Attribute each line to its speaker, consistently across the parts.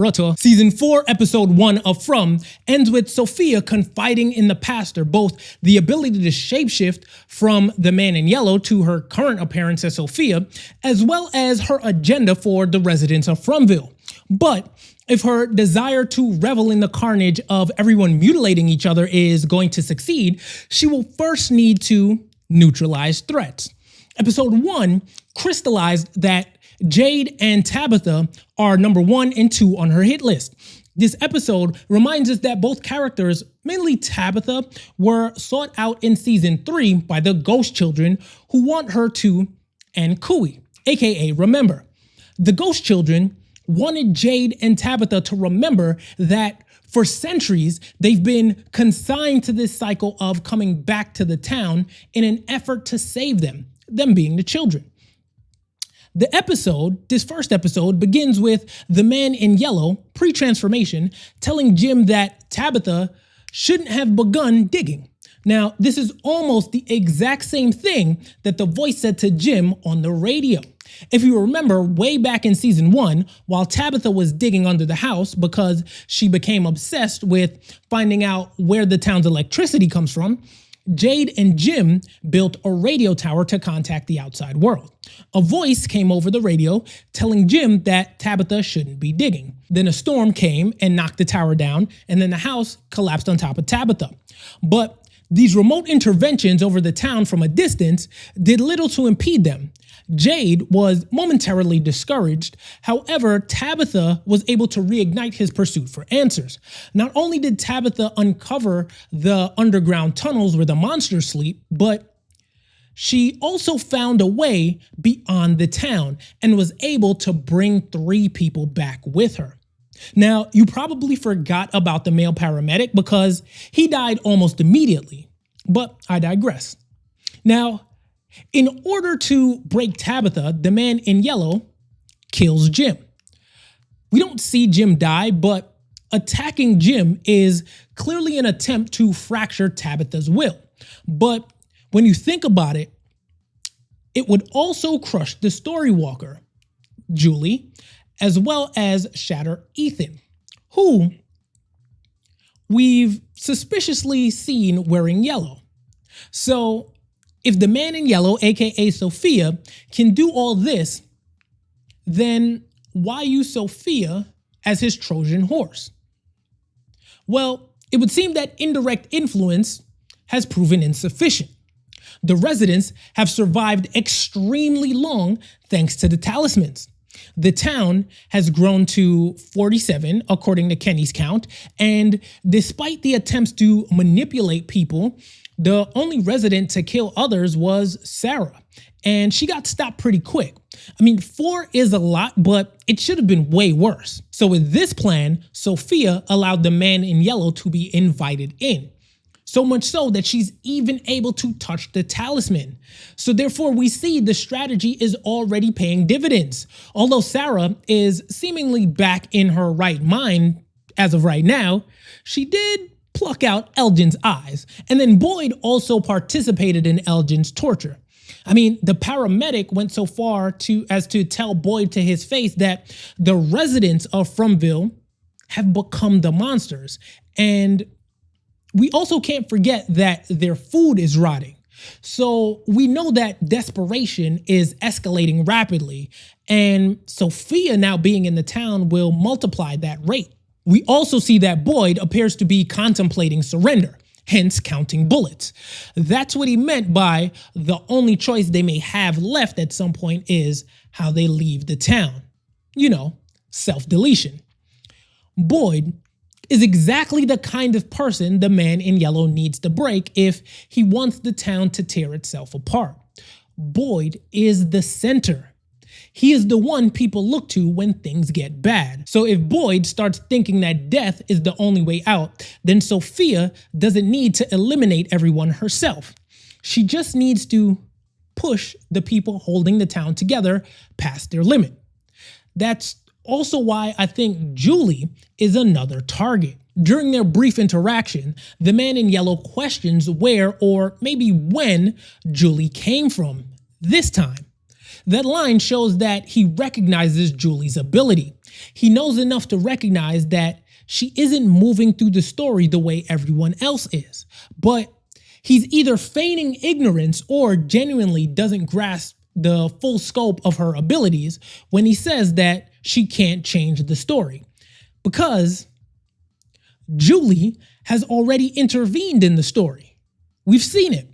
Speaker 1: Rawteur. Season 4, episode 1 of From ends with Sophia confiding in the pastor both the ability to shapeshift from the man in yellow to her current appearance as Sophia, as well as her agenda for the residents of Fromville. But if her desire to revel in the carnage of everyone mutilating each other is going to succeed, she will first need to neutralize threats. Episode 1 crystallized that Jade and Tabitha are number 1 and 2 on her hit list. This episode reminds us that both characters, mainly Tabitha, were sought out in season 3 by the Ghost Children who want her to end Kui, aka remember. The Ghost Children wanted Jade and Tabitha to remember that for centuries, they've been consigned to this cycle of coming back to the town in an effort to save them being the children. This first episode, begins with the man in yellow, pre-transformation, telling Jim that Tabitha shouldn't have begun digging. Now, this is almost the exact same thing that the voice said to Jim on the radio. If you remember, way back in season 1, while Tabitha was digging under the house because she became obsessed with finding out where the town's electricity comes from, Jade and Jim built a radio tower to contact the outside world. A voice came over the radio telling Jim that Tabitha shouldn't be digging. Then a storm came and knocked the tower down, and then the house collapsed on top of Tabitha. But these remote interventions over the town from a distance did little to impede them. Jade was momentarily discouraged. However, Tabitha was able to reignite his pursuit for answers. Not only did Tabitha uncover the underground tunnels where the monsters sleep, but she also found a way beyond the town and was able to bring 3 people back with her. Now, you probably forgot about the male paramedic because he died almost immediately, but I digress. Now, in order to break Tabitha, the man in yellow kills Jim. We don't see Jim die, but attacking Jim is clearly an attempt to fracture Tabitha's will. But when you think about it, it would also crush the story walker, Julie, as well as shatter Ethan, who we've suspiciously seen wearing yellow. So if the man in yellow, aka Sophia, can do all this, then why use Sophia as his Trojan horse? Well, it would seem that indirect influence has proven insufficient. The residents have survived extremely long thanks to the talismans. The town has grown to 47, according to Kenny's count, and despite the attempts to manipulate people, the only resident to kill others was Sarah, and she got stopped pretty quick. I mean, 4 is a lot, but it should have been way worse. So with this plan, Sophia allowed the man in yellow to be invited in. So much so that she's even able to touch the talisman. So therefore, we see the strategy is already paying dividends. Although Sarah is seemingly back in her right mind as of right now, she did pluck out Elgin's eyes. And then Boyd also participated in Elgin's torture. I mean, the paramedic went so far as to tell Boyd to his face that the residents of Fromville have become the monsters. And we also can't forget that their food is rotting. So we know that desperation is escalating rapidly, and Sophia now being in the town will multiply that rate. We also see that Boyd appears to be contemplating surrender, hence counting bullets. That's what he meant by the only choice they may have left at some point is how they leave the town. You know, self-deletion. Boyd is exactly the kind of person the man in yellow needs to break if he wants the town to tear itself apart. Boyd is the center. He is the one people look to when things get bad. So if Boyd starts thinking that death is the only way out, then Sophia doesn't need to eliminate everyone herself. She just needs to push the people holding the town together past their limit. That's also why I think Julie is another target. During their brief interaction, the man in yellow questions where or maybe when Julie came from this time. That line shows that he recognizes Julie's ability. He knows enough to recognize that she isn't moving through the story the way everyone else is, but he's either feigning ignorance or genuinely doesn't grasp the full scope of her abilities when he says that she can't change the story. Because Julie has already intervened in the story. We've seen it.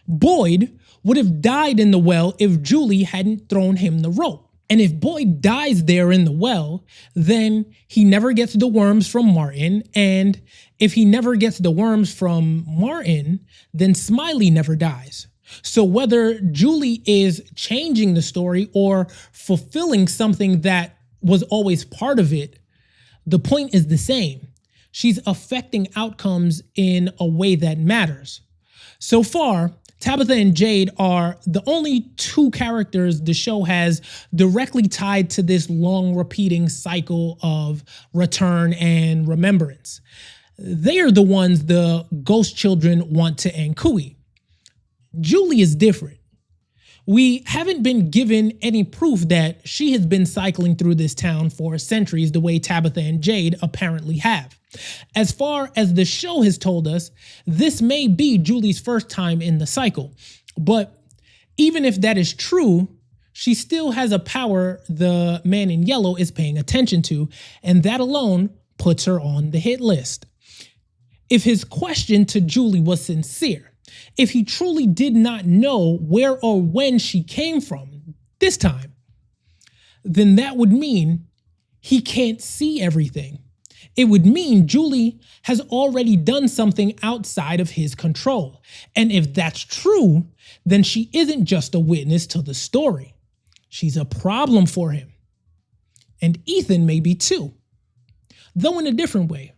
Speaker 1: Boyd would have died in the well if Julie hadn't thrown him the rope. And if Boyd dies there in the well, then he never gets the worms from Martin. And if he never gets the worms from Martin, then Smiley never dies. So whether Julie is changing the story or fulfilling something that was always part of it, the point is the same. She's affecting outcomes in a way that matters. So far, Tabitha and Jade are the only two characters the show has directly tied to this long repeating cycle of return and remembrance. They are the ones the ghost children want to encui. Julie is different. We haven't been given any proof that she has been cycling through this town for centuries the way Tabitha and Jade apparently have. As far as the show has told us, this may be Julie's first time in the cycle. But even if that is true, she still has a power the man in yellow is paying attention to, and that alone puts her on the hit list. If his question to Julie was sincere, if he truly did not know where or when she came from this time, then that would mean he can't see everything. It would mean Julie has already done something outside of his control. And if that's true, then she isn't just a witness to the story. She's a problem for him. And Ethan may be too, though in a different way.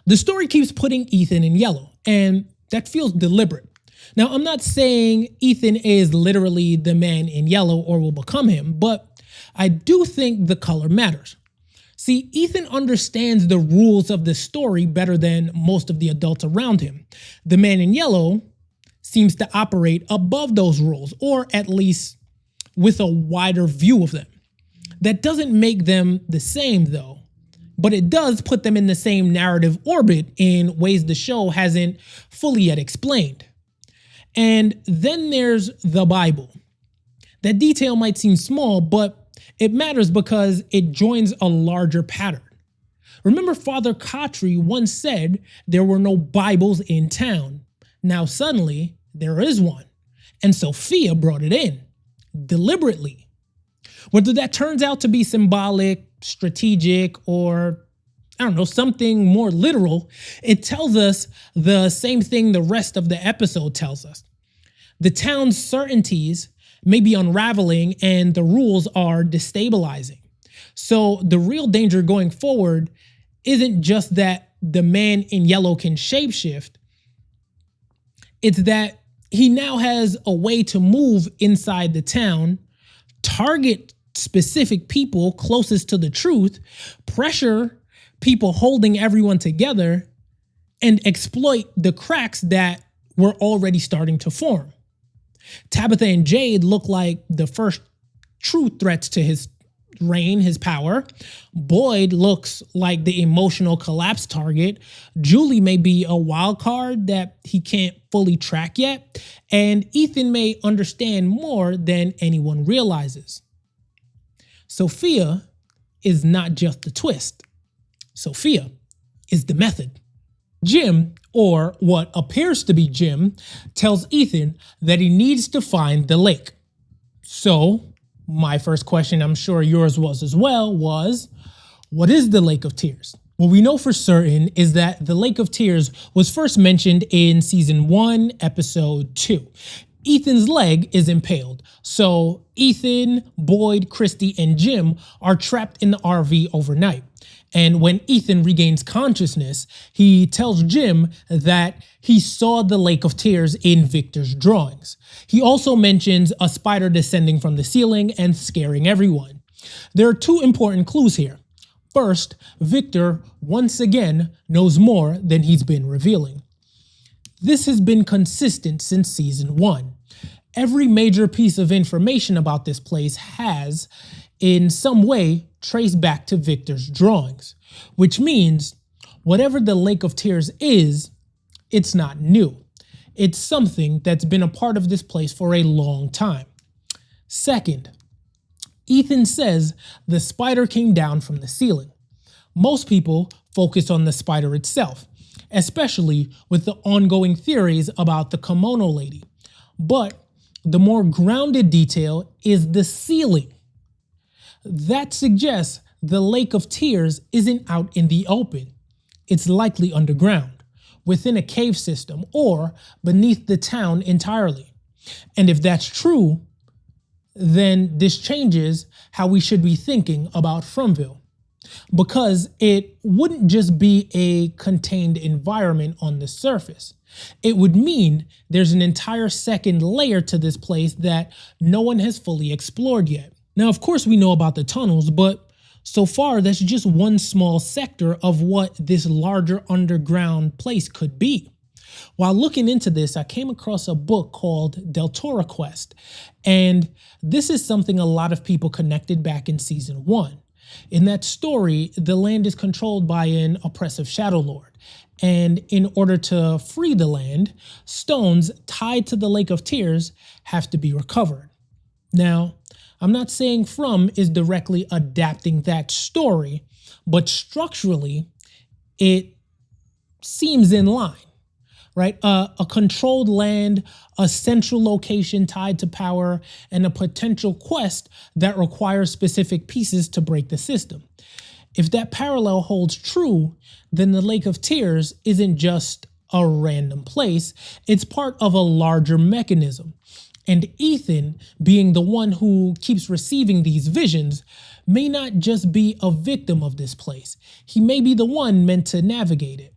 Speaker 1: The story keeps putting Ethan in yellow, and that feels deliberate. Now, I'm not saying Ethan is literally the man in yellow or will become him, but I do think the color matters. See, Ethan understands the rules of the story better than most of the adults around him. The man in yellow seems to operate above those rules, or at least with a wider view of them. That doesn't make them the same, though, but it does put them in the same narrative orbit in ways the show hasn't fully yet explained. And then there's the Bible. That detail might seem small, but it matters because it joins a larger pattern. Remember, Father Khatri once said there were no Bibles in town. Now suddenly there is one. And Sophia brought it in, deliberately. Whether that turns out to be symbolic, strategic, or I don't know, something more literal, it tells us the same thing the rest of the episode tells us. The town's certainties may be unraveling and the rules are destabilizing. So the real danger going forward isn't just that the man in yellow can shapeshift. It's that he now has a way to move inside the town, target specific people closest to the truth, pressure people holding everyone together, and exploit the cracks that were already starting to form. Tabitha and Jade look like the first true threats to his reign, his power. Boyd looks like the emotional collapse target. Julie may be a wild card that he can't fully track yet. And Ethan may understand more than anyone realizes. Sophia is not just the twist. Sophia is the method. Jim, or what appears to be Jim, tells Ethan that he needs to find the lake. So, my first question, I'm sure yours was as well, was, what is the Lake of Tears? What we know for certain is that the Lake of Tears was first mentioned in season 1, episode 2. Ethan's leg is impaled, so Ethan, Boyd, Christy, and Jim are trapped in the RV overnight. And when Ethan regains consciousness, he tells Jim that he saw the Lake of Tears in Victor's drawings. He also mentions a spider descending from the ceiling and scaring everyone. There are two important clues here. First, Victor, once again, knows more than he's been revealing. This has been consistent since season 1. Every major piece of information about this place has, in some way, trace back to Victor's drawings, which means whatever the Lake of Tears is, it's not new. It's something that's been a part of this place for a long time. Second, Ethan says the spider came down from the ceiling. Most people focus on the spider itself, especially with the ongoing theories about the kimono lady. But the more grounded detail is the ceiling. That suggests the Lake of Tears isn't out in the open. It's likely underground, within a cave system, or beneath the town entirely. And if that's true, then this changes how we should be thinking about Fromville, because it wouldn't just be a contained environment on the surface. It would mean there's an entire second layer to this place that no one has fully explored yet. Now, of course, we know about the tunnels, but so far that's just one small sector of what this larger underground place could be. While looking into this, I came across a book called Rawteur Quest, and this is something a lot of people connected back in season 1. In that story, the land is controlled by an oppressive shadow lord, and in order to free the land, stones tied to the Lake of Tears have to be recovered. Now, I'm not saying From is directly adapting that story, but structurally, it seems in line. Right? A controlled land, a central location tied to power, and a potential quest that requires specific pieces to break the system. If that parallel holds true, then the Lake of Tears isn't just a random place, it's part of a larger mechanism. And Ethan, being the one who keeps receiving these visions, may not just be a victim of this place. He may be the one meant to navigate it.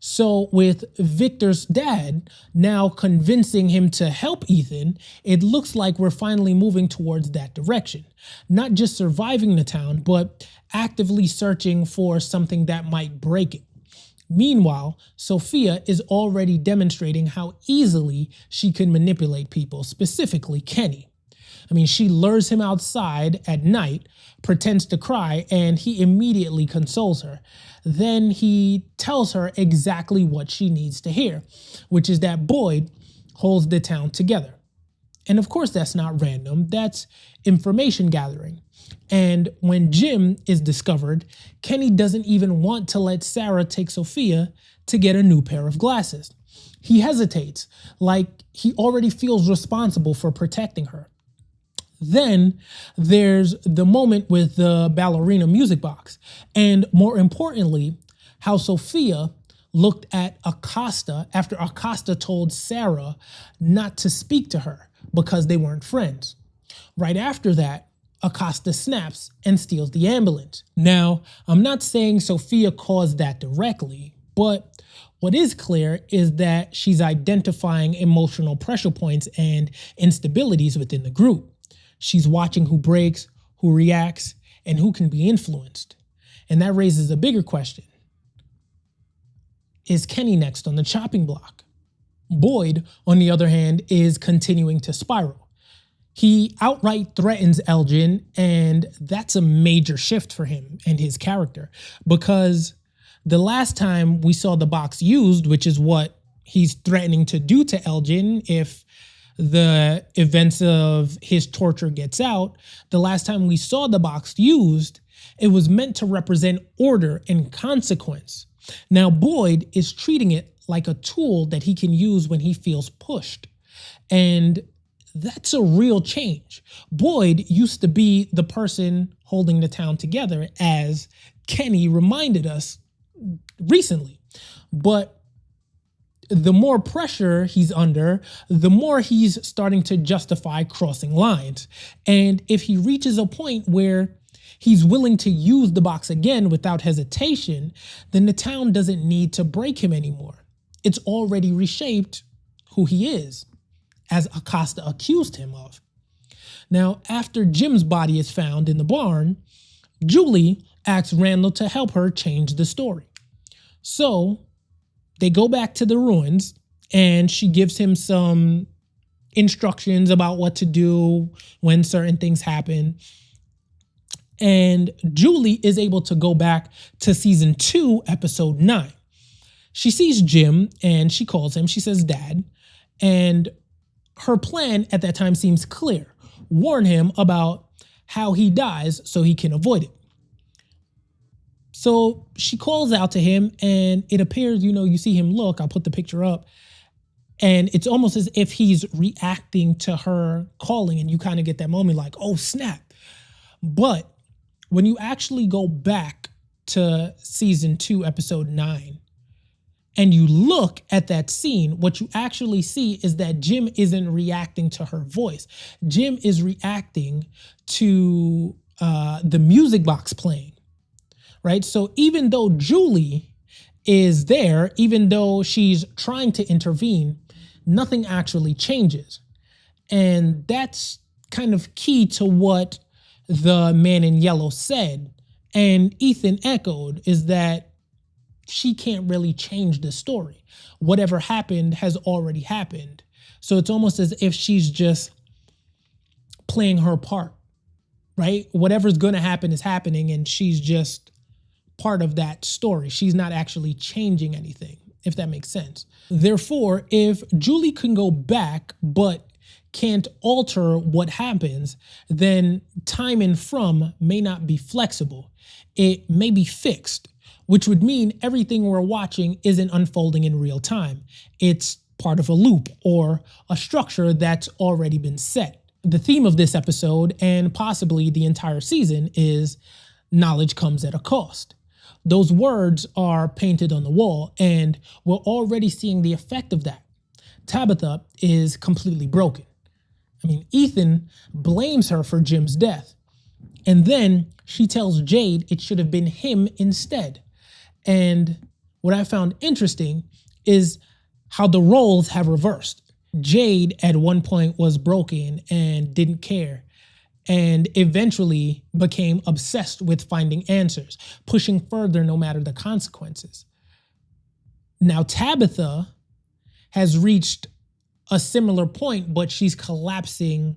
Speaker 1: So with Victor's dad now convincing him to help Ethan, it looks like we're finally moving towards that direction. Not just surviving the town, but actively searching for something that might break it. Meanwhile, Sophia is already demonstrating how easily she can manipulate people, specifically Kenny. I mean, she lures him outside at night, pretends to cry, and he immediately consoles her. Then he tells her exactly what she needs to hear, which is that Boyd holds the town together. And of course, that's not random, that's information gathering. And when Jim is discovered, Kenny doesn't even want to let Sarah take Sophia to get a new pair of glasses. He hesitates, like he already feels responsible for protecting her. Then there's the moment with the ballerina music box. And more importantly, how Sophia looked at Acosta after Acosta told Sarah not to speak to her because they weren't friends. Right after that, Acosta snaps and steals the ambulance. Now, I'm not saying Sophia caused that directly, but what is clear is that she's identifying emotional pressure points and instabilities within the group. She's watching who breaks, who reacts, and who can be influenced. And that raises a bigger question. Is Kenny next on the chopping block? Boyd, on the other hand, is continuing to spiral. He outright threatens Elgin, and that's a major shift for him and his character, because the last time we saw the box used, which is what he's threatening to do to Elgin if the events of his torture gets out, the last time we saw the box used, it was meant to represent order and consequence. Now Boyd is treating it like a tool that he can use when he feels pushed. And that's a real change. Boyd used to be the person holding the town together, as Kenny reminded us recently. But the more pressure he's under, the more he's starting to justify crossing lines. And if he reaches a point where he's willing to use the box again without hesitation, then the town doesn't need to break him anymore. It's already reshaped who he is, as Acosta accused him of. Now, after Jim's body is found in the barn, Julie asks Randall to help her change the story. So they go back to the ruins, and she gives him some instructions about what to do when certain things happen. And Julie is able to go back to season 2, episode 9. She sees Jim and she calls him. She says, Dad. And her plan at that time seems clear. Warn him about how he dies so he can avoid it. So she calls out to him and it appears, you see him look, I'll put the picture up, and it's almost as if he's reacting to her calling, and you kind of get that moment like, oh snap. But when you actually go back to season 2, episode 9, and you look at that scene, what you actually see is that Jim isn't reacting to her voice. Jim is reacting to the music box playing, right? So even though Julie is there, even though she's trying to intervene, nothing actually changes. And that's kind of key to what the man in yellow said, and Ethan echoed, is that she can't really change the story. Whatever happened has already happened. So it's almost as if she's just playing her part, right? Whatever's going to happen is happening, and she's just part of that story. She's not actually changing anything, if that makes sense. Therefore, if Julie can go back but can't alter what happens, then time and from may not be flexible. It may be fixed, which would mean everything we're watching isn't unfolding in real time. It's part of a loop or a structure that's already been set. The theme of this episode, and possibly the entire season, is knowledge comes at a cost. Those words are painted on the wall, and we're already seeing the effect of that. Tabitha is completely broken. Ethan blames her for Jim's death, and then she tells Jade it should have been him instead. And what I found interesting is how the roles have reversed. Jade at one point was broken and didn't care, and eventually became obsessed with finding answers, pushing further no matter the consequences. Now Tabitha has reached a similar point, but she's collapsing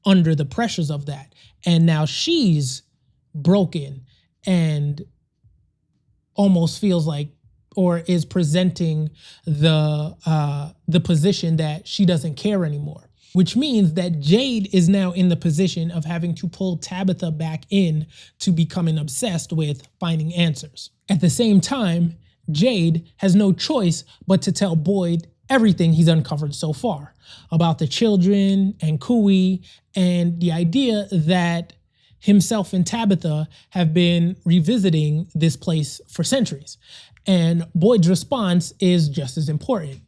Speaker 1: under the pressures of that. And now she's broken and almost feels like, or is presenting the position that she doesn't care anymore, which means that Jade is now in the position of having to pull Tabitha back in to becoming obsessed with finding answers. At the same time, Jade has no choice but to tell Boyd everything he's uncovered so far about the children and Cooey, and the idea that himself and Tabitha have been revisiting this place for centuries. And Boyd's response is just as important,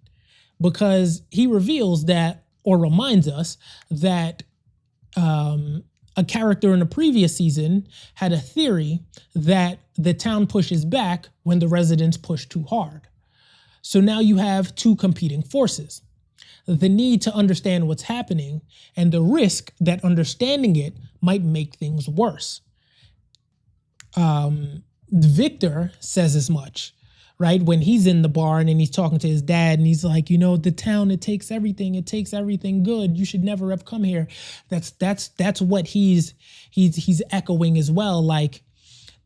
Speaker 1: because he reveals that, or reminds us that a character in a previous season had a theory that the town pushes back when the residents push too hard. So now you have two competing forces: the need to understand what's happening and the risk that understanding it might make things worse. Victor says as much, right? When he's in the barn and he's talking to his dad and he's like, the town, it takes everything good. You should never have come here. That's what he's echoing as well. Like,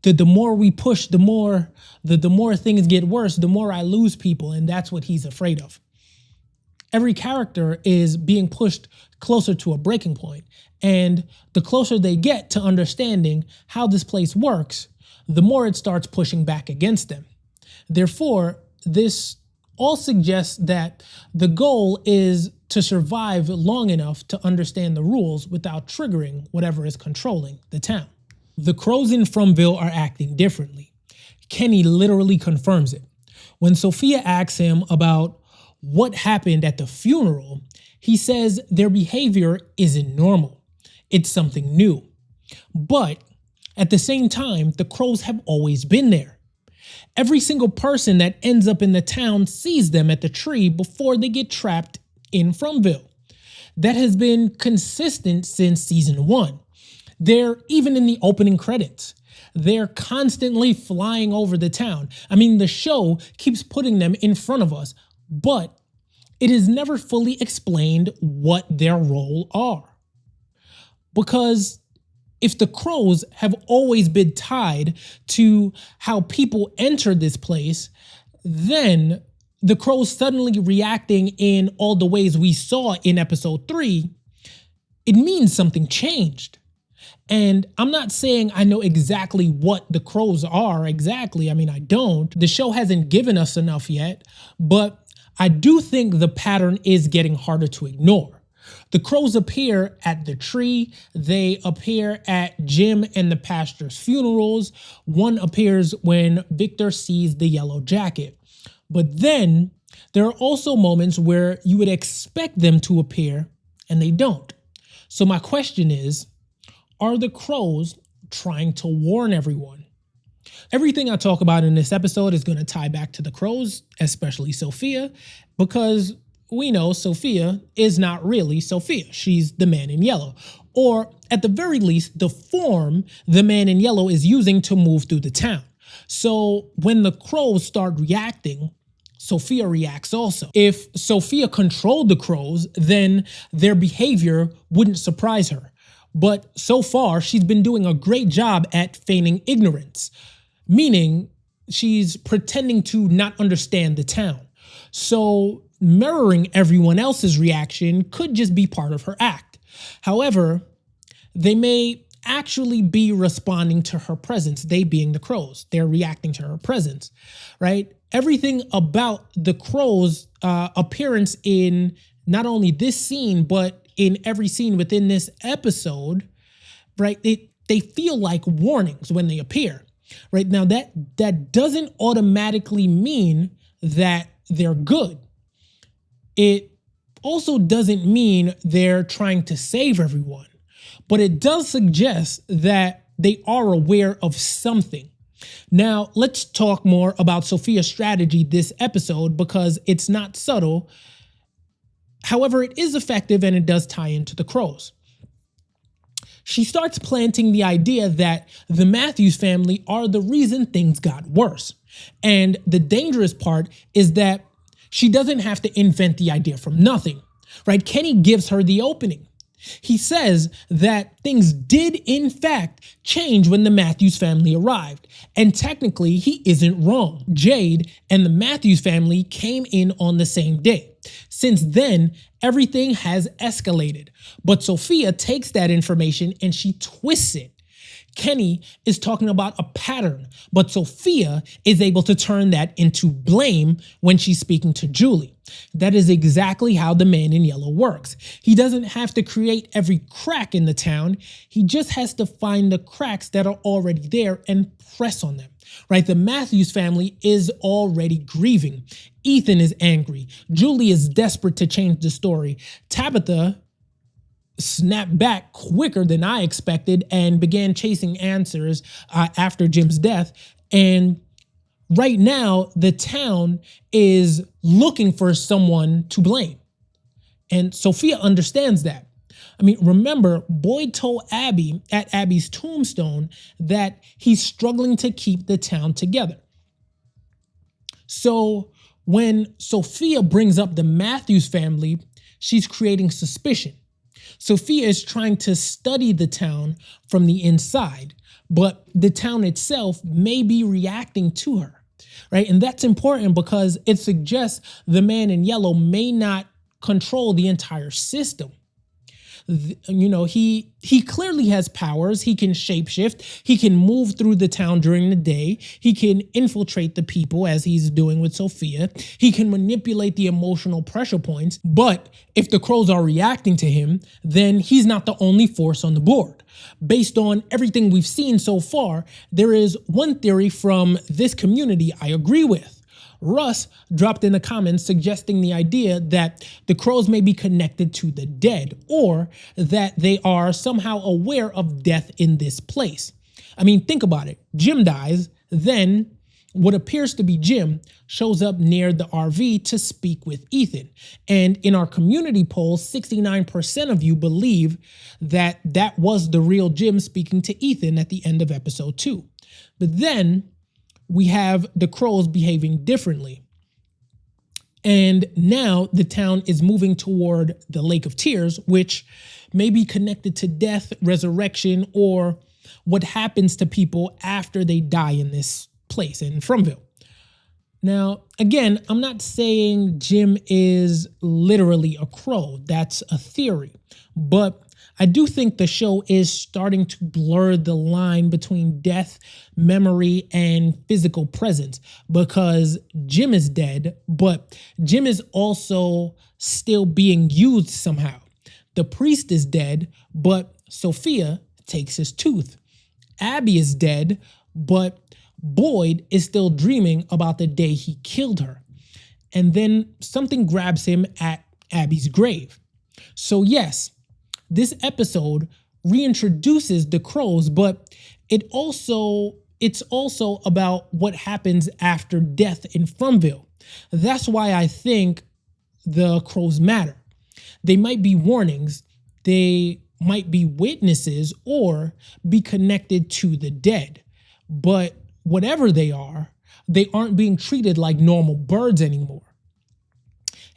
Speaker 1: the more we push, the more things get worse, the more I lose people. And that's what he's afraid of. Every character is being pushed closer to a breaking point. And the closer they get to understanding how this place works, the more it starts pushing back against them. Therefore, this all suggests that the goal is to survive long enough to understand the rules without triggering whatever is controlling the town. The crows in Fromville are acting differently. Kenny literally confirms it. When Sophia asks him about what happened at the funeral, he says their behavior isn't normal. It's something new. But at the same time, the crows have always been there. Every single person that ends up in the town sees them at the tree before they get trapped in Fromville. That has been consistent since season 1. They're even in the opening credits. They're constantly flying over the town. The show keeps putting them in front of us, but it is never fully explained what their role are. Because if the crows have always been tied to how people enter this place, then the crows suddenly reacting in all the ways we saw in episode 3, it means something changed. And I'm not saying I know exactly what the crows are exactly. I mean, I don't. The show hasn't given us enough yet, but I do think the pattern is getting harder to ignore. The crows appear at the tree. They appear at Jim and the pastor's funerals. One appears when Victor sees the yellow jacket. But then there are also moments where you would expect them to appear and they don't. So my question is, are the crows trying to warn everyone? Everything I talk about in this episode is going to tie back to the crows, especially Sophia, because we know Sophia is not really Sophia. She's the man in yellow, or at the very least, the form the man in yellow is using to move through the town. So when the crows start reacting, Sophia reacts also. If Sophia controlled the crows, then their behavior wouldn't surprise her. But so far, she's been doing a great job at feigning ignorance, meaning she's pretending to not understand the town. So mirroring everyone else's reaction could just be part of her act. However, they may actually be responding to her presence, they being the crows. They're reacting to her presence, right? Everything about the crows' appearance in not only this scene, but in every scene within this episode, right? They feel like warnings when they appear, right? Now that doesn't automatically mean that they're good. It also doesn't mean they're trying to save everyone, but it does suggest that they are aware of something. Now, let's talk more about Sophia's strategy this episode because it's not subtle. However, it is effective and it does tie into the crows. She starts planting the idea that the Matthews family are the reason things got worse. And the dangerous part is that she doesn't have to invent the idea from nothing, right? Kenny gives her the opening. He says that things did in fact change when the Matthews family arrived. And technically he isn't wrong. Jade and the Matthews family came in on the same day. Since then, everything has escalated. But Sophia takes that information and she twists it. Kenny is talking about a pattern, but Sophia is able to turn that into blame when she's speaking to Julie. That is exactly how the man in yellow works. He doesn't have to create every crack in the town. He just has to find the cracks that are already there and press on them, right? The Matthews family is already grieving. Ethan is angry. Julie is desperate to change the story. Tabitha snapped back quicker than I expected and began chasing answers after Jim's death. And right now, the town is looking for someone to blame. And Sophia understands that. I mean, remember, Boyd told Abby at Abby's tombstone that he's struggling to keep the town together. So when Sophia brings up the Matthews family, she's creating suspicion. Sophia is trying to study the town from the inside, but the town itself may be reacting to her, right? And that's important because it suggests the man in yellow may not control the entire system. You know, he clearly has powers. He can shapeshift. He can move through the town during the day. He can infiltrate the people as he's doing with Sophia. He can manipulate the emotional pressure points. But if the crows are reacting to him, then he's not the only force on the board. Based on everything we've seen so far, there is one theory from this community I agree with. Russ dropped in the comments suggesting the idea that the crows may be connected to the dead or that they are somehow aware of death in this place. I mean, think about it. Jim dies, then what appears to be Jim shows up near the RV to speak with Ethan. And in our community poll, 69% of you believe that that was the real Jim speaking to Ethan at the end of episode 2. But then we have the crows behaving differently. And now the town is moving toward the Lake of Tears, which may be connected to death, resurrection, or what happens to people after they die in this place in Fromville. Now, again, I'm not saying Jim is literally a crow. That's a theory. But I do think the show is starting to blur the line between death, memory, and physical presence, because Jim is dead, but Jim is also still being used somehow. The priest is dead, but Sophia takes his tooth. Abby is dead, but Boyd is still dreaming about the day he killed her. And then something grabs him at Abby's grave. So yes, this episode reintroduces the crows, but it's also about what happens after death in Fromville. That's why I think the crows matter. They might be warnings, they might be witnesses, or be connected to the dead. But whatever they aren't being treated like normal birds anymore.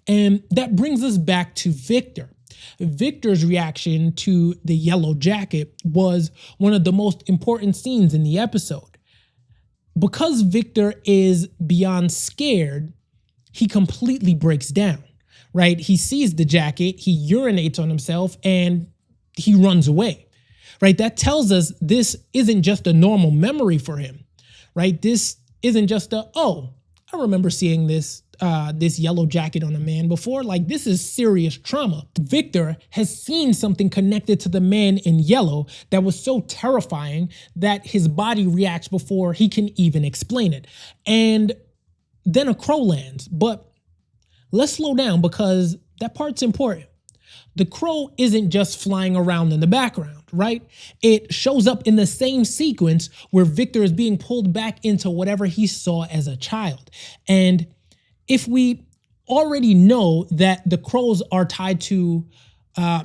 Speaker 1: And that brings us back to Victor. Victor's reaction to the yellow jacket was one of the most important scenes in the episode. Because Victor is beyond scared, he completely breaks down, right? He sees the jacket, he urinates on himself, and he runs away, right? That tells us this isn't just a normal memory for him, right? This isn't just I remember seeing this yellow jacket on a man before. Like, this is serious trauma. Victor has seen something connected to the man in yellow that was so terrifying that his body reacts before he can even explain it. And then a crow lands. But let's slow down, because that part's important. The crow isn't just flying around in the background, right? It shows up in the same sequence where Victor is being pulled back into whatever he saw as a child. And if we already know that the crows are tied to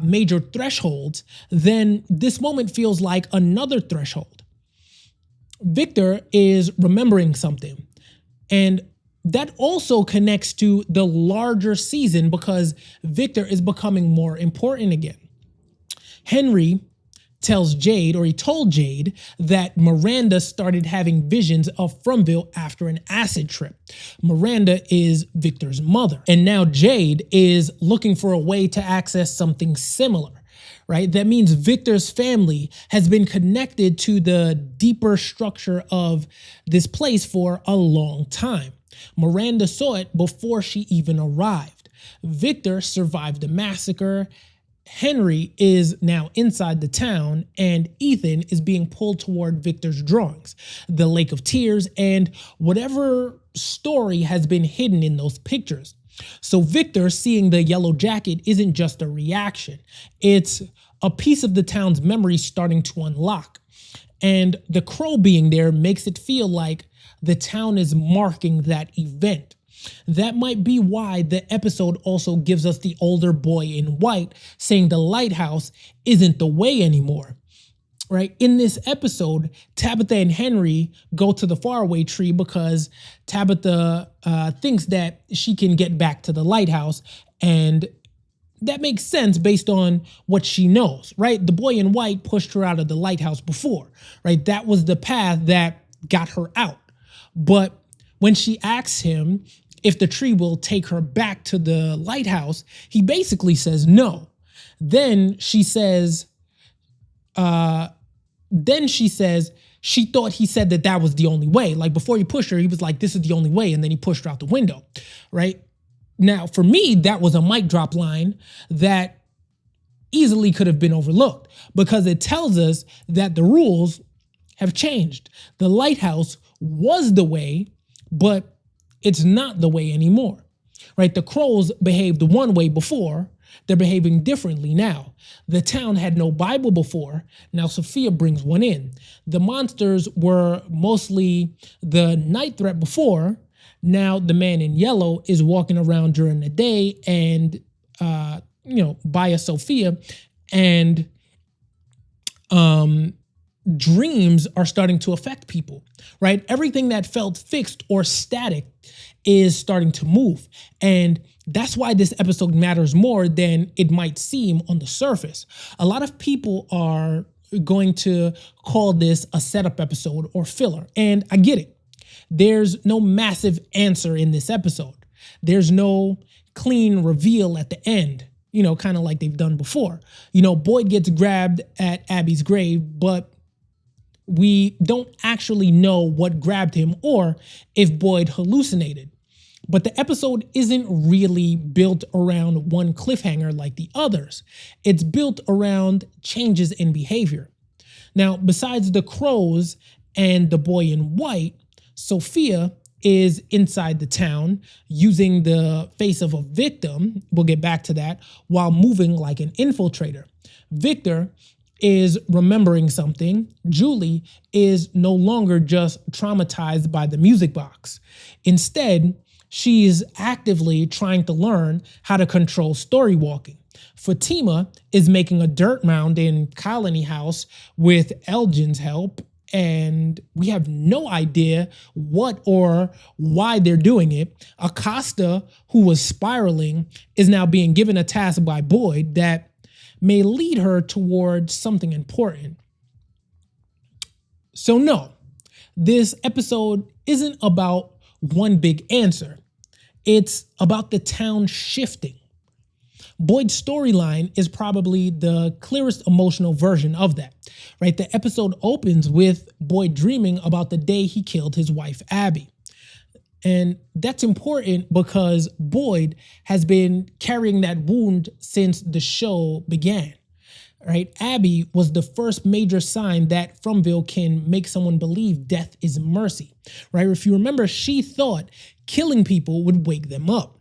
Speaker 1: major thresholds, then this moment feels like another threshold. Victor is remembering something, and that also connects to the larger season, because Victor is becoming more important again. Henry tells Jade, or he told Jade, that Miranda started having visions of Fromville after an acid trip. Miranda is Victor's mother. And now Jade is looking for a way to access something similar, right? That means Victor's family has been connected to the deeper structure of this place for a long time. Miranda saw it before she even arrived. Victor survived the massacre. Henry is now inside the town, and Ethan is being pulled toward Victor's drawings, the Lake of Tears, and whatever story has been hidden in those pictures. So Victor seeing the yellow jacket isn't just a reaction. It's a piece of the town's memory starting to unlock. And the crow being there makes it feel like the town is marking that event. That might be why the episode also gives us the older boy in white saying the lighthouse isn't the way anymore, right? In this episode, Tabitha and Henry go to the faraway tree because Tabitha thinks that she can get back to the lighthouse, and that makes sense based on what she knows, right? The boy in white pushed her out of the lighthouse before, right? That was the path that got her out. But when she asks him if the tree will take her back to the lighthouse, he basically says no. Then she says she thought he said that was the only way. Like, before he pushed her, he was like, this is the only way. And then he pushed her out the window, right? Now, for me, that was a mic drop line that easily could have been overlooked, because it tells us that the rules have changed. The lighthouse was the way, but it's not the way anymore, right? The crows behaved one way before, they're behaving differently now. The town had no Bible before, now Sophia brings one in. The monsters were mostly the night threat before, now the man in yellow is walking around during the day and, by a Sophia, and dreams are starting to affect people, right? Everything that felt fixed or static is starting to move. And that's why this episode matters more than it might seem on the surface. A lot of people are going to call this a setup episode or filler, and I get it. There's no massive answer in this episode. There's no clean reveal at the end, kind of like they've done before. Boyd gets grabbed at Abby's grave, but we don't actually know what grabbed him or if Boyd hallucinated. But the episode isn't really built around one cliffhanger like the others. It's built around changes in behavior. Now, besides the crows and the boy in white, Sophia is inside the town using the face of a victim, we'll get back to that, while moving like an infiltrator. Victor is remembering something. Julie is no longer just traumatized by the music box. Instead, she is actively trying to learn how to control story walking. Fatima is making a dirt mound in Colony House with Elgin's help, and we have no idea what or why they're doing it. Acosta, who was spiraling, is now being given a task by Boyd that may lead her towards something important. So no, this episode isn't about one big answer. It's about the town shifting. Boyd's storyline is probably the clearest emotional version of that, right? The episode opens with Boyd dreaming about the day he killed his wife, Abby. And that's important because Boyd has been carrying that wound since the show began, right? Abby was the first major sign that Fromville can make someone believe death is mercy, right? If you remember, she thought killing people would wake them up.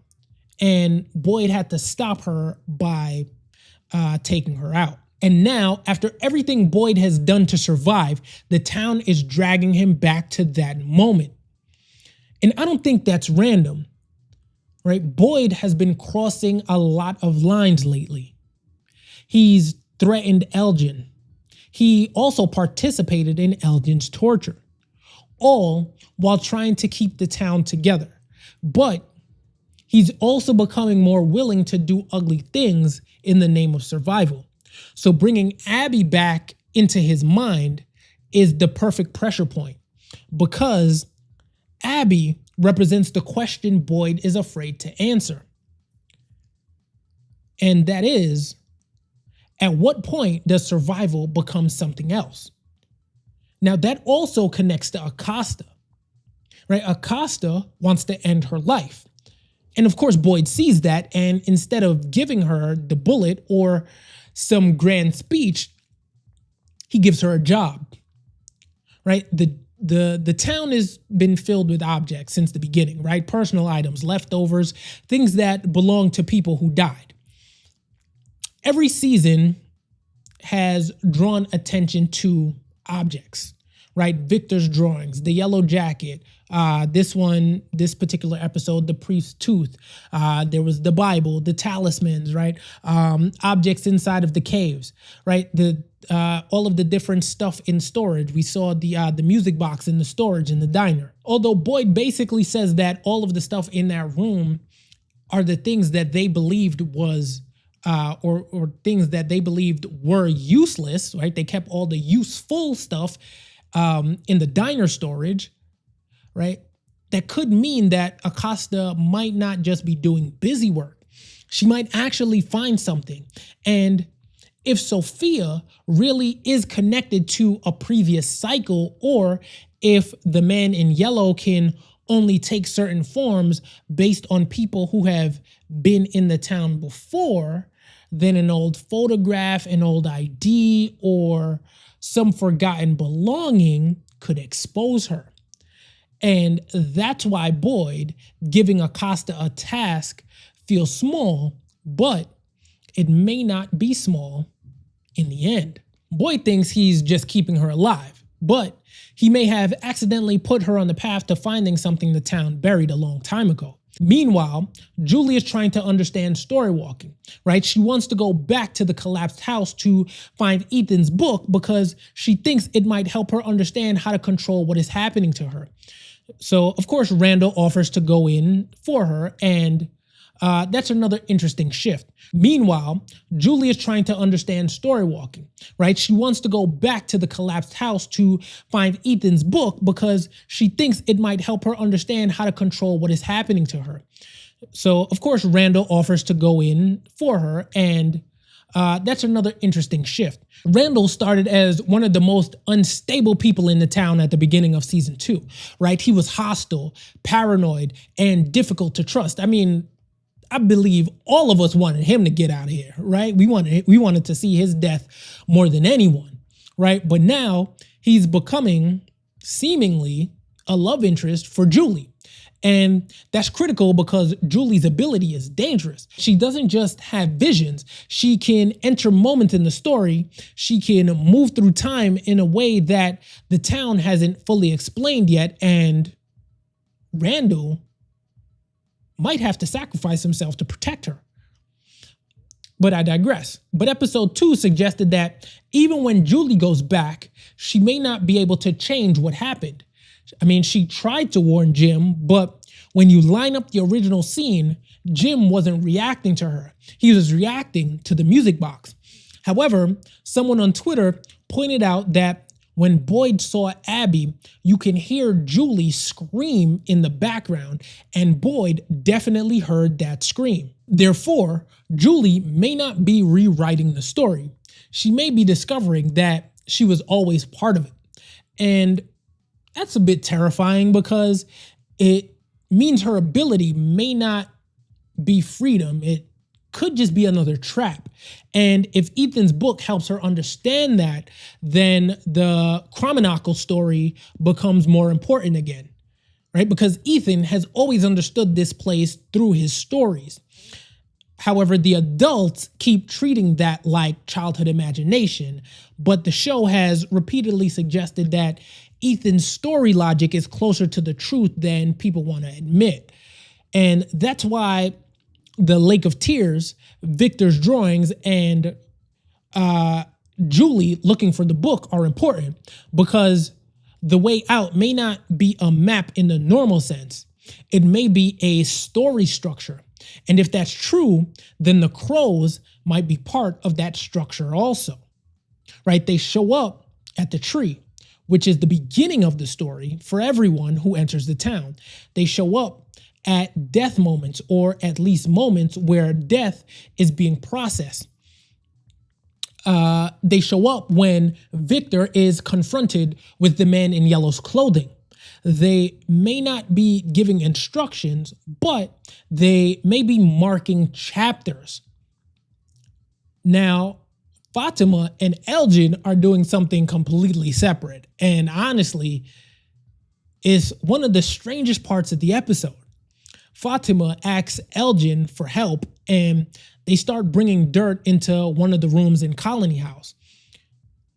Speaker 1: And Boyd had to stop her by taking her out. And now, after everything Boyd has done to survive, the town is dragging him back to that moment. And I don't think that's random, right? Boyd has been crossing a lot of lines lately. He's threatened Elgin. He also participated in Elgin's torture, all while trying to keep the town together. But he's also becoming more willing to do ugly things in the name of survival. So bringing Abby back into his mind is the perfect pressure point, because Abby represents the question Boyd is afraid to answer. And that is, at what point does survival become something else? Now that also connects to Acosta, right? Acosta wants to end her life. And of course, Boyd sees that, and instead of giving her the bullet or some grand speech, he gives her a job, right? The town has been filled with objects since the beginning, right? Personal items, leftovers, things that belong to people who died. Every season has drawn attention to objects, right? Victor's drawings, the yellow jacket, this particular episode, the priest's tooth, there was the Bible, the talismans, right? Objects inside of the caves, right? All of the different stuff in storage. We saw the music box in the storage in the diner. Although Boyd basically says that all of the stuff in that room are the things that they believed was or things that they believed were useless, right? They kept all the useful stuff in the diner storage, right? That could mean that Acosta might not just be doing busy work. She might actually find something. And if Sophia really is connected to a previous cycle, or if the man in yellow can only take certain forms based on people who have been in the town before, then an old photograph, an old ID, or some forgotten belonging could expose her. And that's why Boyd giving Acosta a task feels small, but it may not be small in the end. Boyd thinks he's just keeping her alive, but he may have accidentally put her on the path to finding something the town buried a long time ago. Meanwhile, Julie is trying to understand story walking, right? She wants to go back to the collapsed house to find Ethan's book because she thinks it might help her understand how to control what is happening to her. So, of course, Randall offers to go in for her, and that's another interesting shift. Meanwhile, Julie is trying to understand story walking, right? She wants to go back to the collapsed house to find Ethan's book because she thinks it might help her understand how to control what is happening to her. So, of course, Randall offers to go in for her, and that's another interesting shift. Randall started as one of the most unstable people in the town at the beginning of season 2, right? He was hostile, paranoid, and difficult to trust. I mean, I believe all of us wanted him to get out of here, right? We wanted to see his death more than anyone, right? But now he's becoming seemingly a love interest for Julie. And that's critical because Julie's ability is dangerous. She doesn't just have visions. She can enter moments in the story. She can move through time in a way that the town hasn't fully explained yet. And Randall might have to sacrifice himself to protect her. But I digress. But episode 2 suggested that even when Julie goes back, she may not be able to change what happened. I mean, she tried to warn Jim, but when you line up the original scene, Jim wasn't reacting to her. He was reacting to the music box. However, someone on Twitter pointed out that when Boyd saw Abby, you can hear Julie scream in the background, and Boyd definitely heard that scream. Therefore, Julie may not be rewriting the story. She may be discovering that she was always part of it. And that's a bit terrifying because it means her ability may not be freedom. It could just be another trap. And if Ethan's book helps her understand that, then the Chromonacle story becomes more important again, right? Because Ethan has always understood this place through his stories. However, the adults keep treating that like childhood imagination, but the show has repeatedly suggested that Ethan's story logic is closer to the truth than people want to admit. And that's why the Lake of Tears, Victor's drawings, and Julie looking for the book are important, because the way out may not be a map in the normal sense. It may be a story structure. And if that's true, then the crows might be part of that structure also, right? They show up at the tree, which is the beginning of the story for everyone who enters the town. They show up at death moments, or at least moments where death is being processed. They show up when Victor is confronted with the man in yellow's clothing. They may not be giving instructions, but they may be marking chapters. Now, Fatima and Elgin are doing something completely separate. And honestly, it's one of the strangest parts of the episode. Fatima asks Elgin for help, and they start bringing dirt into one of the rooms in Colony House.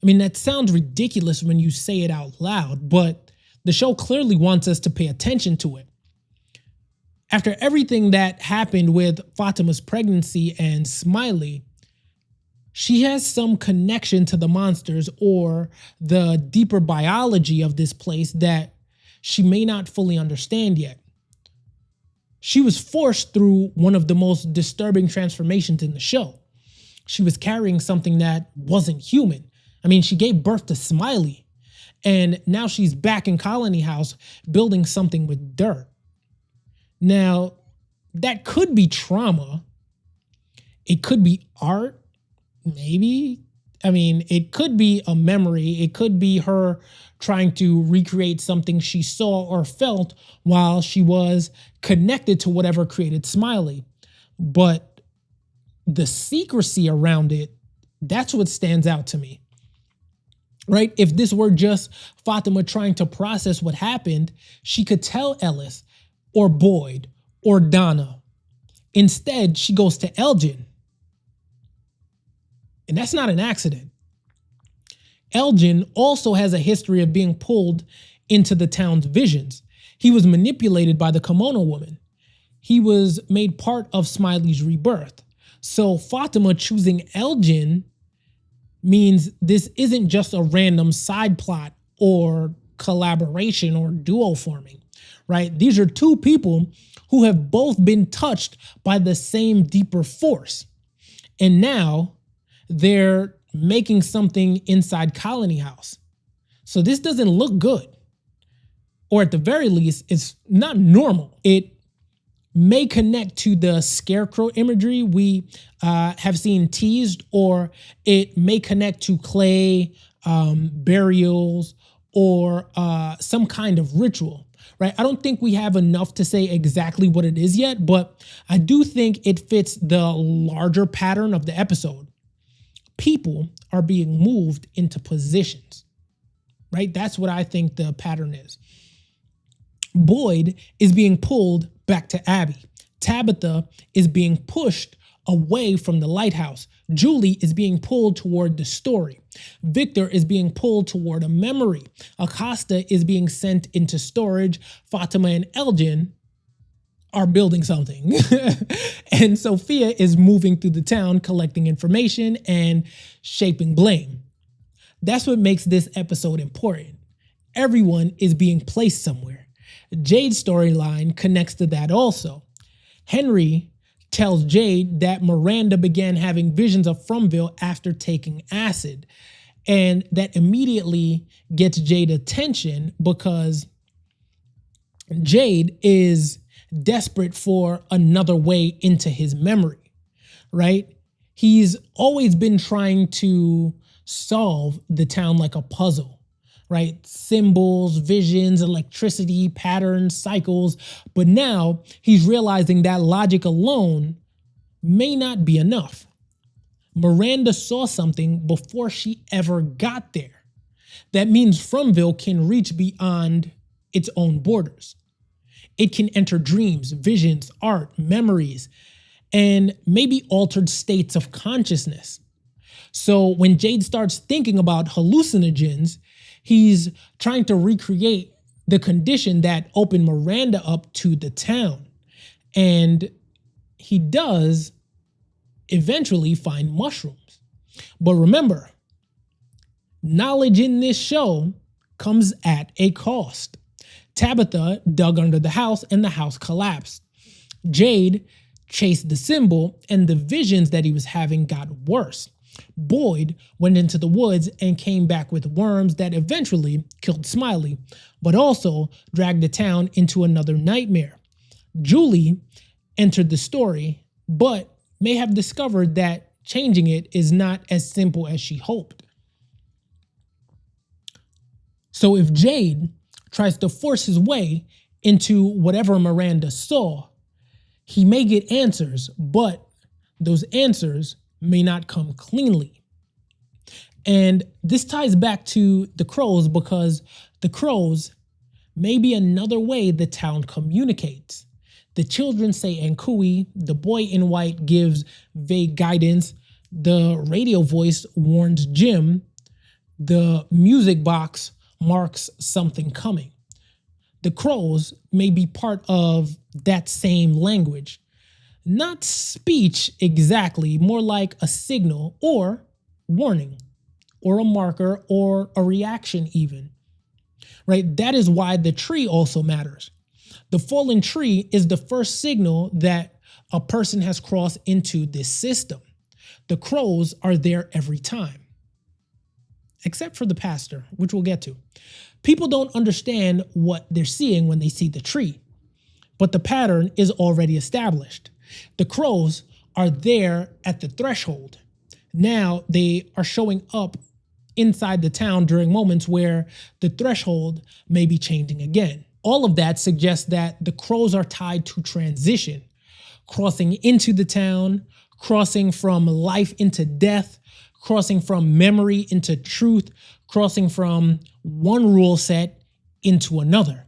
Speaker 1: I mean, that sounds ridiculous when you say it out loud, but the show clearly wants us to pay attention to it. After everything that happened with Fatima's pregnancy and Smiley, she has some connection to the monsters or the deeper biology of this place that she may not fully understand yet. She was forced through one of the most disturbing transformations in the show. She was carrying something that wasn't human. I mean, she gave birth to Smiley, and now she's back in Colony House building something with dirt. Now, that could be trauma. It could be art, maybe. I mean, it could be a memory. It could be her trying to recreate something she saw or felt while she was connected to whatever created Smiley. But the secrecy around it, that's what stands out to me. Right? If this were just Fatima trying to process what happened, she could tell Ellis or Boyd or Donna. Instead, she goes to Elgin. And that's not an accident. Elgin also has a history of being pulled into the town's visions. He was manipulated by the kimono woman. he was made part of Smiley's rebirth. So Fatima choosing Elgin means this isn't just a random side plot or collaboration or duo forming, right? These are two people who have both been touched by the same deeper force. And now they're making something inside Colony House. So this doesn't look good. Or at the very least, it's not normal. It may connect to the scarecrow imagery we have seen teased, or it may connect to clay burials or some kind of ritual, right? I don't think we have enough to say exactly what it is yet, but I do think it fits the larger pattern of the episode. People are being moved into positions, right? That's what I think the pattern is. Boyd is being pulled back to Abby. Tabitha is being pushed away from the lighthouse. Julie is being pulled toward the story. Victor is being pulled toward a memory. Acosta is being sent into storage. Fatima and Elgin are building something. And Sophia is moving through the town, collecting information and shaping blame. That's what makes this episode important. Everyone is being placed somewhere. Jade's storyline connects to that also. Henry tells Jade that Miranda began having visions of Fromville after taking acid. And that immediately gets Jade attention because Jade is desperate for another way into his memory, right? He's always been trying to solve the town like a puzzle, right? Symbols, visions, electricity, patterns, cycles. But now he's realizing that logic alone may not be enough. Miranda saw something before she ever got there. That means Fromville can reach beyond its own borders. It can enter dreams, visions, art, memories, and maybe altered states of consciousness. So when Jade starts thinking about hallucinogens, he's trying to recreate the condition that opened Miranda up to the town. And he does eventually find mushrooms. But remember, knowledge in this show comes at a cost. Tabitha dug under the house and the house collapsed. Jade chased the symbol and the visions that he was having got worse. Boyd went into the woods and came back with worms that eventually killed Smiley, but also dragged the town into another nightmare. Julie entered the story, but may have discovered that changing it is not as simple as she hoped. So if Jade tries to force his way into whatever Miranda saw, he may get answers, but those answers may not come cleanly. And this ties back to the crows because the crows may be another way the town communicates. The children say Ankui, the boy in white gives vague guidance, the radio voice warns Jim, the music box marks something coming. The crows may be part of that same language. Not speech exactly, more like a signal or warning or a marker or a reaction even, right? That is why the tree also matters. The fallen tree is the first signal that a person has crossed into this system. The crows are there every time, except for the pastor, which we'll get to. People don't understand what they're seeing when they see the tree, but the pattern is already established. The crows are there at the threshold. Now they are showing up inside the town during moments where the threshold may be changing again. All of that suggests that the crows are tied to transition, crossing into the town, crossing from life into death, crossing from memory into truth, crossing from one rule set into another.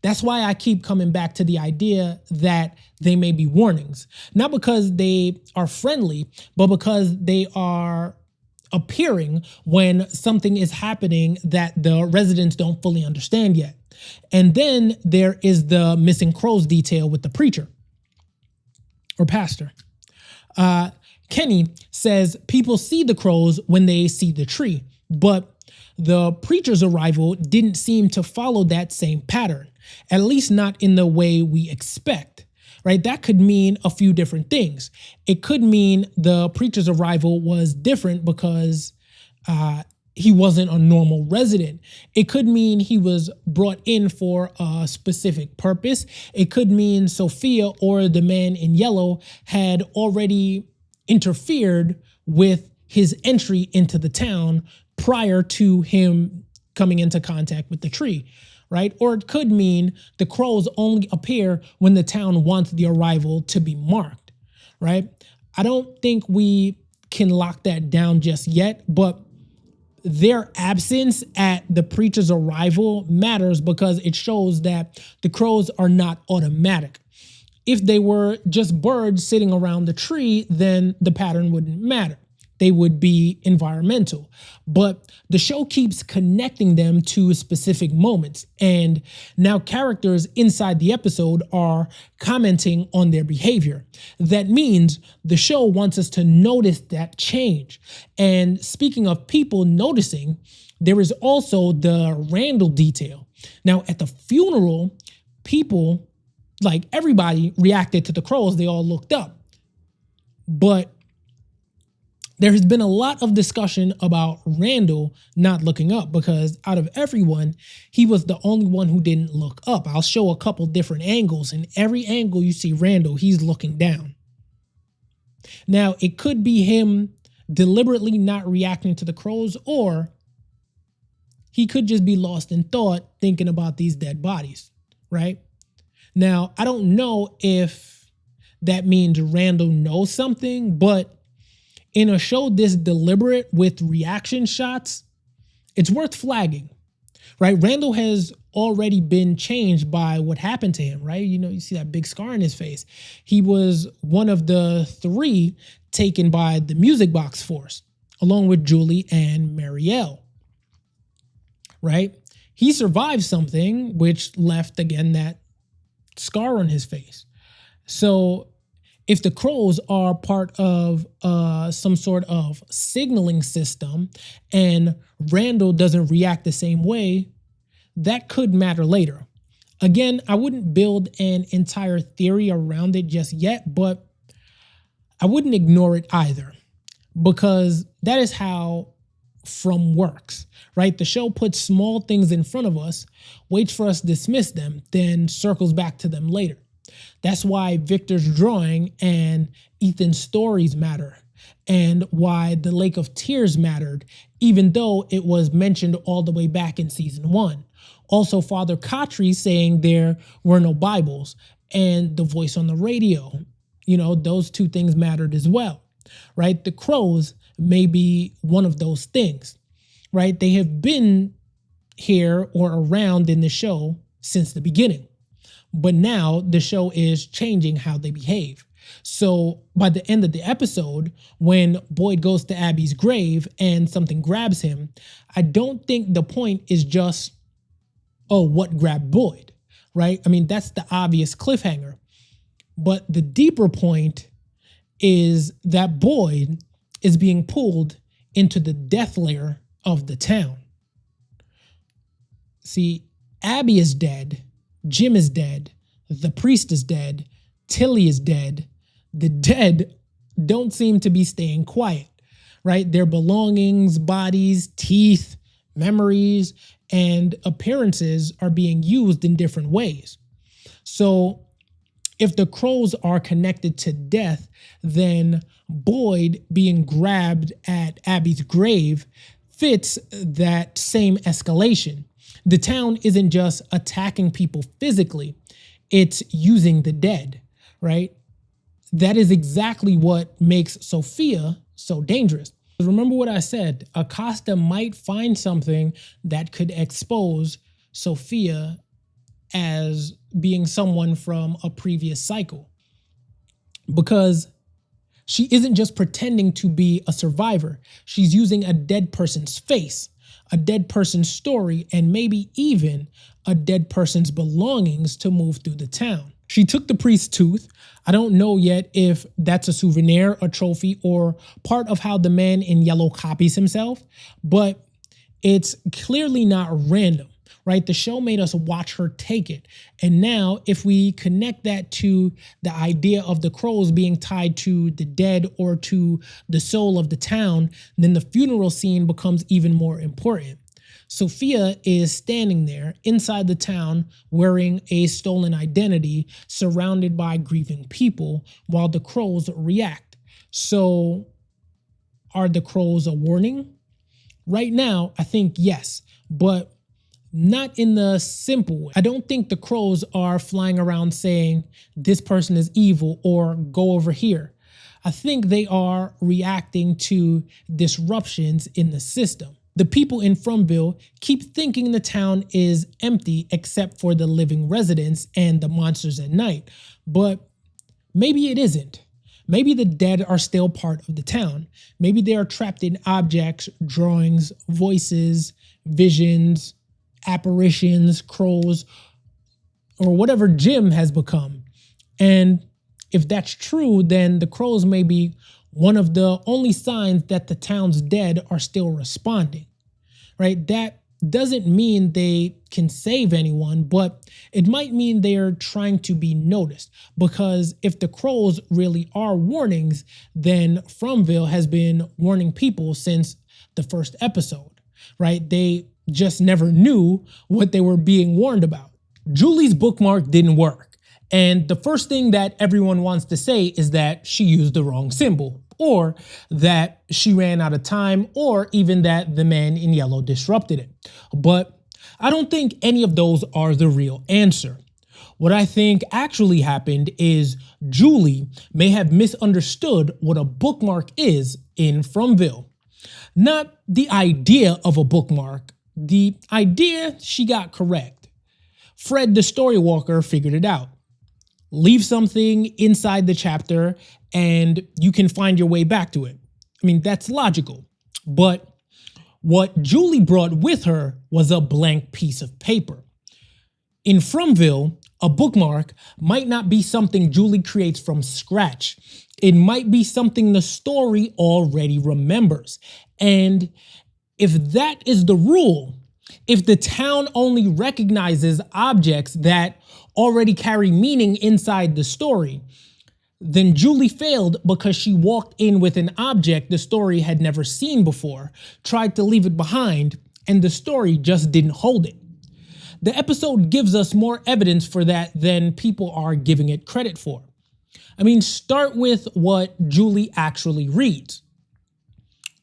Speaker 1: That's why I keep coming back to the idea that they may be warnings, not because they are friendly, but because they are appearing when something is happening that the residents don't fully understand yet. And then there is the missing crows detail with the preacher. or pastor. Kenny says people see the crows when they see the tree, but the preacher's arrival didn't seem to follow that same pattern, at least not in the way we expect, right? That could mean a few different things. It could mean the preacher's arrival was different because he wasn't a normal resident. It could mean he was brought in for a specific purpose. It could mean Sophia or the man in yellow had already interfered with his entry into the town prior to him coming into contact with the tree, right? Or it could mean the crows only appear when the town wants the arrival to be marked, right? I don't think we can lock that down just yet, but their absence at the preacher's arrival matters because it shows that the crows are not automatic. If they were just birds sitting around the tree, then the pattern wouldn't matter. They would be environmental. But the show keeps connecting them to specific moments. And now characters inside the episode are commenting on their behavior. That means the show wants us to notice that change. And speaking of people noticing, there is also the Randall detail. Now, at the funeral, people, like everybody, reacted to the crows. They all looked up. But there has been a lot of discussion about Randall not looking up because out of everyone, he was the only one who didn't look up. I'll show a couple different angles, and every angle you see Randall, he's looking down. Now, it could be him deliberately not reacting to the crows, or he could just be lost in thought thinking about these dead bodies, right? Now, I don't know if that means Randall knows something, but in a show this deliberate with reaction shots, it's worth flagging, right? Randall has already been changed by what happened to him, right? You know, you see that big scar in his face. He was one of the 3 taken by the Music Box Force, along with Julie and Marielle, right? He survived something which left, again, that scar on his face. So if the crows are part of some sort of signaling system and Randall doesn't react the same way, that could matter later. Again, I wouldn't build an entire theory around it just yet, but I wouldn't ignore it either because that is how From works, right? The show puts small things in front of us, waits for us to dismiss them, then circles back to them later. That's why Victor's drawing and Ethan's stories matter, and why the Lake of Tears mattered, even though it was mentioned all the way back in season 1. Also, Father Khatri saying there were no Bibles, and the voice on the radio, you know, those 2 things mattered as well, right? The crows may be one of those things, right? They have been here or around in the show since the beginning. But now the show is changing how they behave. So by the end of the episode, when Boyd goes to Abby's grave and something grabs him, I don't think the point is just, oh, what grabbed Boyd, right? I mean, that's the obvious cliffhanger. But the deeper point is that Boyd is being pulled into the death lair of the town. See, Abby is dead. Jim is dead, the priest is dead, Tilly is dead. The dead don't seem to be staying quiet, right? Their belongings, bodies, teeth, memories, and appearances are being used in different ways. So if the crows are connected to death, then Boyd being grabbed at Abby's grave fits that same escalation. The town isn't just attacking people physically, it's using the dead, right? That is exactly what makes Sophia so dangerous. Remember what I said, Acosta might find something that could expose Sophia as being someone from a previous cycle. Because she isn't just pretending to be a survivor, she's using a dead person's face. a dead person's story, and maybe even a dead person's belongings to move through the town. She took the priest's tooth. I don't know yet if that's a souvenir, a trophy, or part of how the man in yellow copies himself, but it's clearly not random, right? The show made us watch her take it. And now if we connect that to the idea of the crows being tied to the dead or to the soul of the town, then the funeral scene becomes even more important. Sophia is standing there inside the town wearing a stolen identity, surrounded by grieving people, while the crows react. So are the crows a warning? Right now, I think yes, but not in the simple way. I don't think the crows are flying around saying this person is evil or go over here. I think they are reacting to disruptions in the system. The people in Fromville keep thinking the town is empty except for the living residents and the monsters at night, but maybe it isn't. Maybe the dead are still part of the town. Maybe they are trapped in objects, drawings, voices, visions, apparitions, crows, or whatever Jim has become. And if that's true, then the crows may be one of the only signs that the town's dead are still responding, right? That doesn't mean they can save anyone, but it might mean they're trying to be noticed, because if the crows really are warnings, then Fromville has been warning people since the first episode, right? They just never knew what they were being warned about. Julie's bookmark didn't work. And the first thing that everyone wants to say is that she used the wrong symbol, or that she ran out of time, or even that the man in yellow disrupted it. But I don't think any of those are the real answer. What I think actually happened is Julie may have misunderstood what a bookmark is in Fromville. Not the idea of a bookmark. The idea she got correct. Fred the story walker figured it out. Leave something inside the chapter and you can find your way back to it. I mean, that's logical. But what Julie brought with her was a blank piece of paper. In Fromville, a bookmark might not be something Julie creates from scratch. It might be something the story already remembers. And if that is the rule, if the town only recognizes objects that already carry meaning inside the story, then Julie failed because she walked in with an object the story had never seen before, tried to leave it behind, and the story just didn't hold it. The episode gives us more evidence for that than people are giving it credit for. I mean, start with what Julie actually reads.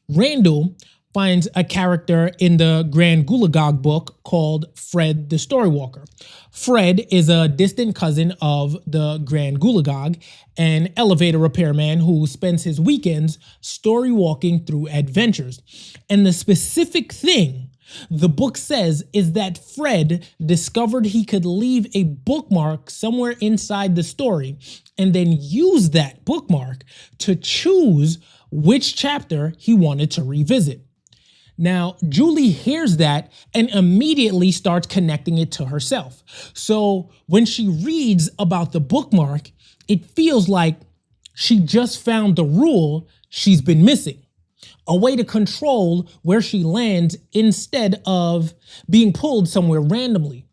Speaker 1: Randall finds a character in the Grand Gulagog book called Fred the Storywalker. Fred is a distant cousin of the Grand Gulagog, an elevator repairman who spends his weekends story walking through adventures. And the specific thing the book says is that Fred discovered he could leave a bookmark somewhere inside the story and then use that bookmark to choose which chapter he wanted to revisit. Now, Julie hears that and immediately starts connecting it to herself. So when she reads about the bookmark, it feels like she just found the rule she's been missing, a way to control where she lands instead of being pulled somewhere randomly.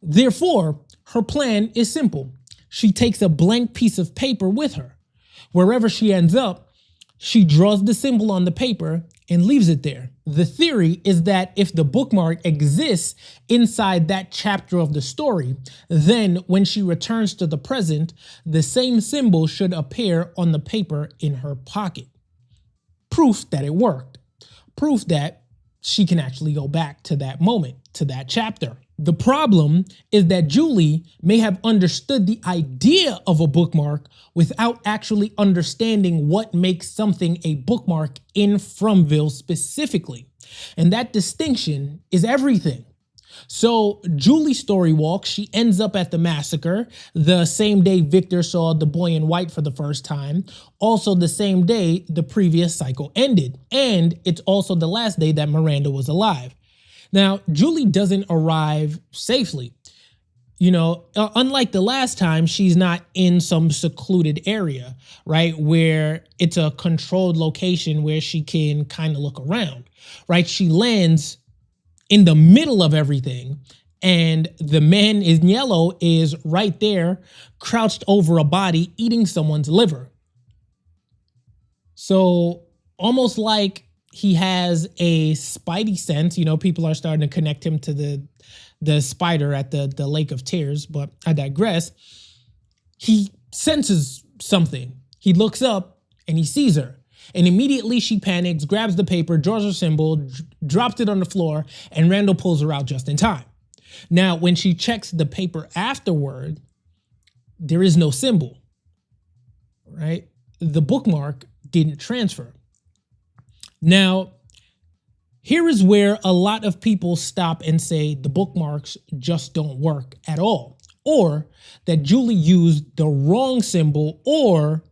Speaker 1: Therefore, her plan is simple. She takes a blank piece of paper with her. Wherever she ends up, she draws the symbol on the paper and leaves it there. The theory is that if the bookmark exists inside that chapter of the story, then when she returns to the present, the same symbol should appear on the paper in her pocket. Proof that it worked. Proof that she can actually go back to that moment, to that chapter. The problem is that Julie may have understood the idea of a bookmark without actually understanding what makes something a bookmark in Fromville specifically. And that distinction is everything. So Julie story walks. She ends up at the massacre the same day Victor saw the boy in white for the first time. Also the same day the previous cycle ended. And it's also the last day that Miranda was alive. Now, Julie doesn't arrive safely. Unlike the last time, she's not in some secluded area, right? Where it's a controlled location where she can kind of look around, right? She lands in the middle of everything, and the man in yellow is right there, crouched over a body, eating someone's liver. So almost like he has a spidey sense. People are starting to connect him to the spider at the Lake of Tears, but I digress. He senses something. He looks up and he sees her. And immediately she panics, grabs the paper, draws her symbol, drops it on the floor, and Randall pulls her out just in time. Now, when she checks the paper afterward, there is no symbol, right? The bookmark didn't transfer. Now, here is where a lot of people stop and say the bookmarks just don't work at all, or that Julie used the wrong symbol, or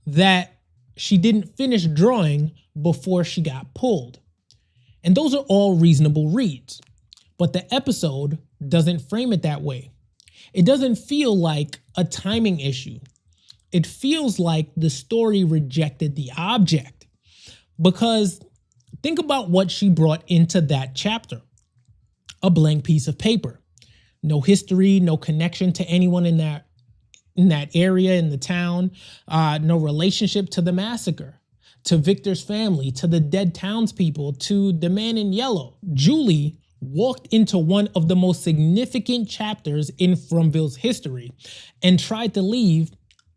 Speaker 1: that she didn't finish drawing before she got pulled. And those are all reasonable reads, but the episode doesn't frame it that way. It doesn't feel like a timing issue. It feels like the story rejected the object, because think about what she brought into that chapter. A blank piece of paper. No history, no connection to anyone in that area, in the town, no relationship to the massacre, to Victor's family, to the dead townspeople, to the man in yellow. Julie walked into one of the most significant chapters in Fromville's history and tried to leave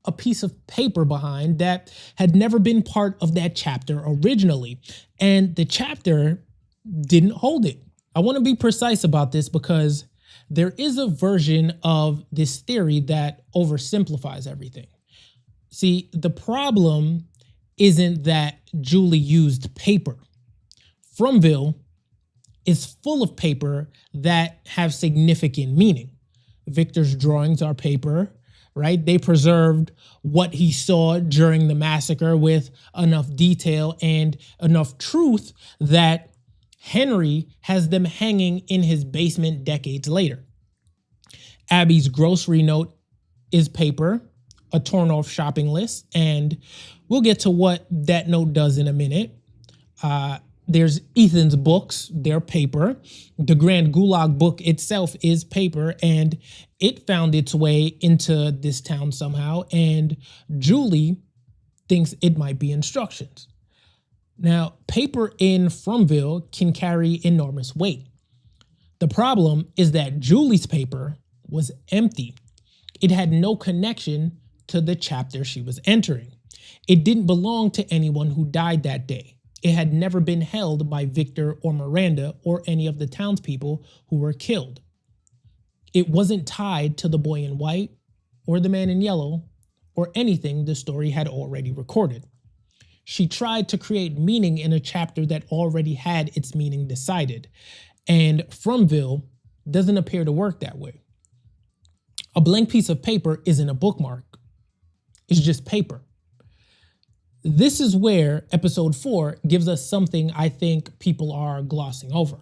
Speaker 1: a piece of paper behind that had never been part of that chapter originally. And the chapter didn't hold it. I want to be precise about this because there is a version of this theory that oversimplifies everything. See, the problem isn't that Julie used paper. Fromville is full of paper that have significant meaning. Victor's drawings are paper, right? They preserved what he saw during the massacre with enough detail and enough truth that Henry has them hanging in his basement decades later. Abby's grocery note is paper, a torn off shopping list, and we'll get to what that note does in a minute. There's Ethan's books, they're paper. The Grand Gulag book itself is paper, and it found its way into this town somehow, and Julie thinks it might be instructions. Now, paper in Fromville can carry enormous weight. The problem is that Julie's paper was empty. It had no connection to the chapter she was entering. It didn't belong to anyone who died that day. It had never been held by Victor or Miranda or any of the townspeople who were killed. It wasn't tied to the boy in white or the man in yellow or anything the story had already recorded. She tried to create meaning in a chapter that already had its meaning decided, and Fromville doesn't appear to work that way. A blank piece of paper isn't a bookmark. It's just paper. This is where episode 4 gives us something I think people are glossing over.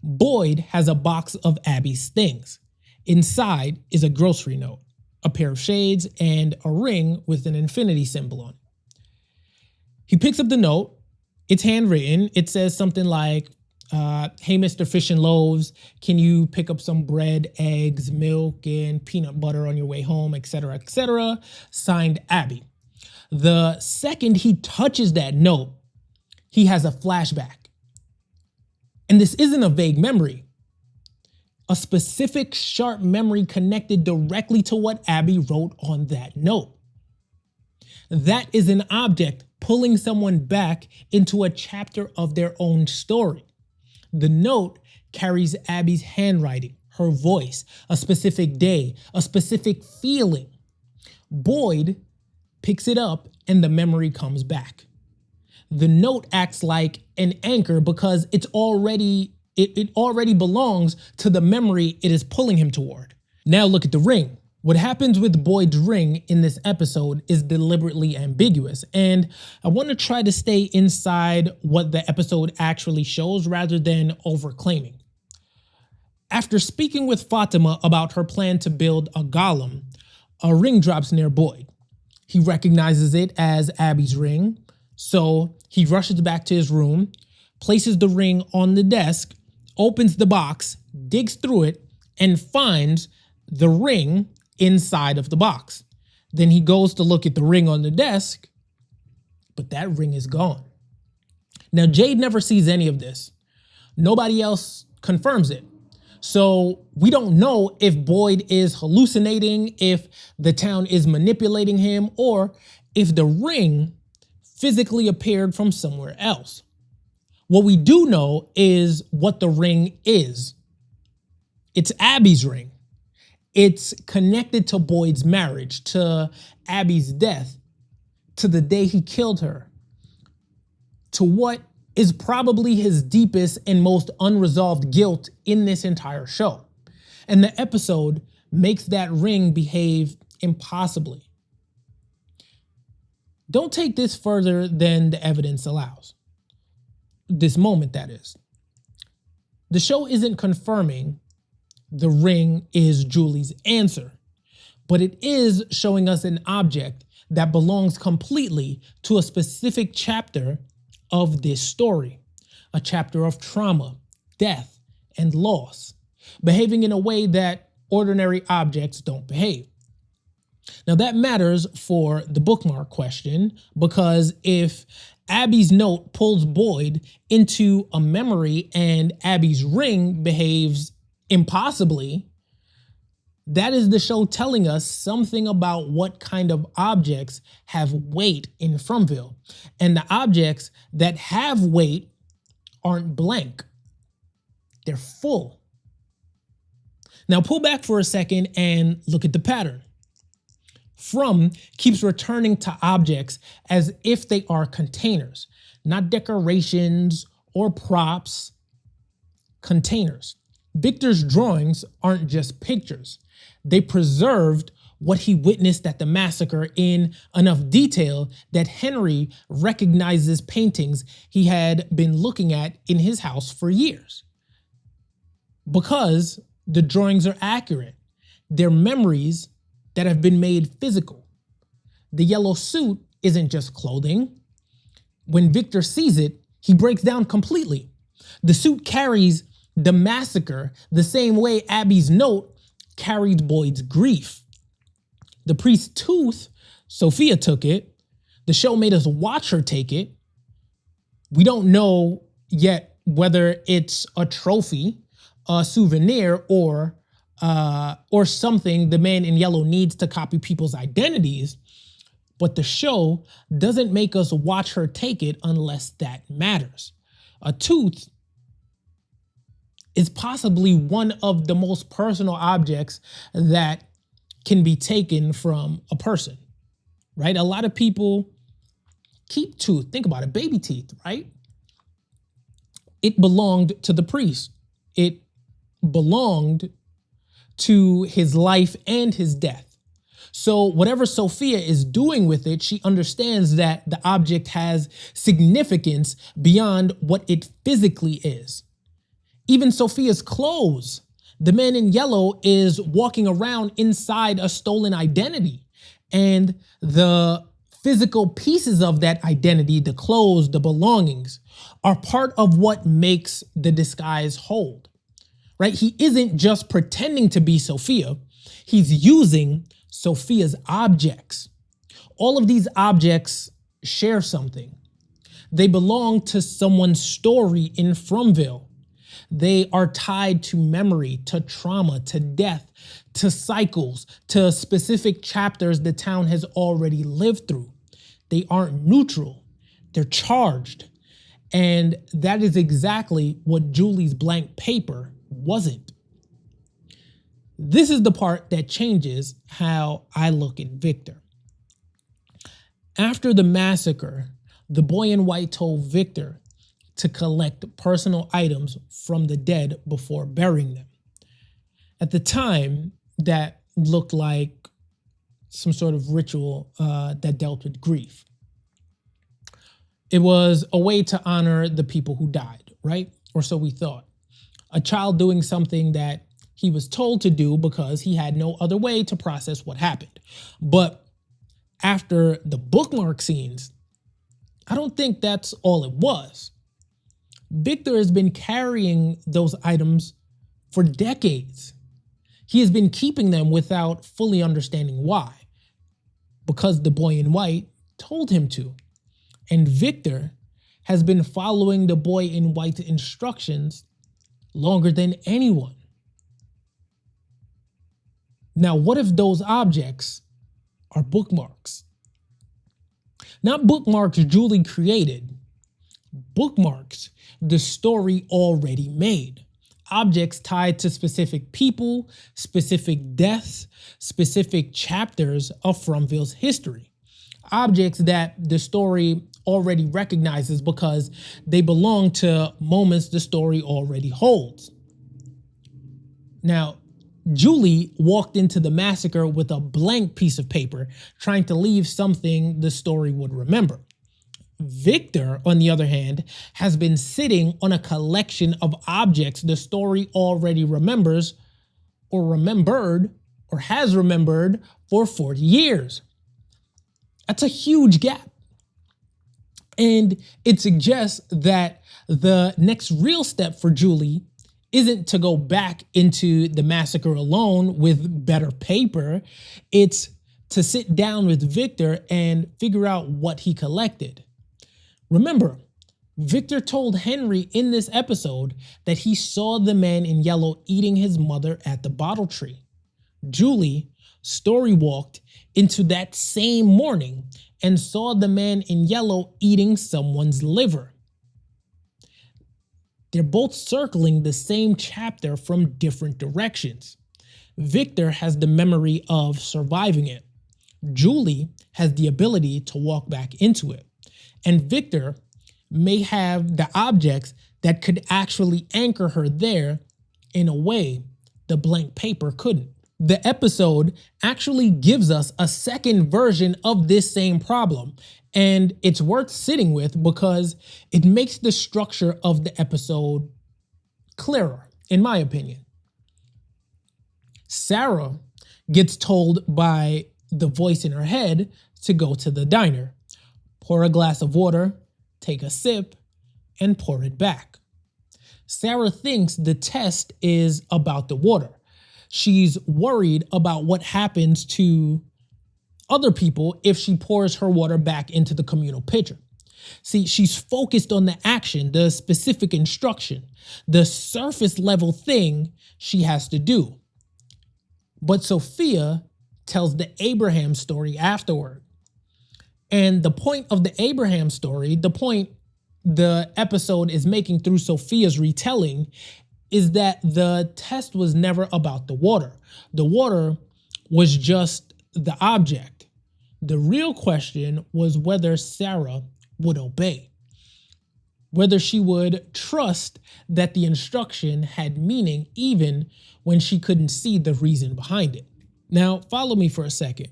Speaker 1: Boyd has a box of Abby's things. Inside is a grocery note, a pair of shades, and a ring with an infinity symbol on it. He picks up the note. It's handwritten. It says something like, hey, Mr. Fish and Loaves, can you pick up some bread, eggs, milk, and peanut butter on your way home, etc., etc. Signed, Abby. The second he touches that note, he has a flashback. And this isn't a vague memory. A specific, sharp memory connected directly to what Abby wrote on that note. That is an object pulling someone back into a chapter of their own story. The note carries Abby's handwriting, her voice, a specific day, a specific feeling. Boyd picks it up and the memory comes back. The note acts like an anchor because it's already It already belongs to the memory it is pulling him toward. Now look at the ring. What happens with Boyd's ring in this episode is deliberately ambiguous, and I want to try to stay inside what the episode actually shows rather than overclaiming. After speaking with Fatima about her plan to build a golem, a ring drops near Boyd. He recognizes it as Abby's ring, so he rushes back to his room, places the ring on the desk, opens the box, digs through it, and finds the ring inside of the box. Then he goes to look at the ring on the desk, but that ring is gone. Now, Jade never sees any of this. Nobody else confirms it. So we don't know if Boyd is hallucinating, if the town is manipulating him, or if the ring physically appeared from somewhere else. What we do know is what the ring is. It's Abby's ring. It's connected to Boyd's marriage, to Abby's death, to the day he killed her, to what is probably his deepest and most unresolved guilt in this entire show. And the episode makes that ring behave impossibly. Don't take this further than the evidence allows. This moment, that is. The show isn't confirming the ring is Julie's answer, but it is showing us an object that belongs completely to a specific chapter of this story, a chapter of trauma, death, and loss, behaving in a way that ordinary objects don't behave. Now that matters for the bookmark question, because if Abby's note pulls Boyd into a memory and Abby's ring behaves impossibly, that is the show telling us something about what kind of objects have weight in Fromville. And the objects that have weight aren't blank. They're full. Now pull back for a second and look at the pattern. From keeps returning to objects as if they are containers, not decorations or props, containers. Victor's drawings aren't just pictures. They preserved what he witnessed at the massacre in enough detail that Henry recognizes paintings he had been looking at in his house for years. Because the drawings are accurate, they're memories that have been made physical. The yellow suit isn't just clothing. When Victor sees it, he breaks down completely. The suit carries the massacre the same way Abby's note carried Boyd's grief. The priest's tooth, Sophia took it. The show made us watch her take it. We don't know yet whether it's a trophy, a souvenir, or something the man in yellow needs to copy people's identities. But the show doesn't make us watch her take it unless that matters. A tooth is possibly one of the most personal objects that can be taken from a person, right? A lot of people keep tooth. Think about it, baby teeth, right? It belonged to the priest. It belonged to his life and his death. So whatever Sophia is doing with it, she understands that the object has significance beyond what it physically is. Even Sophia's clothes. The man in yellow is walking around inside a stolen identity, and the physical pieces of that identity, the clothes, the belongings, are part of what makes the disguise hold, right? He isn't just pretending to be Sophia. He's using Sophia's objects. All of these objects share something. They belong to someone's story in Fromville. They are tied to memory, to trauma, to death, to cycles, to specific chapters the town has already lived through. They aren't neutral, they're charged. And that is exactly what Julie's blank paper wasn't. This is the part that changes how I look at Victor. After the massacre, the boy in white told Victor to collect personal items from the dead before burying them. At the time, that looked like some sort of ritual that dealt with grief. It was a way to honor the people who died, right? Or so we thought. A child doing something that he was told to do because he had no other way to process what happened. But after the bookmark scenes, I don't think that's all it was. Victor has been carrying those items for decades. He has been keeping them without fully understanding why, because the boy in white told him to. And Victor has been following the boy in white's instructions longer than anyone. Now, what if those objects are bookmarks? Not bookmarks Julie created, bookmarks the story already made. Objects tied to specific people, specific deaths, specific chapters of Fromville's history. Objects that the story already recognizes because they belong to moments the story already holds. Now, Julie walked into the massacre with a blank piece of paper, trying to leave something the story would remember. Victor, on the other hand, has been sitting on a collection of objects the story already remembers, or remembered, or has remembered for 40 years. That's a huge gap. And it suggests that the next real step for Julie isn't to go back into the massacre alone with better paper. It's to sit down with Victor and figure out what he collected. Remember, Victor told Henry in this episode that he saw the man in yellow eating his mother at the bottle tree. Julie story walked into that same morning and saw the man in yellow eating someone's liver. They're both circling the same chapter from different directions. Victor has the memory of surviving it. Julie has the ability to walk back into it. And Victor may have the objects that could actually anchor her there in a way the blank paper couldn't. The episode actually gives us a second version of this same problem, and it's worth sitting with because it makes the structure of the episode clearer, in my opinion. Sarah gets told by the voice in her head to go to the diner, pour a glass of water, take a sip, and pour it back. Sarah thinks the test is about the water. She's worried about what happens to other people if she pours her water back into the communal pitcher. See, she's focused on the action, the specific instruction, the surface level thing she has to do. But Sophia tells the Abraham story afterward. And the point of the Abraham story, the point the episode is making through Sophia's retelling, is that the test was never about the water. The water was just the object. The real question was whether Sarah would obey, whether she would trust that the instruction had meaning even when she couldn't see the reason behind it. Now, follow me for a second.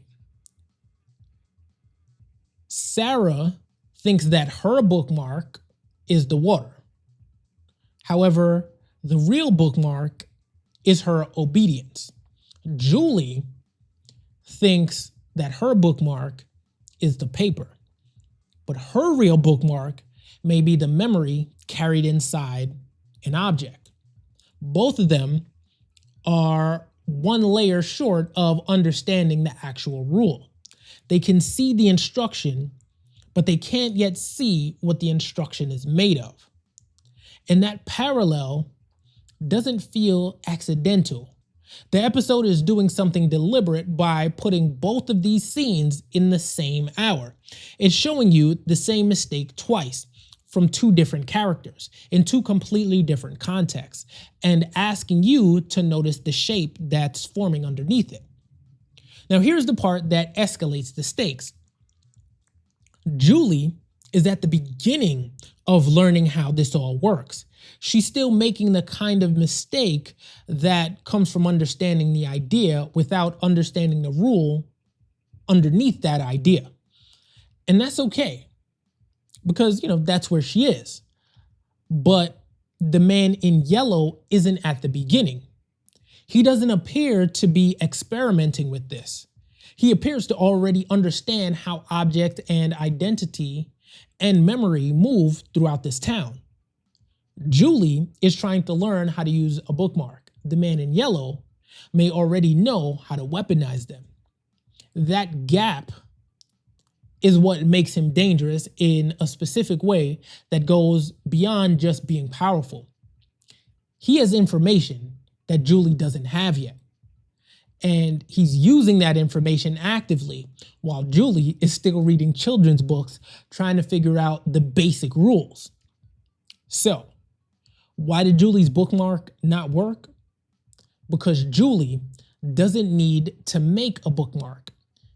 Speaker 1: Sarah thinks that her bookmark is the water. However, the real bookmark is her obedience. Julie thinks that her bookmark is the paper, but her real bookmark may be the memory carried inside an object. Both of them are one layer short of understanding the actual rule. They can see the instruction, but they can't yet see what the instruction is made of. And that parallel doesn't feel accidental. The episode is doing something deliberate by putting both of these scenes in the same hour. It's showing you the same mistake twice from two different characters in two completely different contexts and asking you to notice the shape that's forming underneath it. Now, here's the part that escalates the stakes. Julie is at the beginning of learning how this all works. She's still making the kind of mistake that comes from understanding the idea without understanding the rule underneath that idea. And that's okay, because, that's where she is. But the man in yellow isn't at the beginning. He doesn't appear to be experimenting with this. He appears to already understand how object and identity and memory move throughout this town. Julie is trying to learn how to use a bookmark. The man in yellow may already know how to weaponize them. That gap is what makes him dangerous in a specific way that goes beyond just being powerful. He has information that Julie doesn't have yet. And he's using that information actively while Julie is still reading children's books, trying to figure out the basic rules. So, why did Julie's bookmark not work? Because Julie doesn't need to make a bookmark.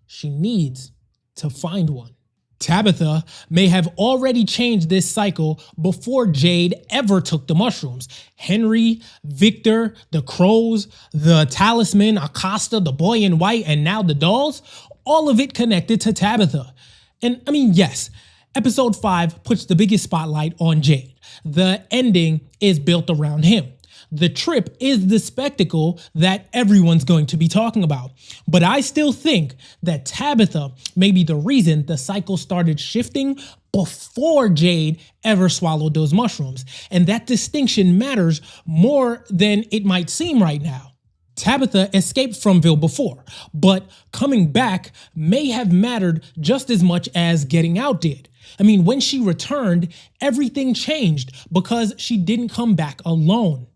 Speaker 1: She needs to find one. Tabitha may have already changed this cycle before Jade ever took the mushrooms. Henry, Victor, the crows, the talisman, Acosta, the boy in white, and now the dolls, all of it connected to Tabitha. And yes, episode 5 puts the biggest spotlight on Jade. The ending is built around him. The trip is the spectacle that everyone's going to be talking about. But I still think that Tabitha may be the reason the cycle started shifting before Jade ever swallowed those mushrooms. And that distinction matters more than it might seem right now. Tabitha escaped Fromville before, but coming back may have mattered just as much as getting out did. When she returned, everything changed because she didn't come back alone.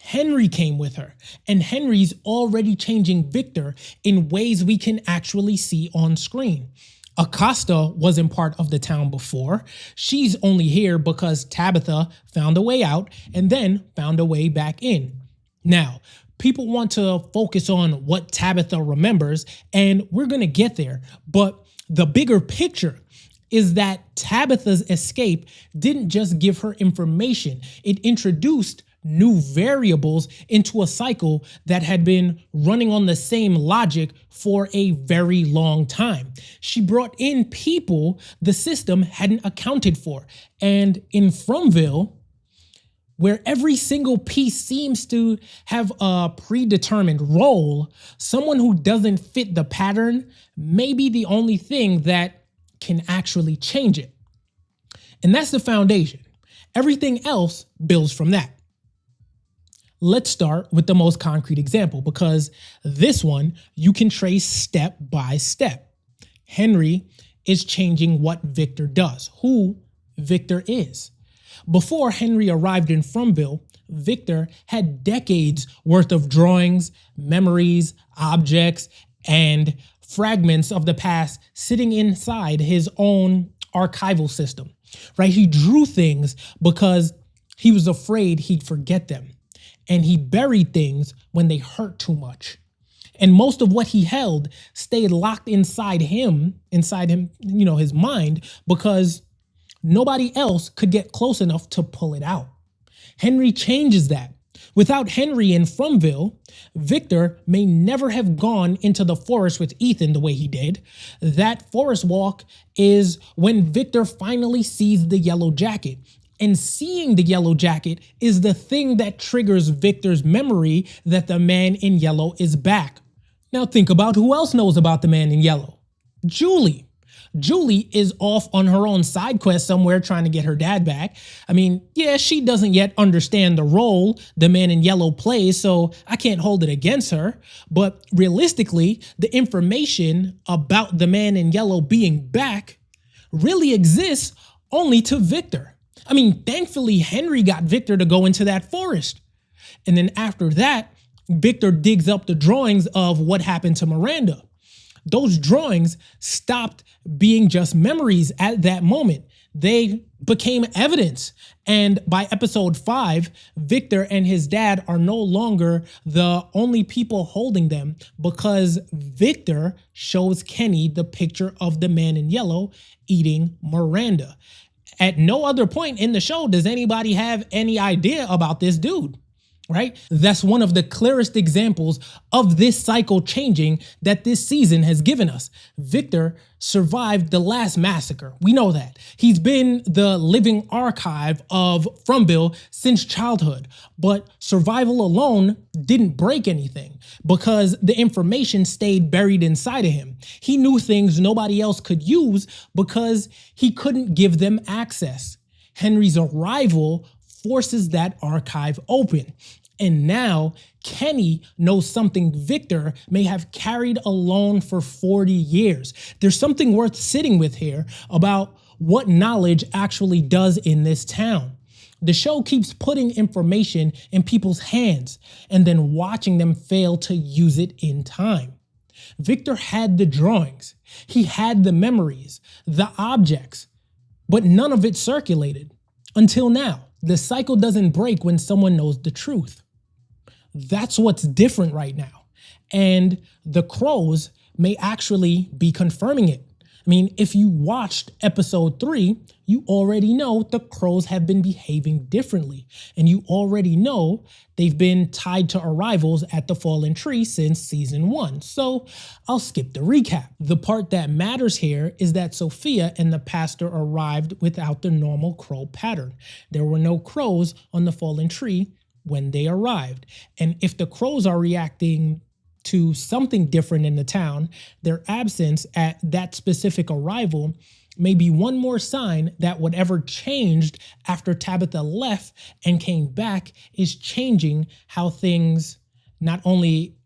Speaker 1: Henry came with her, and Henry's already changing Victor in ways we can actually see on screen. Acosta wasn't part of the town before. She's only here because Tabitha found a way out and then found a way back in. Now, people want to focus on what Tabitha remembers, and we're going to get there. But the bigger picture is that Tabitha's escape didn't just give her information. It introduced new variables into a cycle that had been running on the same logic for a very long time. She brought in people the system hadn't accounted for. And in Fromville, where every single piece seems to have a predetermined role, someone who doesn't fit the pattern may be the only thing that can actually change it. And that's the foundation. Everything else builds from that. Let's start with the most concrete example, because this one you can trace step by step. Henry is changing what Victor does, who Victor is. Before Henry arrived in Fromville, Victor had decades worth of drawings, memories, objects, and fragments of the past sitting inside his own archival system, right? He drew things because he was afraid he'd forget them. And he buried things when they hurt too much. And most of what he held stayed locked inside him, his mind, because nobody else could get close enough to pull it out. Henry changes that. Without Henry in Fromville, Victor may never have gone into the forest with Ethan the way he did. That forest walk is when Victor finally sees the yellow jacket. And seeing the yellow jacket is the thing that triggers Victor's memory that the man in yellow is back. Now think about who else knows about the man in yellow. Julie. Julie is off on her own side quest somewhere trying to get her dad back. She doesn't yet understand the role the man in yellow plays, so I can't hold it against her. But realistically, the information about the man in yellow being back really exists only to Victor. Thankfully, Henry got Victor to go into that forest. And then after that, Victor digs up the drawings of what happened to Miranda. Those drawings stopped being just memories at that moment. They became evidence. And by episode 5, Victor and his dad are no longer the only people holding them, because Victor shows Kenny the picture of the man in yellow eating Miranda. At no other point in the show does anybody have any idea about this dude, right? That's one of the clearest examples of this cycle changing that this season has given us. Victor survived the last massacre. We know that. He's been the living archive of Fromville since childhood, but survival alone didn't break anything because the information stayed buried inside of him. He knew things nobody else could use because he couldn't give them access. Henry's arrival forces that archive open. And now Kenny knows something Victor may have carried alone for 40 years. There's something worth sitting with here about what knowledge actually does in this town. The show keeps putting information in people's hands and then watching them fail to use it in time. Victor had the drawings, he had the memories, the objects, but none of it circulated. Until now, the cycle doesn't break when someone knows the truth. That's what's different right now. And the crows may actually be confirming it. I mean, if you watched episode 3, you already know the crows have been behaving differently. And you already know they've been tied to arrivals at the fallen tree since season 1. So I'll skip the recap. The part that matters here is that Sophia and the pastor arrived without the normal crow pattern. There were no crows on the fallen tree when they arrived. And if the crows are reacting to something different in the town, their absence at that specific arrival may be one more sign that whatever changed after Tabitha left and came back is changing how things not only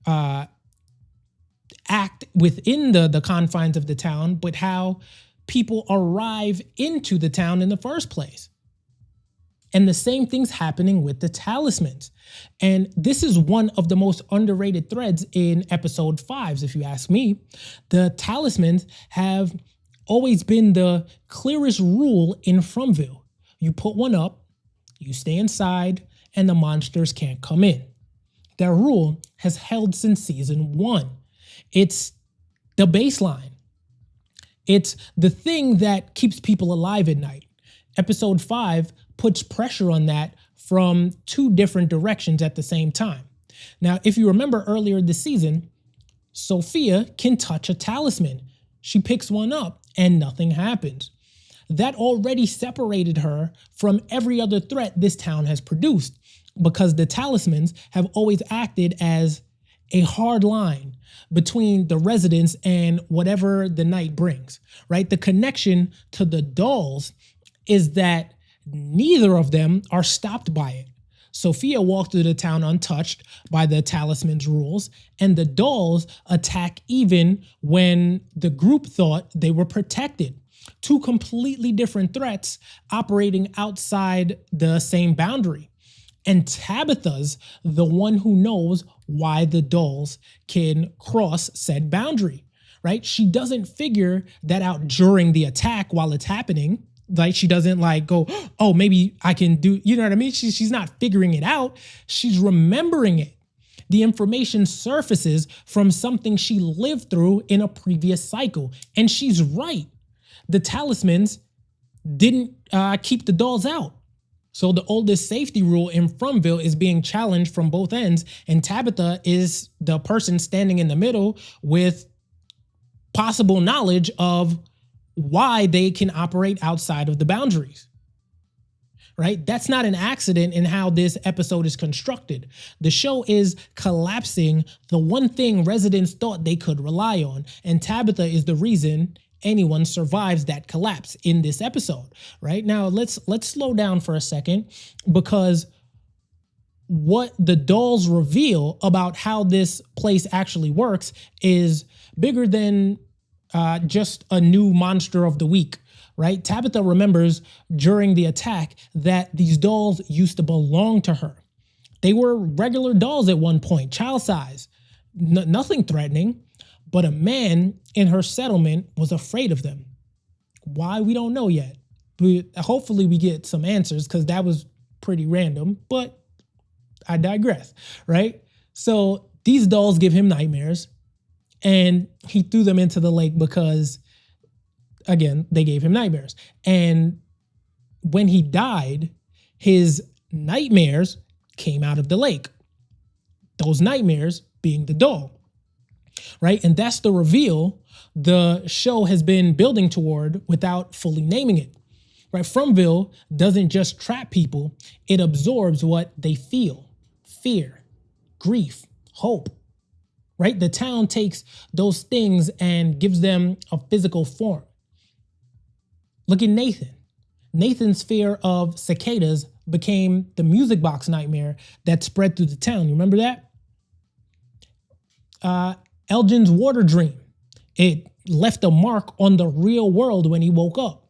Speaker 1: act within the confines of the town, but how people arrive into the town in the first place. And the same thing's happening with the talismans. And this is one of the most underrated threads in episode 5, if you ask me. The talismans have always been the clearest rule in Fromville. You put one up, you stay inside, and the monsters can't come in. That rule has held since season 1. It's the baseline. It's the thing that keeps people alive at night. Episode 5 puts pressure on that from 2 different directions at the same time. Now, if you remember earlier this season, Sophia can touch a talisman. She picks one up and nothing happens. That already separated her from every other threat this town has produced because the talismans have always acted as a hard line between the residents and whatever the night brings, right? The connection to the dolls is that neither of them are stopped by it. Sophia walked through the town untouched by the talisman's rules, and the dolls attack even when the group thought they were protected. 2 completely different threats operating outside the same boundary. And Tabitha's the one who knows why the dolls can cross said boundary, right? She doesn't figure that out during the attack while it's happening. Like, she doesn't like go, oh, maybe I can do, you know what I mean? She's not figuring it out. She's remembering it. The information surfaces from something she lived through in a previous cycle. And she's right. The talismans didn't keep the dolls out. So the oldest safety rule in Fromville is being challenged from both ends. And Tabitha is the person standing in the middle with possible knowledge of why they can operate outside of the boundaries, right? That's not an accident in how this episode is constructed. The show is collapsing the one thing residents thought they could rely on, and Tabitha is the reason anyone survives that collapse in this episode, right? Now, let's slow down for a second, because what the dolls reveal about how this place actually works is bigger than just a new monster of the week, right? Tabitha remembers during the attack that these dolls used to belong to her. They were regular dolls at one point, child size, nothing threatening, but a man in her settlement was afraid of them. Why, we don't know yet. Hopefully we get some answers, because that was pretty random, but I digress, right? So these dolls give him nightmares. And he threw them into the lake because, again, they gave him nightmares. And when he died, his nightmares came out of the lake. Those nightmares being the doll, right? And that's the reveal the show has been building toward without fully naming it, right? Fromville doesn't just trap people, it absorbs what they feel: fear, grief, hope, right? The town takes those things and gives them a physical form. Look at Nathan. Nathan's fear of cicadas became the music box nightmare that spread through the town. You remember that? Elgin's water dream. It left a mark on the real world when he woke up.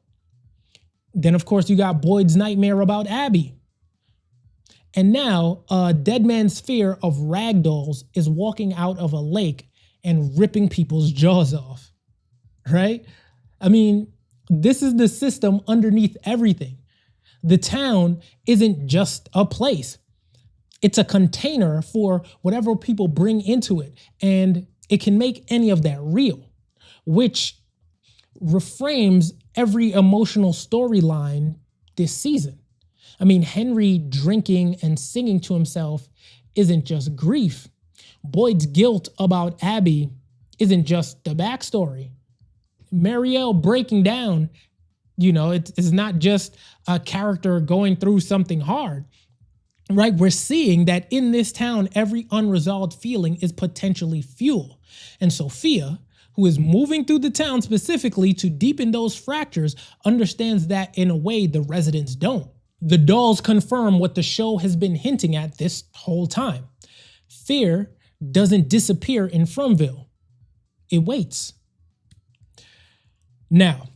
Speaker 1: Then, of course, you got Boyd's nightmare about Abby. And now, Dead Man's fear of ragdolls is walking out of a lake and ripping people's jaws off, right? I mean, this is the system underneath everything. The town isn't just a place. It's a container for whatever people bring into it, and it can make any of that real, which reframes every emotional storyline this season. I mean, Henry drinking and singing to himself isn't just grief. Boyd's guilt about Abby isn't just the backstory. Marielle breaking down, it's not just a character going through something hard, right? We're seeing that in this town, every unresolved feeling is potentially fuel. And Sophia, who is moving through the town specifically to deepen those fractures, understands that in a way the residents don't. The dolls confirm what the show has been hinting at this whole time. Fear doesn't disappear in Fromville. It waits. Now,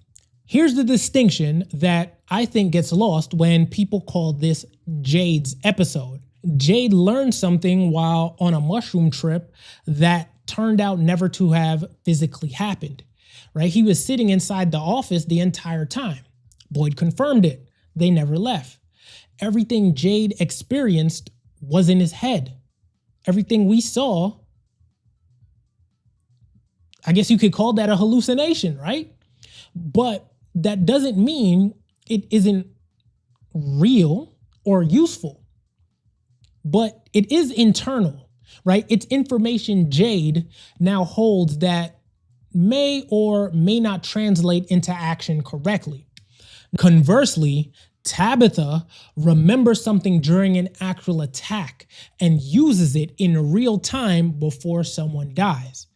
Speaker 1: here's the distinction that I think gets lost when people call this Jade's episode. Jade learned something while on a mushroom trip that turned out never to have physically happened, right? He was sitting inside the office the entire time. Boyd confirmed it. They never left. Everything Jade experienced was in his head. Everything we saw, I guess you could call that a hallucination, right? But that doesn't mean it isn't real or useful. But it is internal, right? It's information Jade now holds that may or may not translate into action correctly. Conversely, Tabitha remembers something during an actual attack and uses it in real time before someone dies,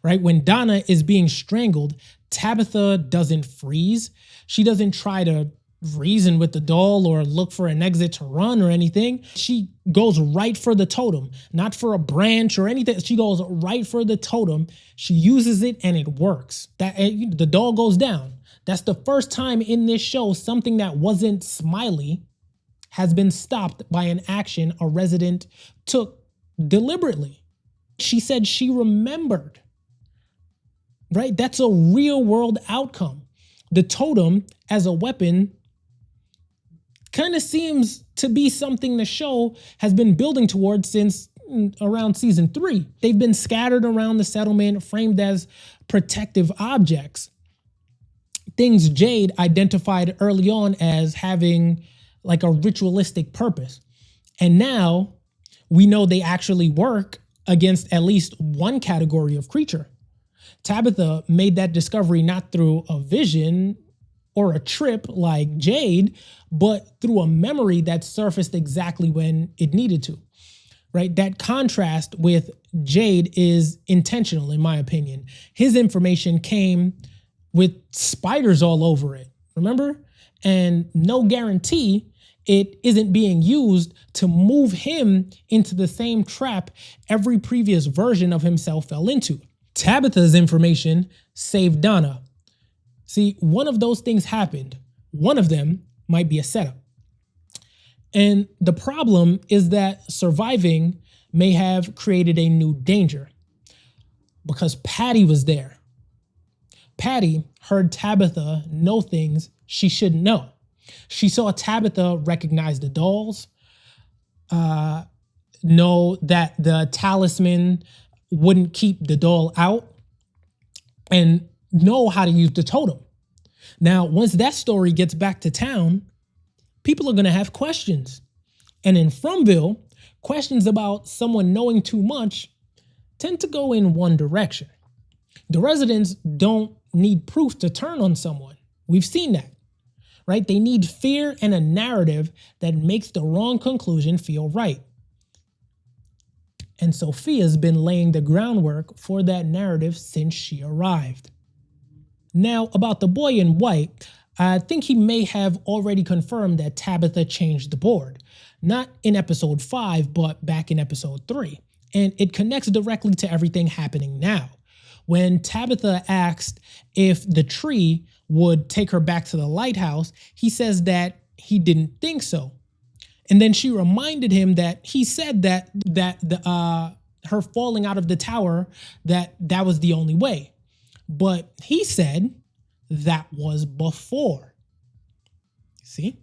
Speaker 1: right? When Donna is being strangled, Tabitha doesn't freeze. She doesn't try to reason with the doll or look for an exit to run or anything. She goes right for the totem, not for a branch or anything. She goes right for the totem. She uses it and it works. The doll goes down. That's the first time in this show something that wasn't smiley has been stopped by an action a resident took deliberately. She said she remembered. Right? That's a real world outcome. The totem as a weapon kind of seems to be something the show has been building towards since around season 3. They've been scattered around the settlement, framed as protective objects. Things Jade identified early on as having like a ritualistic purpose. And now we know they actually work against at least one category of creature. Tabitha made that discovery not through a vision or a trip like Jade, but through a memory that surfaced exactly when it needed to, right? That contrast with Jade is intentional, in my opinion. His information came with spiders all over it, remember? And no guarantee it isn't being used to move him into the same trap every previous version of himself fell into. Tabitha's information saved Donna. See, one of those things happened. One of them might be a setup. And the problem is that surviving may have created a new danger because Patty was there. Patty heard Tabitha know things she shouldn't know. She saw Tabitha recognize the dolls, know that the talisman wouldn't keep the doll out, and know how to use the totem. Now, once that story gets back to town, people are going to have questions. And in Fromville, questions about someone knowing too much tend to go in one direction. The residents don't need proof to turn on someone. We've seen that, right? They need fear and a narrative that makes the wrong conclusion feel right. And Sophia's been laying the groundwork for that narrative since she arrived. Now, about the boy in white, I think he may have already confirmed that Tabitha changed the board. Not in episode 5, but back in episode 3. And it connects directly to everything happening now. When Tabitha asked if the tree would take her back to the lighthouse, he says that he didn't think so. And then she reminded him that he said that her falling out of the tower, that was the only way. But he said that was before. See?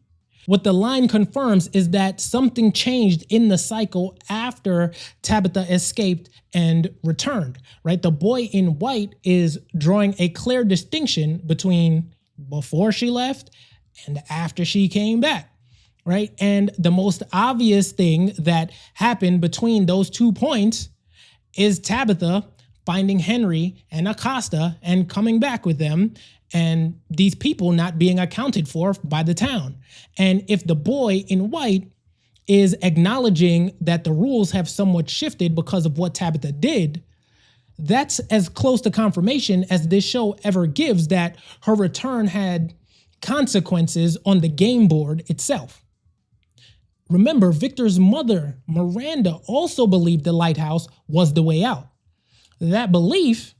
Speaker 1: What the line confirms is that something changed in the cycle after Tabitha escaped and returned, right? The boy in white is drawing a clear distinction between before she left and after she came back, right? And the most obvious thing that happened between those 2 points is Tabitha finding Henry and Acosta and coming back with them, and these people not being accounted for by the town. And if the boy in white is acknowledging that the rules have somewhat shifted because of what Tabitha did, that's as close to confirmation as this show ever gives that her return had consequences on the game board itself. Remember, Victor's mother, Miranda, also believed the lighthouse was the way out. That belief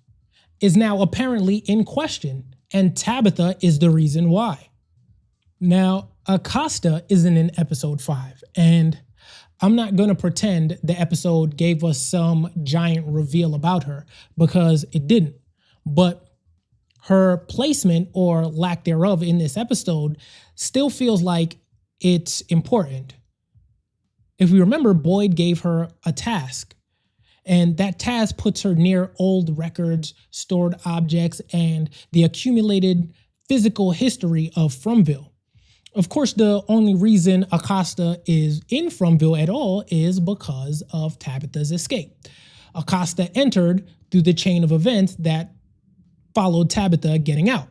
Speaker 1: is now apparently in question, and Tabitha is the reason why. Now, Acosta isn't in episode 5, and I'm not going to pretend the episode gave us some giant reveal about her, because it didn't. But her placement or lack thereof in this episode still feels like it's important. If we remember, Boyd gave her a task, and that task puts her near old records, stored objects, and the accumulated physical history of Fromville. Of course, the only reason Acosta is in Fromville at all is because of Tabitha's escape. Acosta entered through the chain of events that followed Tabitha getting out.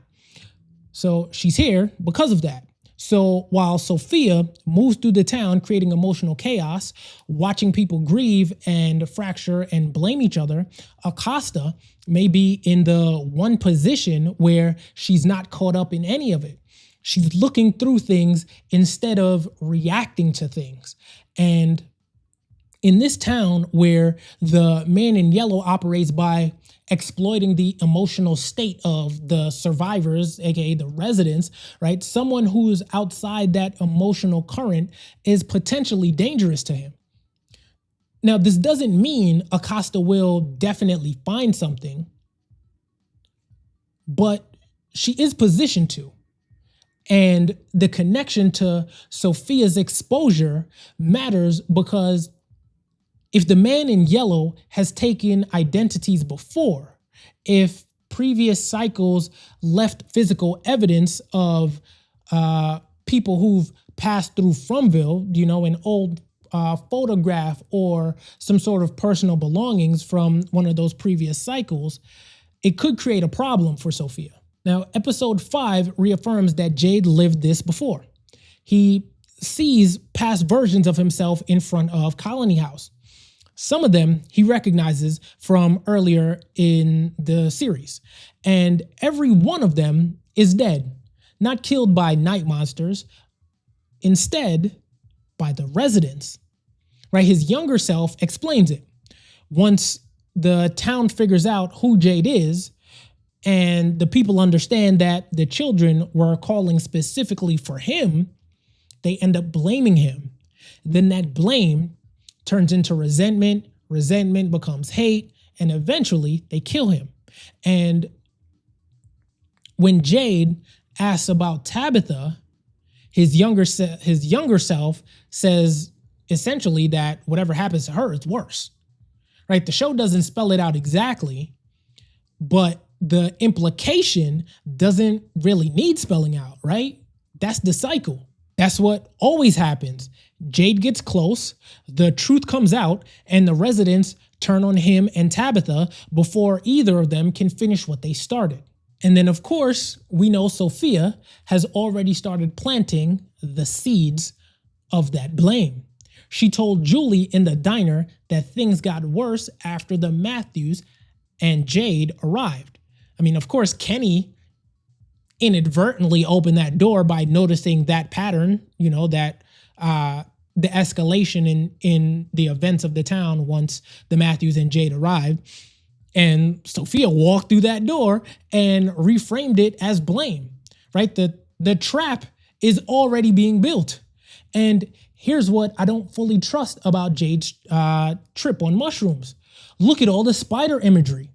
Speaker 1: So she's here because of that. So while Sophia moves through the town creating emotional chaos, watching people grieve and fracture and blame each other, Acosta may be in the one position where she's not caught up in any of it. She's looking through things instead of reacting to things. And in this town where the man in yellow operates by exploiting the emotional state of the survivors, aka the residents, right? Someone who's outside that emotional current is potentially dangerous to him. Now, this doesn't mean Acosta will definitely find something, but she is positioned to. And the connection to Sophia's exposure matters because if the man in yellow has taken identities before, if previous cycles left physical evidence of people who've passed through Fromville, an old photograph or some sort of personal belongings from one of those previous cycles, it could create a problem for Sophia. Now, episode 5 reaffirms that Jade lived this before. He sees past versions of himself in front of Colony House. Some of them he recognizes from earlier in the series, and every one of them is dead, not killed by night monsters, instead by the residents, right? His younger self explains it. Once the town figures out who Jade is, and the people understand that the children were calling specifically for him, they end up blaming him. Then that blame turns into resentment, resentment becomes hate, and eventually they kill him. And when Jade asks about Tabitha, his younger self says essentially that whatever happens to her is worse, right? The show doesn't spell it out exactly, but the implication doesn't really need spelling out, right? That's the cycle. That's what always happens. Jade gets close, the truth comes out, and the residents turn on him and Tabitha before either of them can finish what they started. And then, of course, we know Sophia has already started planting the seeds of that blame. She told Julie in the diner that things got worse after the Matthews and Jade arrived. I mean, of course, Kenny inadvertently opened that door by noticing that pattern, that the escalation in the events of the town once the Matthews and Jade arrived. And Sophia walked through that door and reframed it as blame, right? The trap is already being built. And here's what I don't fully trust about Jade's trip on mushrooms. Look at all the spider imagery.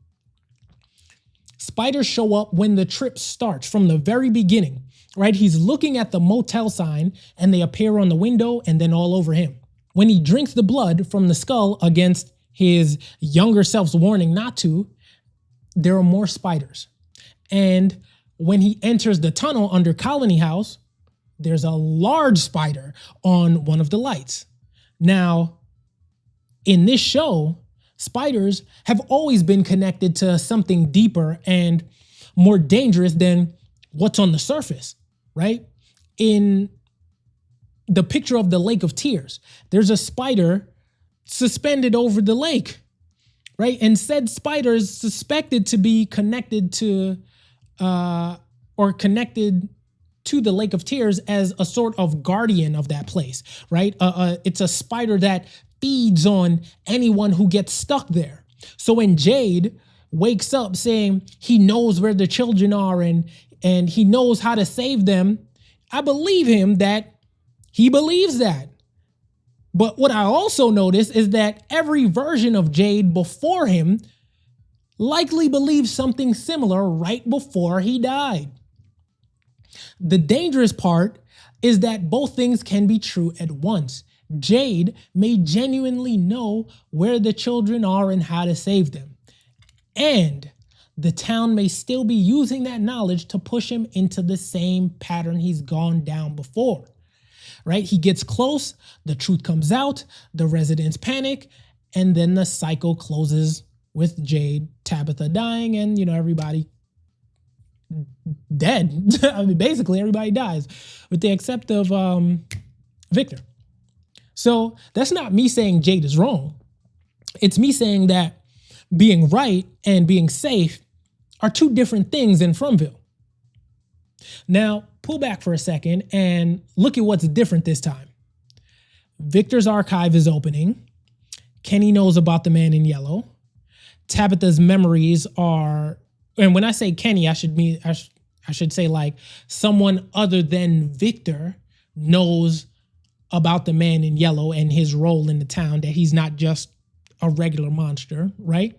Speaker 1: Spiders show up when the trip starts from the very beginning, right? He's looking at the motel sign and they appear on the window and then all over him. When he drinks the blood from the skull against his younger self's warning not to, there are more spiders. And when he enters the tunnel under Colony House, there's a large spider on one of the lights. Now, in this show, spiders have always been connected to something deeper and more dangerous than what's on the surface, right? In the picture of the Lake of Tears, there's a spider suspended over the lake, right? And said spider is suspected to be connected to connected to the Lake of Tears as a sort of guardian of that place, right? It's a spider that feeds on anyone who gets stuck there. So when Jade wakes up saying he knows where the children are and he knows how to save them, I believe him that he believes that. But what I also notice is that every version of Jade before him likely believed something similar right before he died. The dangerous part is that both things can be true at once. Jade may genuinely know where the children are and how to save them. And the town may still be using that knowledge to push him into the same pattern he's gone down before. Right? He gets close, the truth comes out, the residents panic, and then the cycle closes with Jade, Tabitha dying, and everybody dead. I mean, basically everybody dies, with the exception of Victor. So that's not me saying Jade is wrong. It's me saying that being right and being safe are two different things in Fromville. Now, pull back for a second and look at what's different this time. Victor's archive is opening. Kenny knows about the man in yellow. Tabitha's memories are, and when I say Kenny, I should say like someone other than Victor knows about the man in yellow and his role in the town, that he's not just a regular monster, right?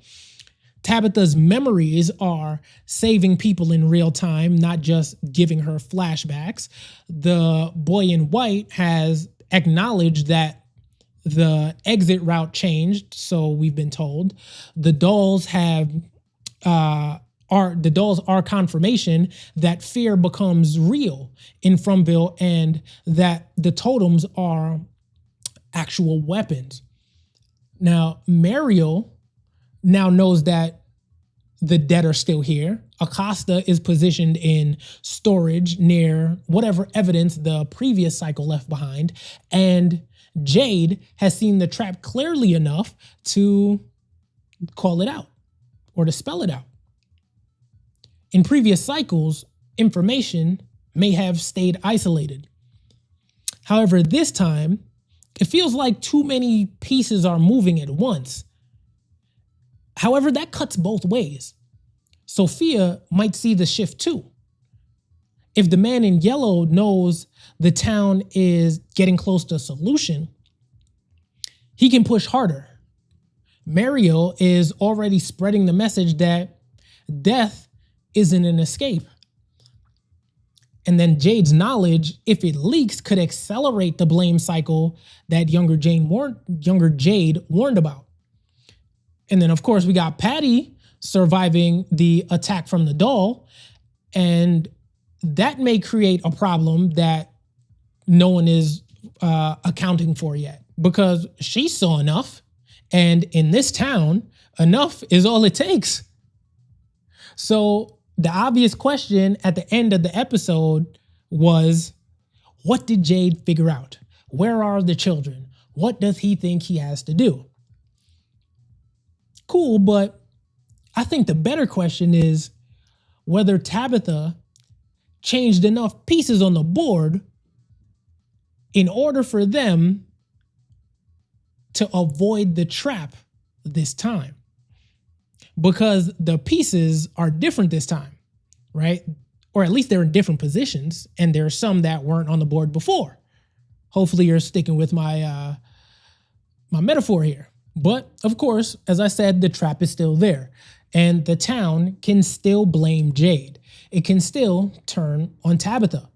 Speaker 1: Tabitha's memories are saving people in real time, not just giving her flashbacks. The boy in white has acknowledged that the exit route changed, so we've been told. The dolls are confirmation that fear becomes real in Fromville and that the totems are actual weapons. Now, Mariel now knows that the dead are still here. Acosta is positioned in storage near whatever evidence the previous cycle left behind. And Jade has seen the trap clearly enough to call it out or to spell it out. In previous cycles, information may have stayed isolated. However, this time, it feels like too many pieces are moving at once. However, that cuts both ways. Sophia might see the shift too. If the man in yellow knows the town is getting close to a solution, he can push harder. Mariel is already spreading the message that death isn't an escape. And then Jade's knowledge, if it leaks, could accelerate the blame cycle that younger Jade warned about. And then, of course, we got Patty surviving the attack from the doll. And that may create a problem that no one is accounting for yet, because she saw enough. And in this town, enough is all it takes. So the obvious question at the end of the episode was, what did Jade figure out? Where are the children? What does he think he has to do? Cool, but I think the better question is whether Tabitha changed enough pieces on the board in order for them to avoid the trap this time. Because the pieces are different this time, right? Or at least they're in different positions, and there are some that weren't on the board before. Hopefully you're sticking with my my metaphor here. But of course, as I said, the trap is still there, and the town can still blame Jade. It can still turn on Tabitha.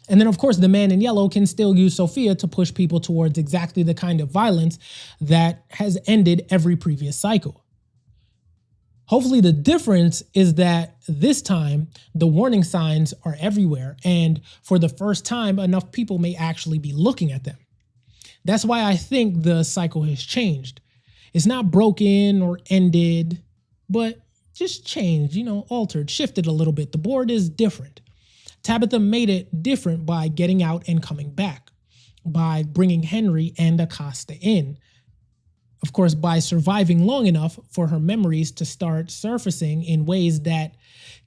Speaker 1: And then of course, the man in yellow can still use Sophia to push people towards exactly the kind of violence that has ended every previous cycle. Hopefully the difference is that this time the warning signs are everywhere, and for the first time, enough people may actually be looking at them. That's why I think the cycle has changed. It's not broken or ended, but just changed, altered, shifted a little bit. The board is different. Tabitha made it different by getting out and coming back, by bringing Henry and Acosta in. Of course, by surviving long enough for her memories to start surfacing in ways that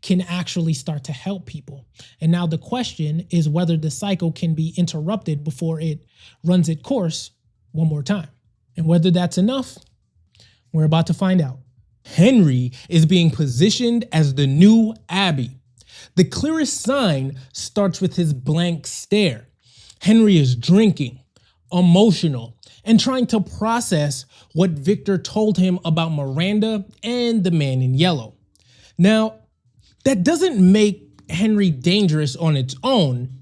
Speaker 1: can actually start to help people. And now the question is whether the cycle can be interrupted before it runs its course one more time. And whether that's enough, we're about to find out. Henry is being positioned as the new Abby. The clearest sign starts with his blank stare. Henry is drinking, emotional, and trying to process what Victor told him about Miranda and the man in yellow. Now, that doesn't make Henry dangerous on its own,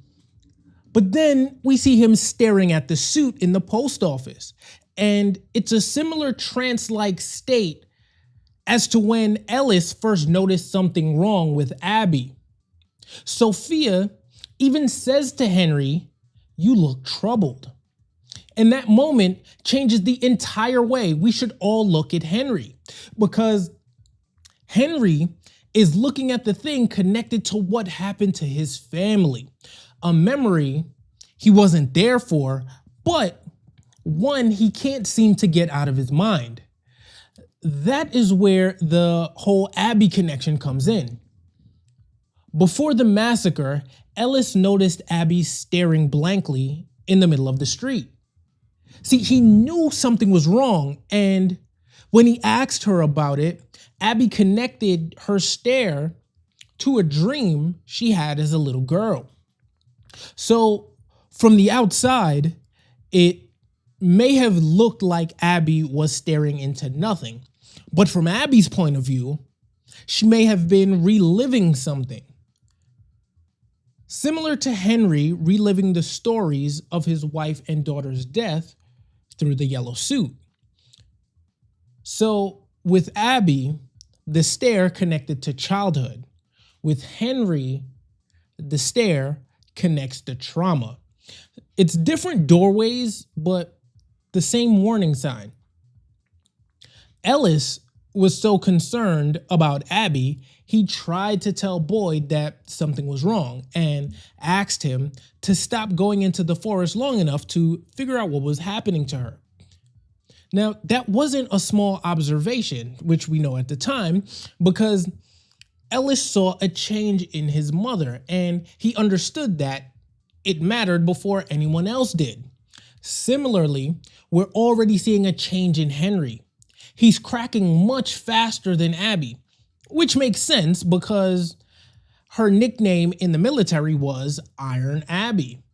Speaker 1: but then we see him staring at the suit in the post office, and it's a similar trance-like state as to when Ellis first noticed something wrong with Abby. Sophia even says to Henry, "You look troubled." And that moment changes the entire way we should all look at Henry, because Henry is looking at the thing connected to what happened to his family, a memory he wasn't there for, but one he can't seem to get out of his mind. That is where the whole Abby connection comes in. Before the massacre, Ellis noticed Abby staring blankly in the middle of the street. See, he knew something was wrong, and when he asked her about it, Abby connected her stare to a dream she had as a little girl. So from the outside, it may have looked like Abby was staring into nothing, but from Abby's point of view, she may have been reliving something. Similar to Henry reliving the stories of his wife and daughter's death through the yellow suit. So with Abby, the stare connected to childhood. With Henry, the stare connects to trauma. It's different doorways, but the same warning sign. Ellis was so concerned about Abby, he tried to tell Boyd that something was wrong and asked him to stop going into the forest long enough to figure out what was happening to her. Now, that wasn't a small observation, which we know at the time, because Ellis saw a change in his mother, and he understood that it mattered before anyone else did. Similarly, we're already seeing a change in Henry. He's cracking much faster than Abby, which makes sense because her nickname in the military was Iron Abby.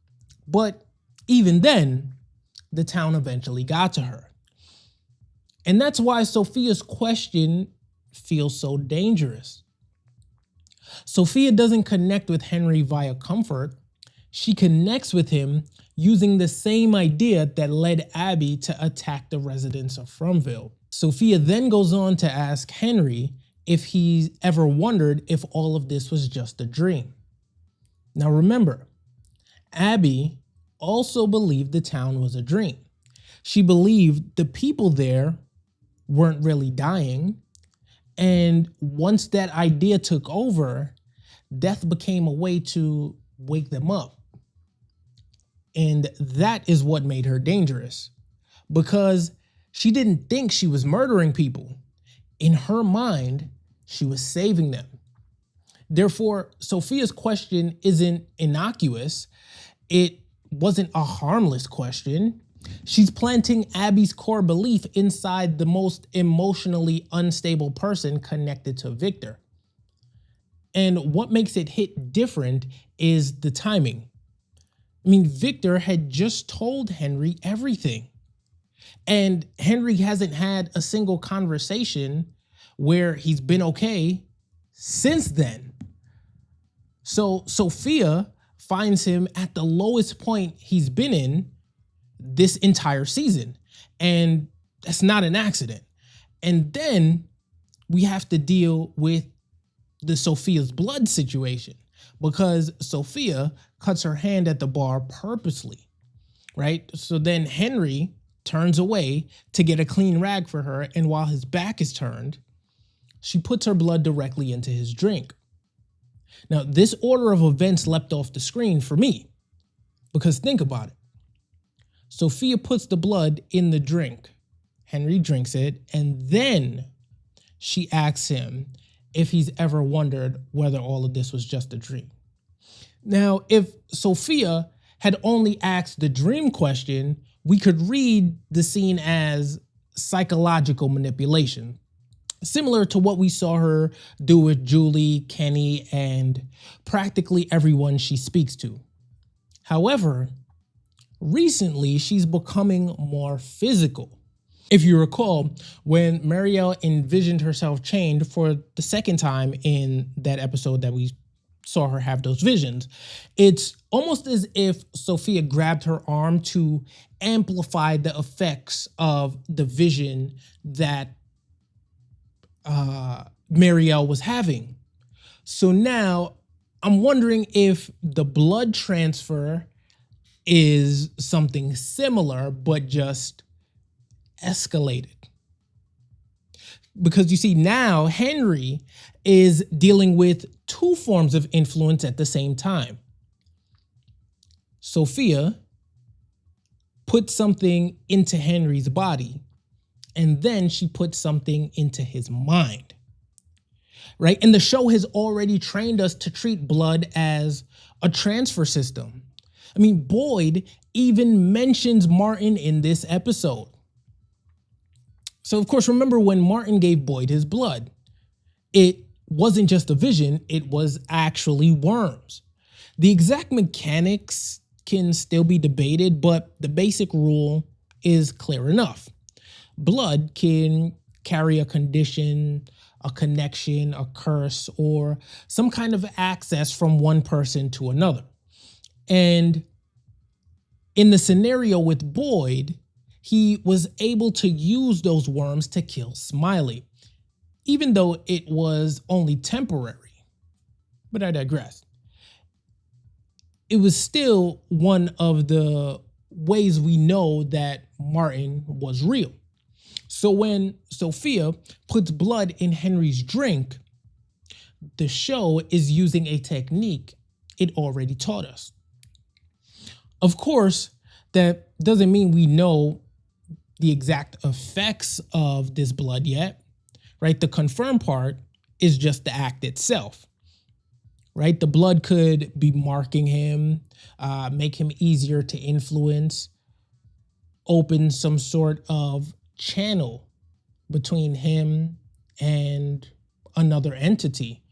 Speaker 1: But even then, the town eventually got to her. And that's why Sophia's question feels so dangerous. Sophia doesn't connect with Henry via comfort. She connects with him using the same idea that led Abby to attack the residents of Fromville. Sophia then goes on to ask Henry if he's ever wondered if all of this was just a dream. Now remember, Abby also believed the town was a dream. She believed the people there weren't really dying. And once that idea took over, death became a way to wake them up. And that is what made her dangerous, because she didn't think she was murdering people. In her mind, she was saving them. Therefore, Sophia's question isn't innocuous. It wasn't a harmless question. She's planting Abby's core belief inside the most emotionally unstable person connected to Victor. And what makes it hit different is the timing. I mean, Victor had just told Henry everything. And Henry hasn't had a single conversation where he's been okay since then. So Sophia finds him at the lowest point he's been in this entire season. And that's not an accident. And then we have to deal with the Sophia's blood situation, because Sophia cuts her hand at the bar purposely, right? So then Henry turns away to get a clean rag for her, and while his back is turned, she puts her blood directly into his drink. Now, this order of events leapt off the screen for me, because think about it. Sophia puts the blood in the drink. Henry drinks it, and then she asks him if he's ever wondered whether all of this was just a dream. Now, if Sophia had only asked the dream question, we could read the scene as psychological manipulation, similar to what we saw her do with Julie, Kenny, and practically everyone she speaks to. However, recently she's becoming more physical. If you recall, when Marielle envisioned herself chained for the second time in that episode that we saw her have those visions, it's almost as if Sophia grabbed her arm to amplify the effects of the vision that Marielle was having. So now I'm wondering if the blood transfer is something similar, but just escalated. Because you see, now Henry is dealing with two forms of influence at the same time. Sophia put something into Henry's body, and then she put something into his mind, right? And the show has already trained us to treat blood as a transfer system. I mean, Boyd even mentions Martin in this episode. So, of course, remember when Martin gave Boyd his blood, it wasn't just a vision, it was actually worms. The exact mechanics can still be debated, but the basic rule is clear enough. Blood can carry a condition, a connection, a curse, or some kind of access from one person to another. And in the scenario with Boyd, he was able to use those worms to kill Smiley, even though it was only temporary. But I digress. It was still one of the ways we know that Martin was real. So when Sophia puts blood in Henry's drink, the show is using a technique it already taught us. Of course, that doesn't mean we know the exact effects of this blood yet, right? The confirmed part is just the act itself, right? The blood could be marking him, make him easier to influence, open some sort of channel between him and another entity,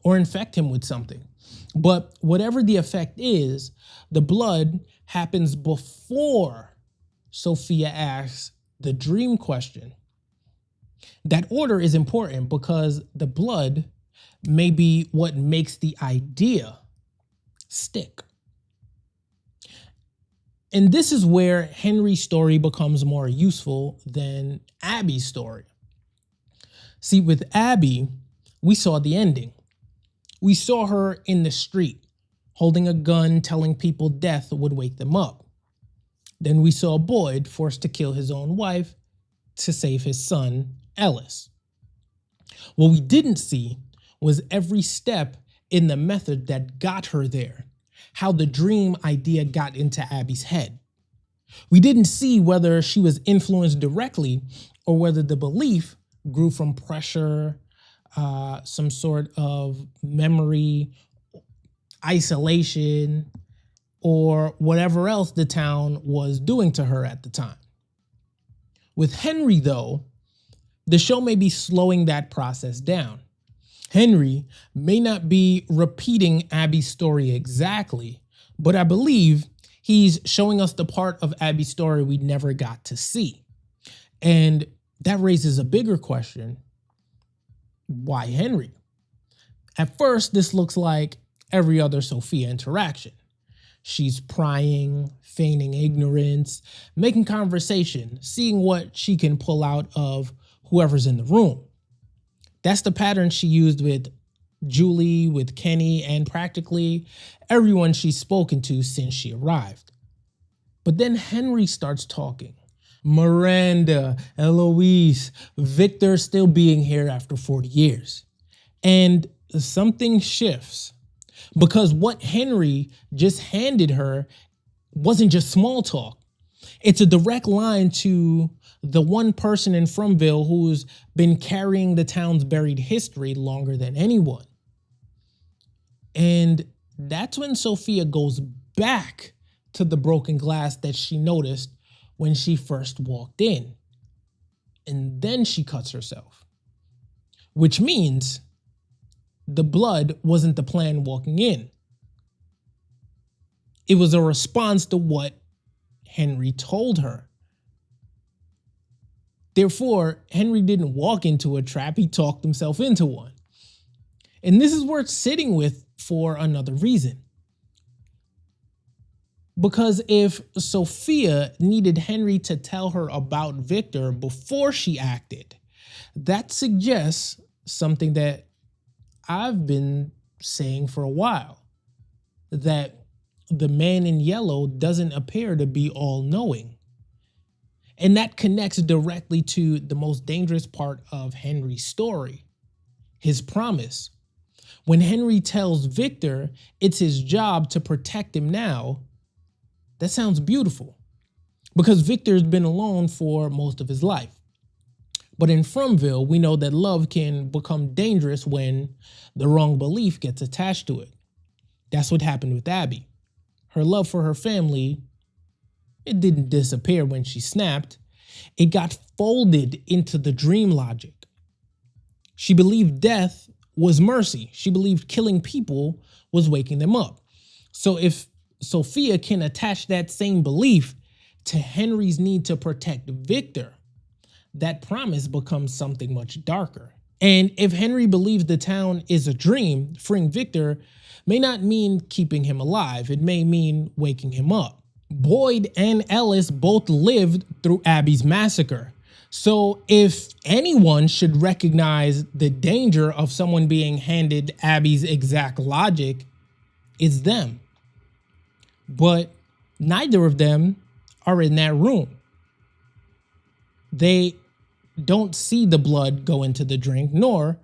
Speaker 1: or infect him with something. But whatever the effect is, the blood happens before Sophia asks the dream question. That order is important because the blood may be what makes the idea stick. And this is where Henry's story becomes more useful than Abby's story. See, with Abby, we saw the ending. We saw her in the street, holding a gun, telling people death would wake them up. Then we saw Boyd forced to kill his own wife to save his son, Ellis. What we didn't see was every step in the method that got her there, how the dream idea got into Abby's head. We didn't see whether she was influenced directly or whether the belief grew from pressure, some sort of memory, isolation, or whatever else the town was doing to her at the time. With Henry, though, the show may be slowing that process down. Henry may not be repeating Abby's story exactly, but I believe he's showing us the part of Abby's story we never got to see. And that raises a bigger question. Why Henry? At first, this looks like every other Sophia interaction. She's prying, feigning ignorance, making conversation, seeing what she can pull out of whoever's in the room. That's the pattern she used with Julie, with Kenny, and practically everyone she's spoken to since she arrived. But then Henry starts talking. Miranda, Eloise, Victor still being here after 40 years. And something shifts. Because what Henry just handed her wasn't just small talk. It's a direct line to the one person in Fromville who's been carrying the town's buried history longer than anyone. And that's when Sophia goes back to the broken glass that she noticed when she first walked in. And then she cuts herself. Which means the blood wasn't the plan walking in. It was a response to what Henry told her. Therefore, Henry didn't walk into a trap, he talked himself into one. And this is worth sitting with for another reason. Because if Sophia needed Henry to tell her about Victor before she acted, that suggests something that I've been saying for a while, that the man in yellow doesn't appear to be all-knowing. And that connects directly to the most dangerous part of Henry's story, his promise. When Henry tells Victor it's his job to protect him now, that sounds beautiful because Victor's been alone for most of his life. But in Fromville, we know that love can become dangerous when the wrong belief gets attached to it. That's what happened with Abby. Her love for her family, it didn't disappear when she snapped. It got folded into the dream logic. She believed death was mercy. She believed killing people was waking them up. So if Sophia can attach that same belief to Henry's need to protect Victor, that promise becomes something much darker. And if Henry believes the town is a dream, freeing Victor may not mean keeping him alive. It may mean waking him up. Boyd and Ellis both lived through Abby's massacre. So if anyone should recognize the danger of someone being handed Abby's exact logic, it's them. But neither of them are in that room. They don't see the blood go into the drink, nor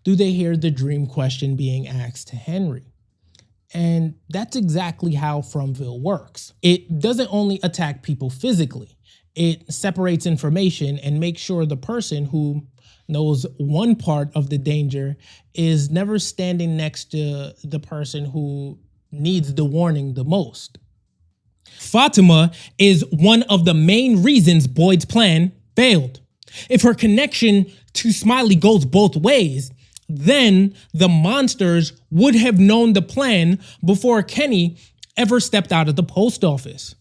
Speaker 1: do they hear the dream question being asked to Henry. And that's exactly how Fromville works. It doesn't only attack people physically. It separates information and makes sure the person who knows one part of the danger is never standing next to the person who needs the warning the most. Fatima is one of the main reasons Boyd's plan failed. If her connection to Smiley goes both ways, then the monsters would have known the plan before Kenny ever stepped out of the post office.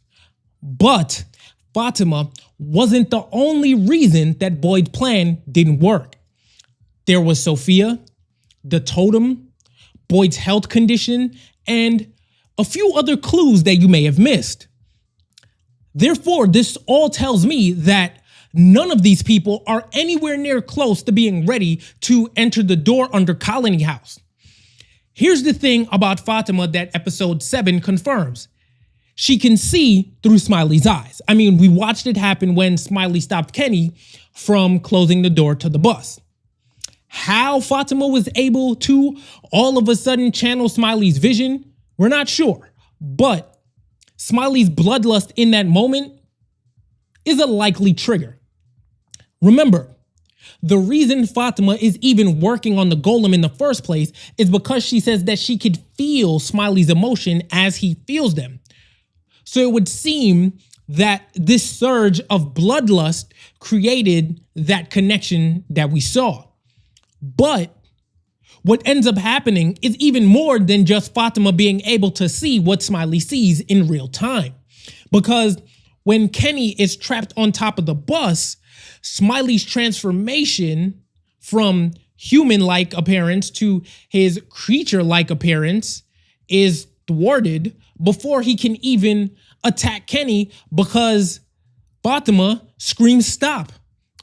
Speaker 1: But Fatima wasn't the only reason that Boyd's plan didn't work. There was Sophia, the totem, Boyd's health condition, and a few other clues that you may have missed. Therefore, this all tells me that none of these people are anywhere near close to being ready to enter the door under Colony House. Here's the thing about Fatima that episode 7 confirms. She can see through Smiley's eyes. I mean, we watched it happen when Smiley stopped Kenny from closing the door to the bus. How Fatima was able to all of a sudden channel Smiley's vision, we're not sure. But Smiley's bloodlust in that moment is a likely trigger. Remember, the reason Fatima is even working on the golem in the first place is because she says that she could feel Smiley's emotion as he feels them. So it would seem that this surge of bloodlust created that connection that we saw. But what ends up happening is even more than just Fatima being able to see what Smiley sees in real time. Because when Kenny is trapped on top of the bus, Smiley's transformation from human-like appearance to his creature-like appearance is thwarted before he can even attack Kenny because Fatima screams stop.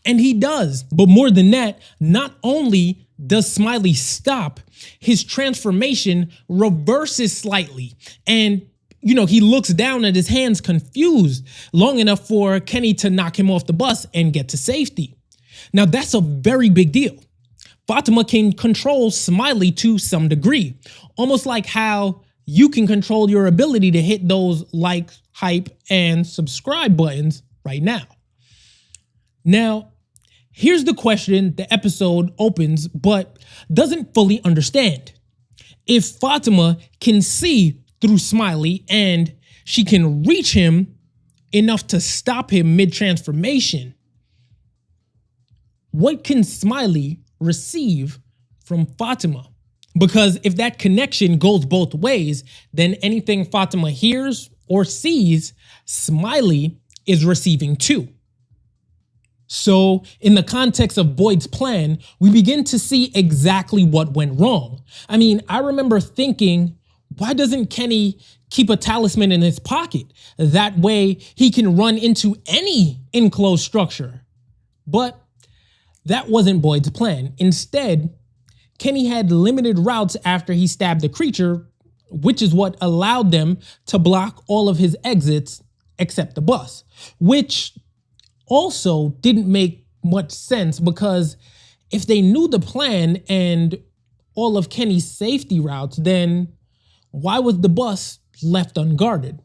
Speaker 1: And he does. But more than that, not only does Smiley stop, his transformation reverses slightly. And, he looks down at his hands confused long enough for Kenny to knock him off the bus and get to safety. Now, that's a very big deal. Fatima can control Smiley to some degree, almost like how you can control your ability to hit those like, hype, and subscribe buttons right now. Now, here's the question the episode opens but doesn't fully understand. If Fatima can see through Smiley and she can reach him enough to stop him mid-transformation, what can Smiley receive from Fatima? Because if that connection goes both ways, then anything Fatima hears or sees, Smiley is receiving too. So in the context of Boyd's plan, we begin to see exactly what went wrong. I mean, I remember thinking, why doesn't Kenny keep a talisman in his pocket? That way he can run into any enclosed structure. But that wasn't Boyd's plan. Instead, Kenny had limited routes after he stabbed the creature, which is what allowed them to block all of his exits except the bus, which also didn't make much sense because if they knew the plan and all of Kenny's safety routes, then why was the bus left unguarded?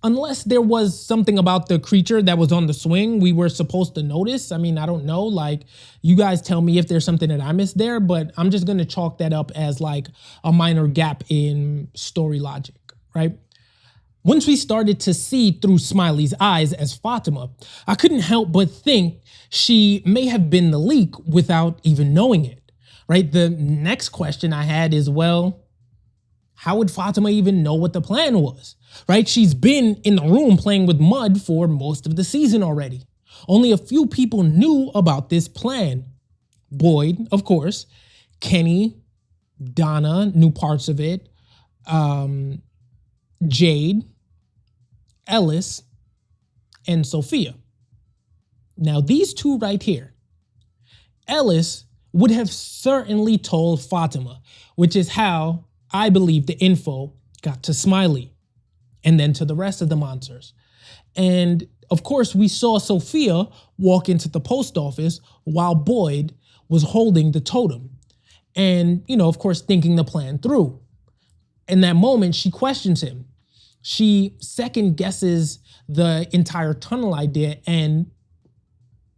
Speaker 1: Unless there was something about the creature that was on the swing we were supposed to notice. I mean, I don't know, like you guys tell me if there's something that I missed there, but I'm just gonna chalk that up as like a minor gap in story logic, right? Once we started to see through Smiley's eyes as Fatima, I couldn't help but think she may have been the leak without even knowing it, right? The next question I had is, well, how would Fatima even know what the plan was, right? She's been in the room playing with mud for most of the season already. Only a few people knew about this plan. Boyd, of course, Kenny, Donna knew parts of it, Jade, Ellis, and Sophia. Now, these two right here, Ellis would have certainly told Fatima, which is how I believe the info got to Smiley and then to the rest of the monsters. And of course, we saw Sophia walk into the post office while Boyd was holding the totem and, of course, thinking the plan through. In that moment, she questions him. She second guesses the entire tunnel idea and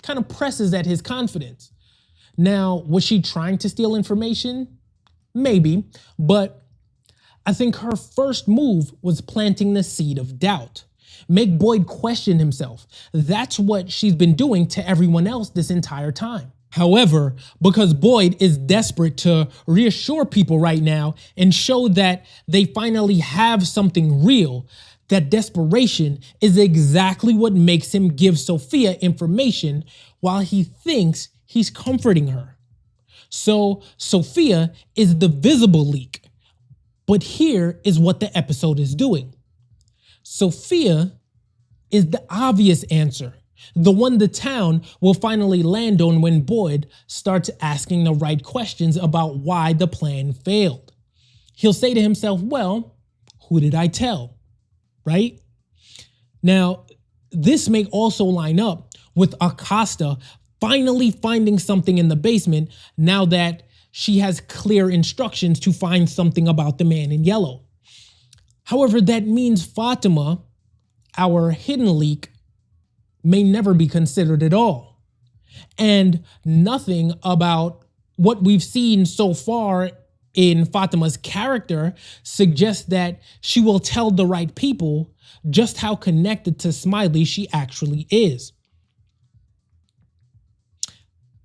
Speaker 1: kind of presses at his confidence. Now, was she trying to steal information? Maybe, but I think her first move was planting the seed of doubt. Make Boyd question himself. That's what she's been doing to everyone else this entire time. However, because Boyd is desperate to reassure people right now and show that they finally have something real, that desperation is exactly what makes him give Sophia information while he thinks he's comforting her. So Sophia is the visible leak. But here is what the episode is doing. Sophia is the obvious answer. The one the town will finally land on when Boyd starts asking the right questions about why the plan failed. He'll say to himself, well, who did I tell? Right? Now, this may also line up with Acosta finally finding something in the basement now that she has clear instructions to find something about the man in yellow. However, that means Fatima, our hidden leak, may never be considered at all. And nothing about what we've seen so far in Fatima's character suggests that she will tell the right people just how connected to Smiley she actually is.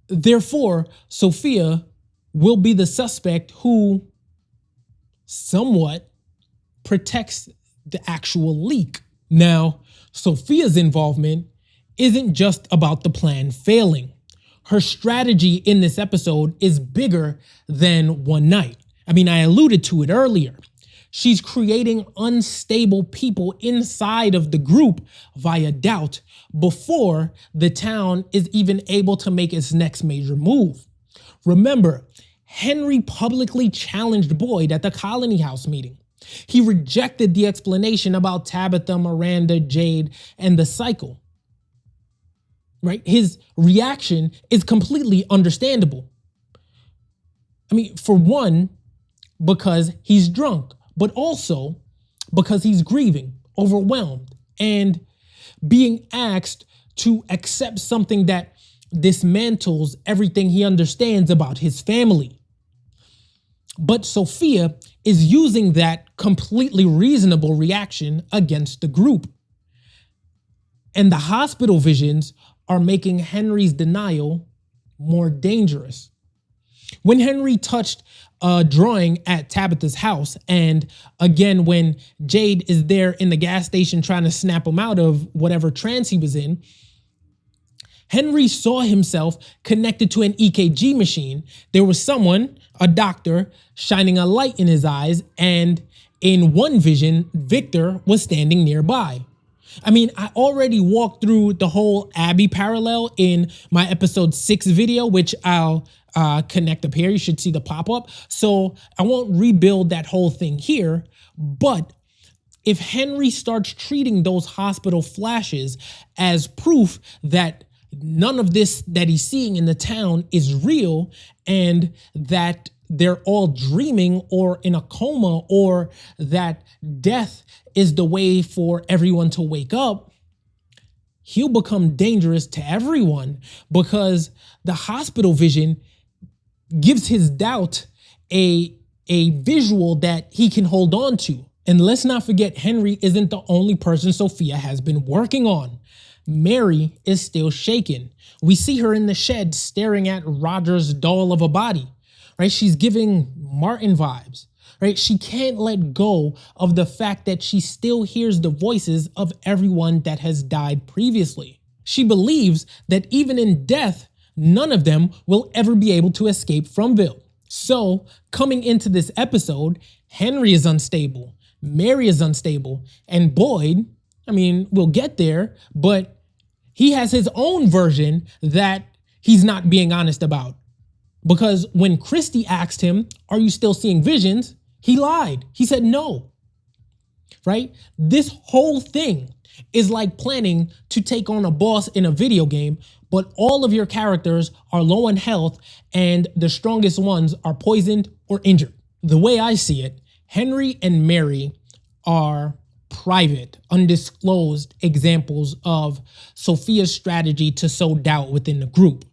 Speaker 1: Therefore, Sophia will be the suspect who somewhat protects the actual leak. Now, Sophia's involvement isn't just about the plan failing. Her strategy in this episode is bigger than one night. I mean, I alluded to it earlier. She's creating unstable people inside of the group via doubt before the town is even able to make its next major move. Remember, Henry publicly challenged Boyd at the Colony House meeting. He rejected the explanation about Tabitha, Miranda, Jade, and the cycle. Right? His reaction is completely understandable. I mean, for one, because he's drunk, but also because he's grieving, overwhelmed, and being asked to accept something that dismantles everything he understands about his family. But Sophia is using that completely reasonable reaction against the group. And the hospital visions are making Henry's denial more dangerous. When Henry touched a drawing at Tabitha's house, and again when Jade is there in the gas station trying to snap him out of whatever trance he was in, Henry saw himself connected to an EKG machine. There was someone, a doctor, shining a light in his eyes, and in one vision, Victor was standing nearby. I mean, I already walked through the whole Abby parallel in my episode 6 video, which I'll connect up here. You should see the pop-up. So I won't rebuild that whole thing here. But if Henry starts treating those hospital flashes as proof that none of this that he's seeing in the town is real and that they're all dreaming or in a coma or that death is the way for everyone to wake up, he'll become dangerous to everyone because the hospital vision gives his doubt a visual that he can hold on to. And let's not forget, Henry isn't the only person Sophia has been working on. Mary is still shaken. We see her in the shed staring at Roger's doll of a body, right? She's giving Martin vibes, right? She can't let go of the fact that she still hears the voices of everyone that has died previously. She believes that even in death, none of them will ever be able to escape Fromville. So coming into this episode, Henry is unstable, Mary is unstable, and Boyd, I mean, we'll get there, but he has his own version that he's not being honest about. Because when Christy asked him, are you still seeing visions? He lied. He said no, right? This whole thing is like planning to take on a boss in a video game, but all of your characters are low on health and the strongest ones are poisoned or injured. The way I see it, Henry and Mary are private, undisclosed examples of Sophia's strategy to sow doubt within the group.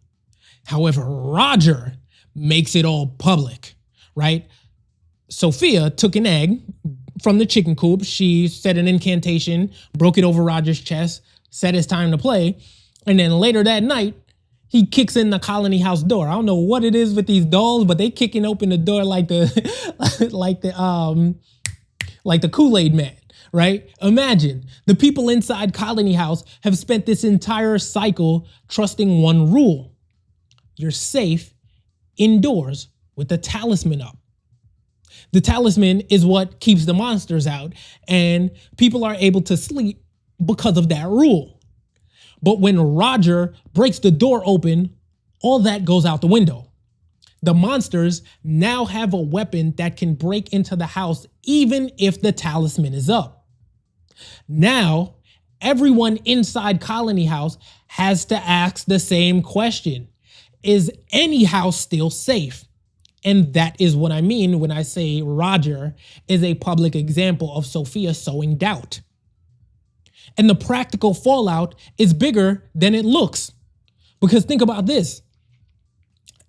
Speaker 1: However, Roger makes it all public, right? Sophia took an egg from the chicken coop. She said an incantation, broke it over Roger's chest, said it's time to play. And then later that night, he kicks in the Colony House door. I don't know what it is with these dolls, but they kicking open the door like the like the Kool-Aid man. Right? Imagine the people inside Colony House have spent this entire cycle trusting one rule. You're safe indoors with the talisman up. The talisman is what keeps the monsters out, and people are able to sleep because of that rule. But when Rawteur breaks the door open, all that goes out the window. The monsters now have a weapon that can break into the house even if the talisman is up. Now, everyone inside Colony House has to ask the same question. Is any house still safe? And that is what I mean when I say Rawteur is a public example of Sophia sowing doubt. And the practical fallout is bigger than it looks. Because think about this.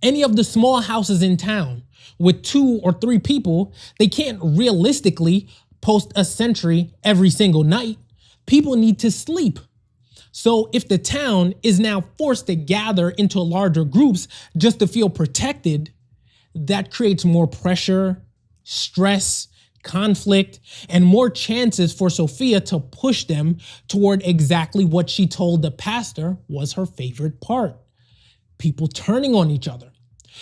Speaker 1: Any of the small houses in town with 2 or 3 people, they can't realistically post a sentry every single night. People need to sleep. So if the town is now forced to gather into larger groups just to feel protected, that creates more pressure, stress, conflict, and more chances for Sophia to push them toward exactly what she told the pastor was her favorite part: people turning on each other.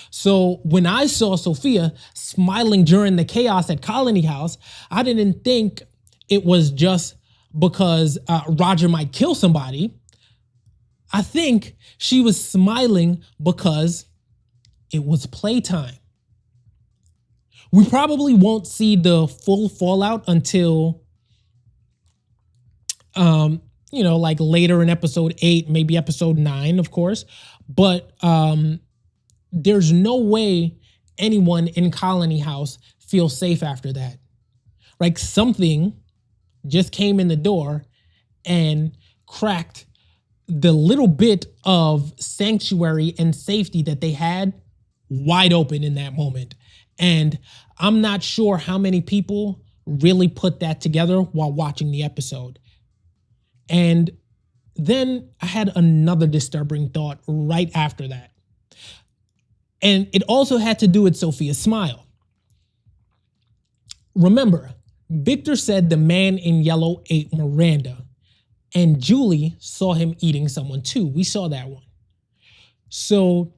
Speaker 1: So when I saw Sophia smiling during the chaos at Colony House, I didn't think it was just because Rawteur might kill somebody. I think she was smiling because it was playtime. We probably won't see the full fallout until, like later in episode 8, maybe episode 9, of course. But there's no way anyone in Colony House feels safe after that. Like something just came in the door and cracked the little bit of sanctuary and safety that they had wide open in that moment. And I'm not sure how many people really put that together while watching the episode. And then I had another disturbing thought right after that. And it also had to do with Sophia's smile. Remember, Victor said the man in yellow ate Miranda, and Julie saw him eating someone too. We saw that one. So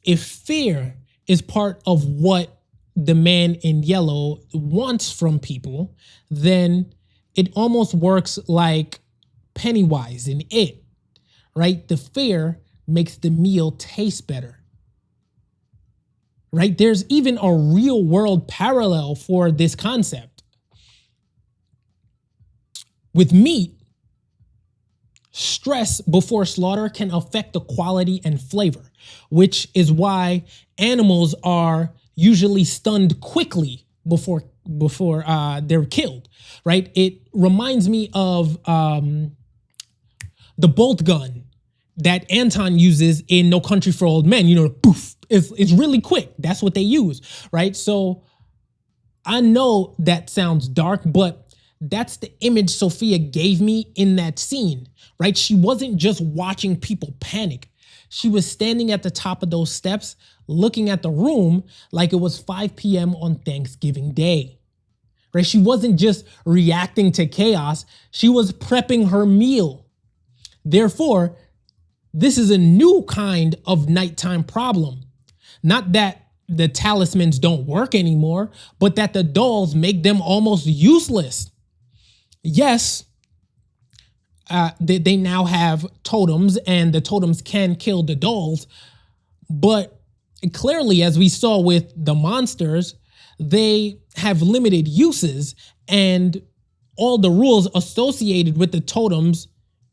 Speaker 1: if fear is part of what the man in yellow wants from people, then it almost works like Pennywise in It, right? The fear makes the meal taste better, right? There's even a real world parallel for this concept. With meat, stress before slaughter can affect the quality and flavor, which is why animals are usually stunned quickly before they're killed, right? It reminds me of the bolt gun that Anton uses in No Country for Old Men. Poof, it's really quick. That's what they use, right? So I know that sounds dark, but that's the image Sophia gave me in that scene, right? She wasn't just watching people panic. She was standing at the top of those steps, looking at the room like it was 5 p.m. on Thanksgiving Day, right? She wasn't just reacting to chaos. She was prepping her meal. Therefore, this is a new kind of nighttime problem. Not that the talismans don't work anymore, but that the dolls make them almost useless. Yes, they now have totems, and the totems can kill the dolls, but clearly, as we saw with the monsters, they have limited uses, and all the rules associated with the totems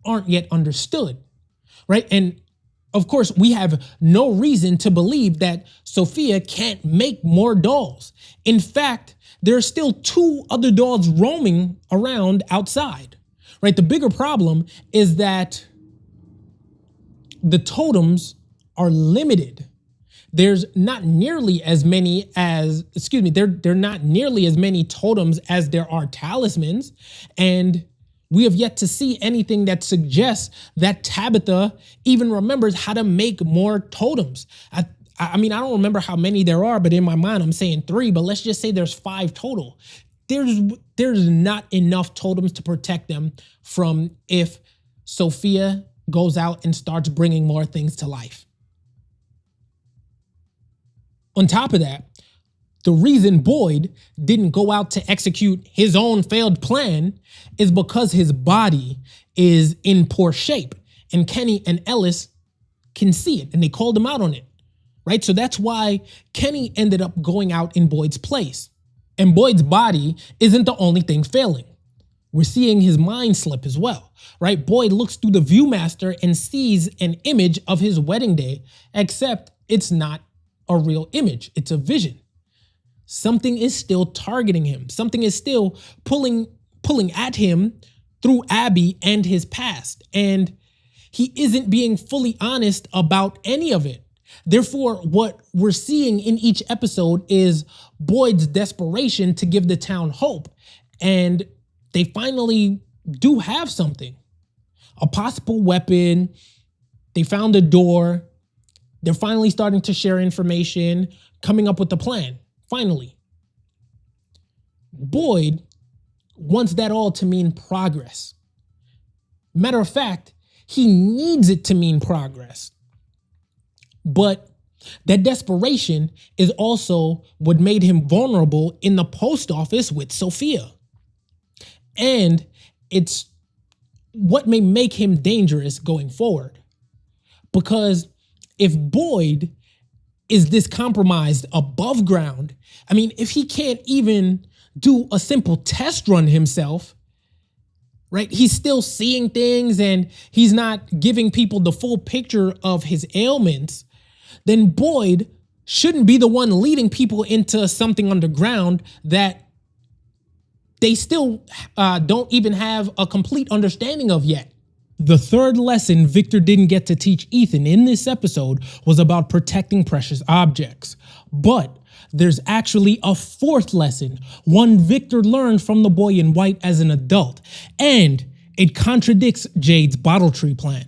Speaker 1: aren't yet understood, right? And of course, we have no reason to believe that Sophia can't make more dolls. In fact, there are still 2 other dolls roaming around outside, right? The bigger problem is that the totems are limited. There's not nearly as many as, they're not nearly as many totems as there are talismans. And we have yet to see anything that suggests that Tabitha even remembers how to make more totems. I mean, I don't remember how many there are, but in my mind, I'm saying 3, but let's just say there's 5 total. There's not enough totems to protect them from if Sophia goes out and starts bringing more things to life. On top of that, the reason Boyd didn't go out to execute his own failed plan is because his body is in poor shape. And Kenny and Ellis can see it, and they called him out on it, right? So that's why Kenny ended up going out in Boyd's place. And Boyd's body isn't the only thing failing. We're seeing his mind slip as well, right? Boyd looks through the Viewmaster and sees an image of his wedding day, except it's not a real image, it's a vision. Something is still targeting him. Something is still pulling at him through Abby and his past. And he isn't being fully honest about any of it. Therefore, what we're seeing in each episode is Boyd's desperation to give the town hope. And they finally do have something. A possible weapon. They found a door. They're finally starting to share information, coming up with a plan. Finally. Boyd wants that all to mean progress. Matter of fact, he needs it to mean progress. But that desperation is also what made him vulnerable in the post office with Sophia. And it's what may make him dangerous going forward. Because if Boyd is this compromised above ground, I mean, if he can't even do a simple test run himself, right? He's still seeing things and he's not giving people the full picture of his ailments, then Boyd shouldn't be the one leading people into something underground that they still don't even have a complete understanding of yet. The third lesson Victor didn't get to teach Ethan in this episode was about protecting precious objects. But there's actually a fourth lesson, one Victor learned from the boy in white as an adult, and it contradicts Jade's bottle tree plan.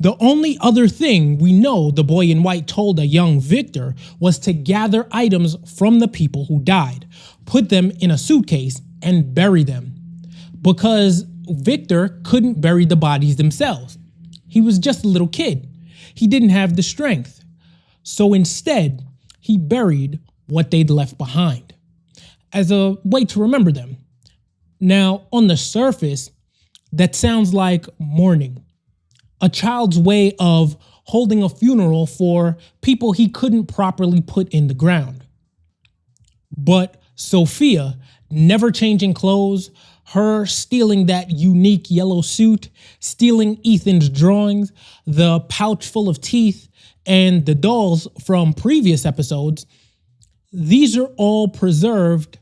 Speaker 1: The only other thing we know the boy in white told a young Victor was to gather items from the people who died, put them in a suitcase, and bury them. Because Victor couldn't bury the bodies themselves. He was just a little kid. He didn't have the strength. So instead, he buried what they'd left behind as a way to remember them. Now, on the surface, that sounds like mourning, a child's way of holding a funeral for people he couldn't properly put in the ground. But Sophia, never changing clothes, her stealing that unique yellow suit, stealing Ethan's drawings, the pouch full of teeth, and the dolls from previous episodes, these are all preserved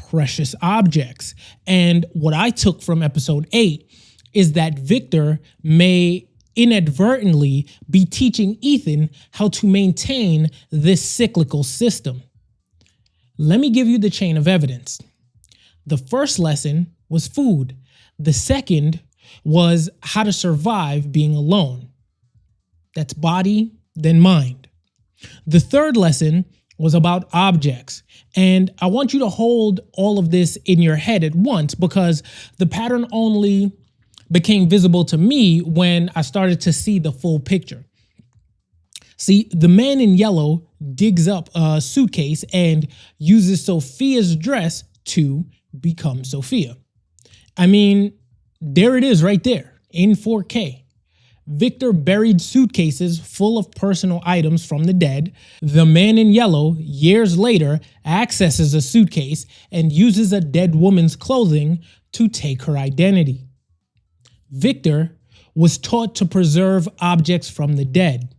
Speaker 1: precious objects. And what I took from episode 8 is that Victor may inadvertently be teaching Ethan how to maintain this cyclical system. Let me give you the chain of evidence. The first lesson was food. The second was how to survive being alone. That's body, then mind. The third lesson was about objects. And I want you to hold all of this in your head at once because the pattern only became visible to me when I started to see the full picture. See, the man in yellow digs up a suitcase and uses Sophia's dress to become Sophia. I mean, there it is right there in 4K. Victor buried suitcases full of personal items from the dead. The man in yellow, years later, accesses a suitcase and uses a dead woman's clothing to take her identity. Victor was taught to preserve objects from the dead.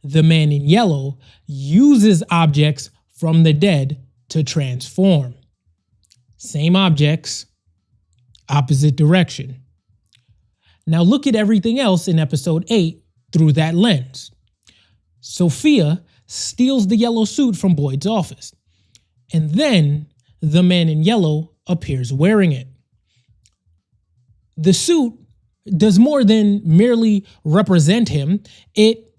Speaker 1: The man in yellow uses objects from the dead to transform. Same objects, opposite direction. Now look at everything else in episode 8 through that lens. Sophia steals the yellow suit from Boyd's office, and then the man in yellow appears wearing it. The suit does more than merely represent him. It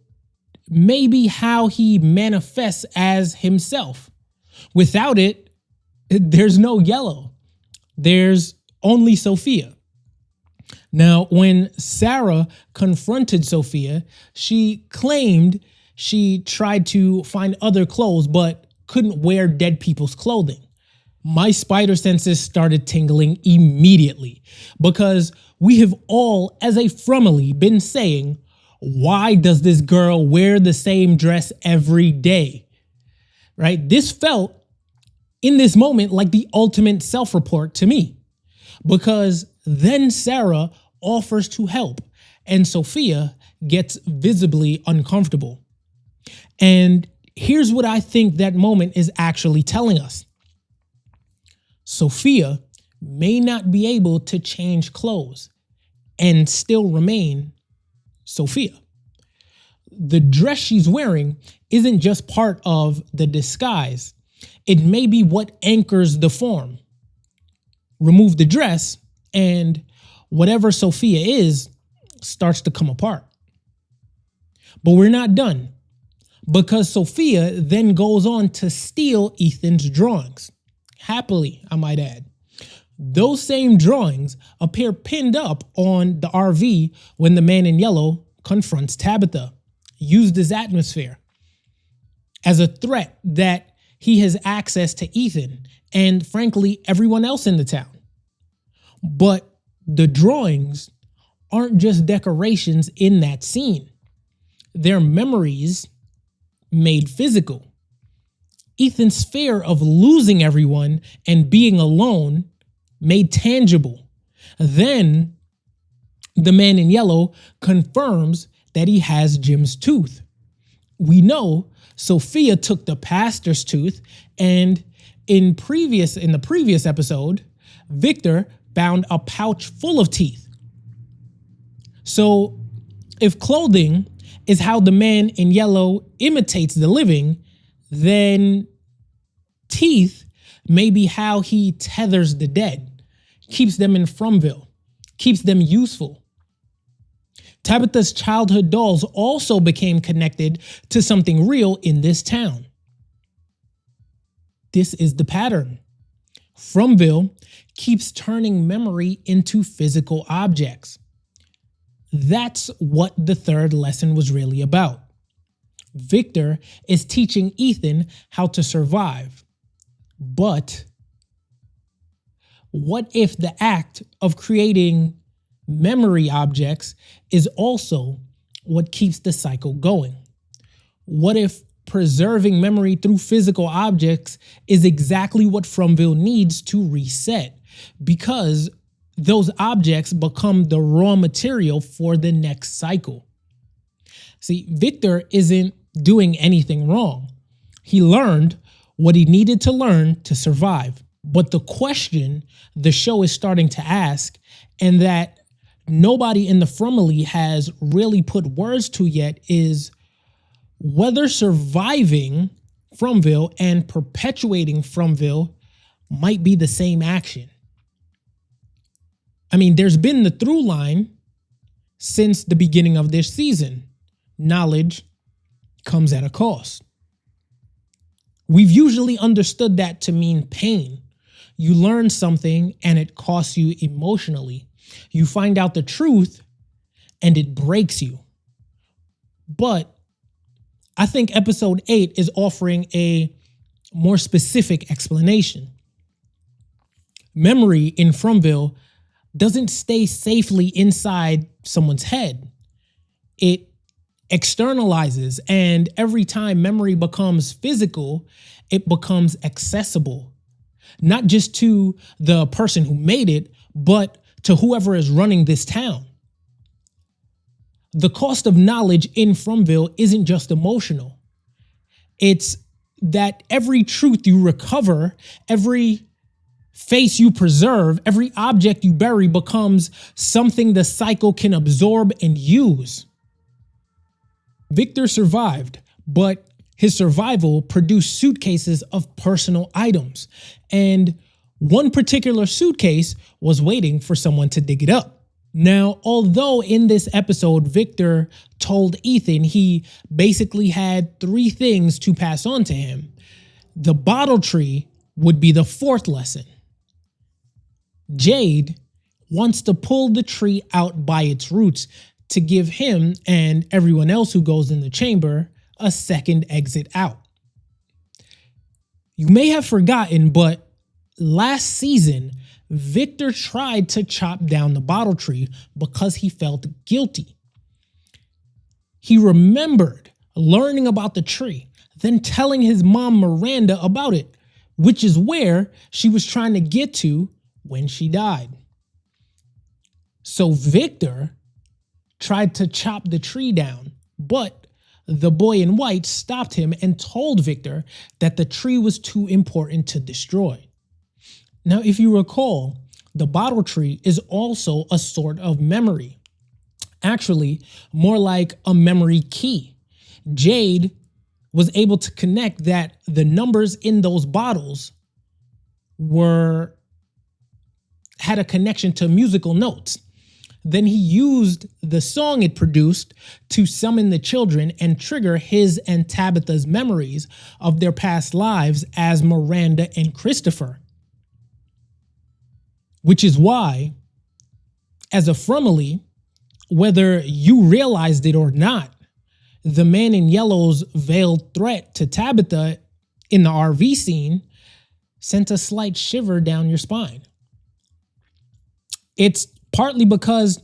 Speaker 1: may be how he manifests as himself. Without it, there's no yellow. There's only Sophia. Now, when Sarah confronted Sophia, she claimed she tried to find other clothes but couldn't wear dead people's clothing. My spider senses started tingling immediately because we have all, as a family, been saying, why does this girl wear the same dress every day? Right? This felt in this moment like the ultimate self-report to me, because then Sarah offers to help and Sophia gets visibly uncomfortable. And here's what I think that moment is actually telling us. Sophia may not be able to change clothes and still remain Sophia. The dress she's wearing isn't just part of the disguise. It may be what anchors the form. Remove the dress and whatever Sophia is starts to come apart. But we're not done, because Sophia then goes on to steal Ethan's drawings. Happily, I might add. Those same drawings appear pinned up on the RV when the man in yellow confronts Tabitha, used as atmosphere, as a threat that he has access to Ethan and, frankly, everyone else in the town. But the drawings aren't just decorations in that scene. They're memories made physical. Ethan's fear of losing everyone and being alone made tangible. Then the man in yellow confirms that he has Jim's tooth. We know Sophia took the pastor's tooth, and in the previous episode, Victor found a pouch full of teeth. So if clothing is how the man in yellow imitates the living, then teeth may be how he tethers the dead, keeps them in Fromville, keeps them useful. Tabitha's childhood dolls also became connected to something real in this town. This is the pattern. Fromville keeps turning memory into physical objects. That's what the third lesson was really about. Victor is teaching Ethan how to survive. But what if the act of creating memory objects is also what keeps the cycle going? What if preserving memory through physical objects is exactly what Fromville needs to reset? Because those objects become the raw material for the next cycle. See, Victor isn't doing anything wrong. He learned what he needed to learn to survive. But the question the show is starting to ask, and that nobody in the family has really put words to yet, is whether surviving Fromville and perpetuating Fromville might be the same action. I mean, there's been the through line since the beginning of this season. Knowledge comes at a cost. We've usually understood that to mean pain. You learn something and it costs you emotionally. You find out the truth and it breaks you. But I think episode 8 is offering a more specific explanation. Memory in Fromville doesn't stay safely inside someone's head. It externalizes, and every time memory becomes physical, it becomes accessible, not just to the person who made it, but to whoever is running this town. The cost of knowledge in Fromville isn't just emotional. It's that every truth you recover, every face you preserve, every object you bury becomes something the cycle can absorb and use. Victor survived, but his survival produced suitcases of personal items, and one particular suitcase was waiting for someone to dig it up. Now, although in this episode, Victor told Ethan he basically had 3 things to pass on to him, the bottle tree would be the 4th lesson. Jade wants to pull the tree out by its roots to give him and everyone else who goes in the chamber a second exit out. You may have forgotten, but last season, Victor tried to chop down the bottle tree because he felt guilty. He remembered learning about the tree, then telling his mom Miranda about it, which is where she was trying to get to when she died. So Victor tried to chop the tree down, but the boy in white stopped him and told Victor that the tree was too important to destroy. Now, if you recall, the bottle tree is also a sort of memory. Actually, more like a memory key. Jade was able to connect that the numbers in those bottles had a connection to musical notes. Then he used the song it produced to summon the children and trigger his and Tabitha's memories of their past lives as Miranda and Christopher. Which is why, as a Fromville, whether you realized it or not, the man in yellow's veiled threat to Tabitha in the RV scene sent a slight shiver down your spine. It's partly because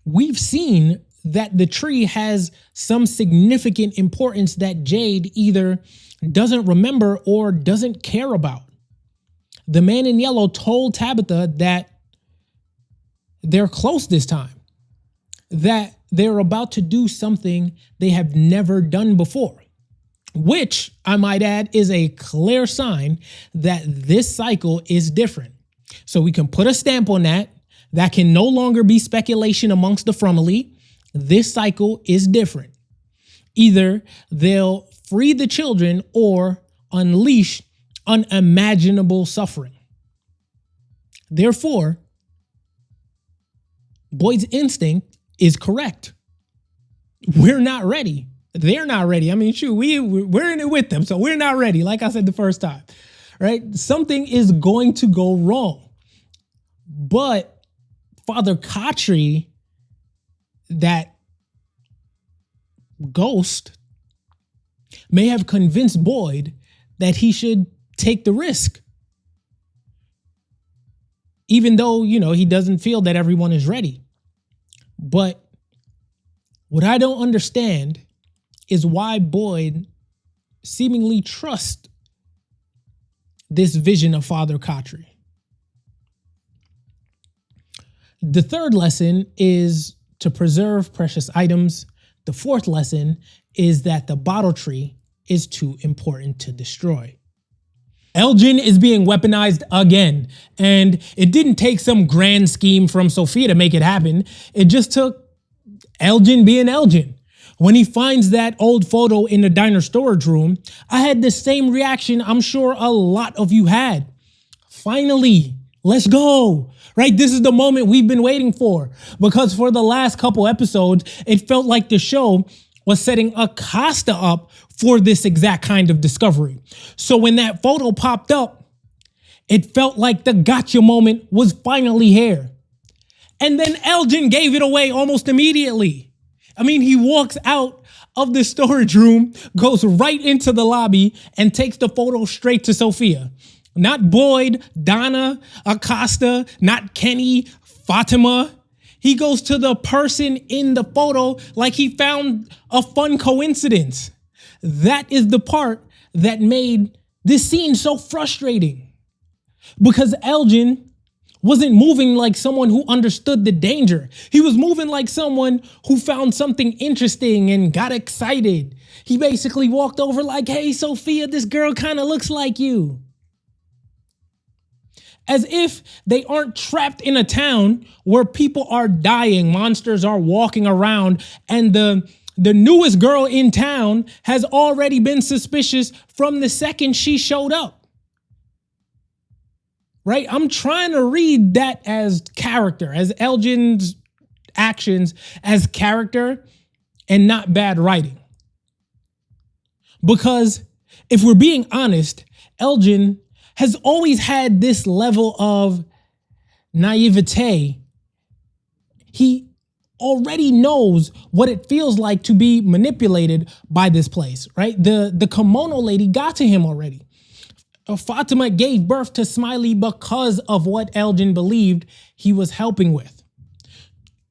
Speaker 1: we've seen that the tree has some significant importance that Jade either doesn't remember or doesn't care about. The man in yellow told Tabitha that they're close this time, that they're about to do something they have never done before, which I might add is a clear sign that this cycle is different. So we can put a stamp on that. That can no longer be speculation amongst the Fromville. This cycle is different. Either they'll free the children or unleash unimaginable suffering. Therefore, Boyd's instinct is correct. We're not ready. They're not ready. I mean, shoot, we're in it with them, so we're not ready, like I said the first time, right? Something is going to go wrong. But Father Khatri, that ghost, may have convinced Boyd that he should take the risk. Even though, he doesn't feel that everyone is ready. But what I don't understand is why Boyd seemingly trusts this vision of Father Khatri. The third lesson is to preserve precious items. The fourth lesson is that the bottle tree is too important to destroy. Elgin is being weaponized again, and it didn't take some grand scheme from Sophia to make it happen. It just took Elgin being Elgin. When he finds that old photo in the diner storage room, I had the same reaction I'm sure a lot of you had. Finally, let's go, right? This is the moment we've been waiting for, because for the last couple episodes, it felt like the show was setting Acosta up for this exact kind of discovery. So when that photo popped up, it felt like the gotcha moment was finally here. And then Elgin gave it away almost immediately. I mean, he walks out of the storage room, goes right into the lobby, and takes the photo straight to Sophia. Not Boyd, Donna, Acosta, not Kenny, Fatima. He goes to the person in the photo like he found a fun coincidence. That is the part that made this scene so frustrating, because Elgin wasn't moving like someone who understood the danger. He was moving like someone who found something interesting and got excited. He basically walked over like, "Hey, Sophia, this girl kind of looks like you." As if they aren't trapped in a town where people are dying, monsters are walking around, and the newest girl in town has already been suspicious from the second she showed up. Right? I'm trying to read that as character, as Elgin's actions as character and not bad writing. Because if we're being honest, Elgin has always had this level of naivete. He already knows what it feels like to be manipulated by this place, right? The kimono lady got to him already. Fatima gave birth to Smiley because of what Elgin believed he was helping with.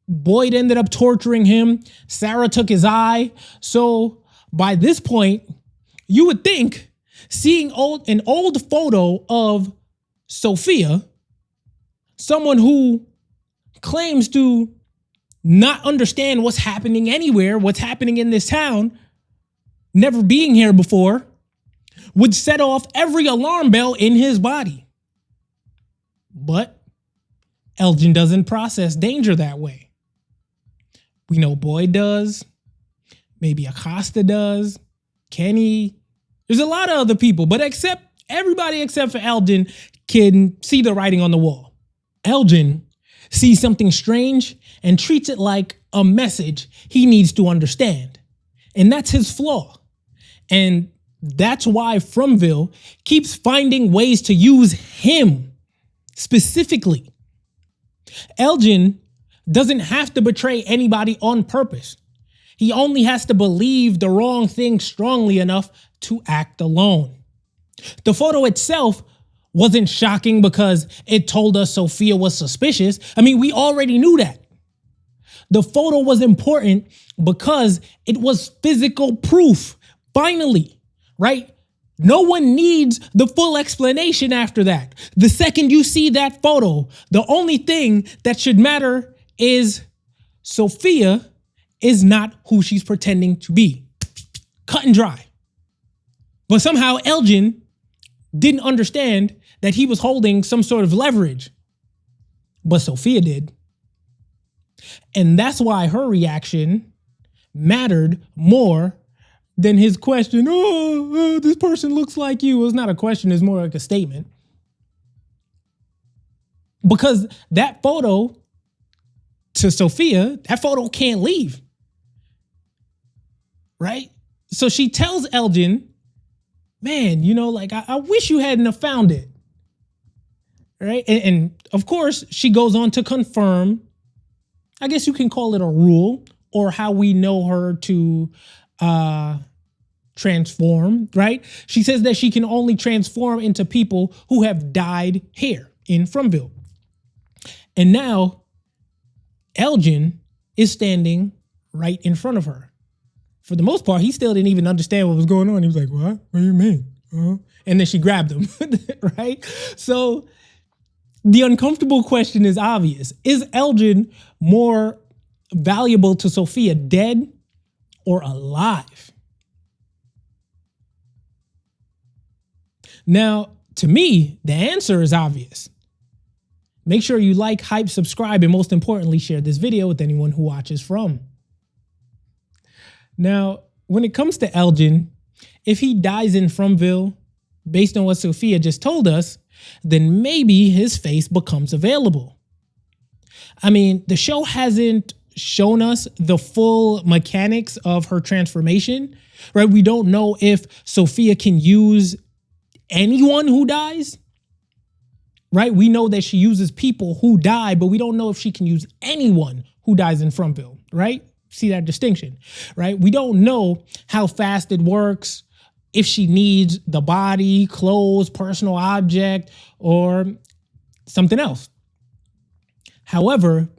Speaker 1: Boyd ended up torturing him. Sarah took his eye. So by this point, you would think seeing an old photo of Sophia, someone who claims to not understand what's happening anywhere, what's happening in this town, never being here before, would set off every alarm bell in his body. But Elgin doesn't process danger that way. We know Boyd does, maybe Acosta does, Kenny. There's a lot of other people, but everybody except for Elgin can see the writing on the wall. Elgin sees something strange and treats it like a message he needs to understand. And that's his flaw. And that's why Fromville keeps finding ways to use him specifically. Elgin doesn't have to betray anybody on purpose. He only has to believe the wrong thing strongly enough to act alone. The photo itself wasn't shocking because it told us Sophia was suspicious. I mean, we already knew that. The photo was important because it was physical proof, finally, right? No one needs the full explanation after that. The second you see that photo, the only thing that should matter is Sophia is not who she's pretending to be. Cut and dry. But somehow Elgin didn't understand that he was holding some sort of leverage. But Sophia did. And that's why her reaction mattered more than his question, oh, this person looks like you. It was not a question, it's more like a statement. Because that photo to Sophia, that photo can't leave. Right? So she tells Elgin, man, I wish you hadn't have found it. Right? And of course, she goes on to confirm, I guess you can call it a rule, or how we know her to transform, right? She says that she can only transform into people who have died here in Fromville. And now Elgin is standing right in front of her. For the most part, he still didn't even understand what was going on. He was like, what? What do you mean? And then she grabbed him, right? So the uncomfortable question is obvious. Is Elgin more valuable to Sophia dead or alive? Now, to me, the answer is obvious. Make sure you like, hype, subscribe, and most importantly, share this video with anyone who watches from. Now, when it comes to Elgin, if he dies in Fromville, based on what Sophia just told us, then maybe his face becomes available. I mean, the show hasn't shown us the full mechanics of her transformation, right? We don't know if Sophia can use anyone who dies, right? We know that she uses people who die, but we don't know if she can use anyone who dies in Fromville, right? See that distinction, right? We don't know how fast it works, if she needs the body, clothes, personal object, or something else. However,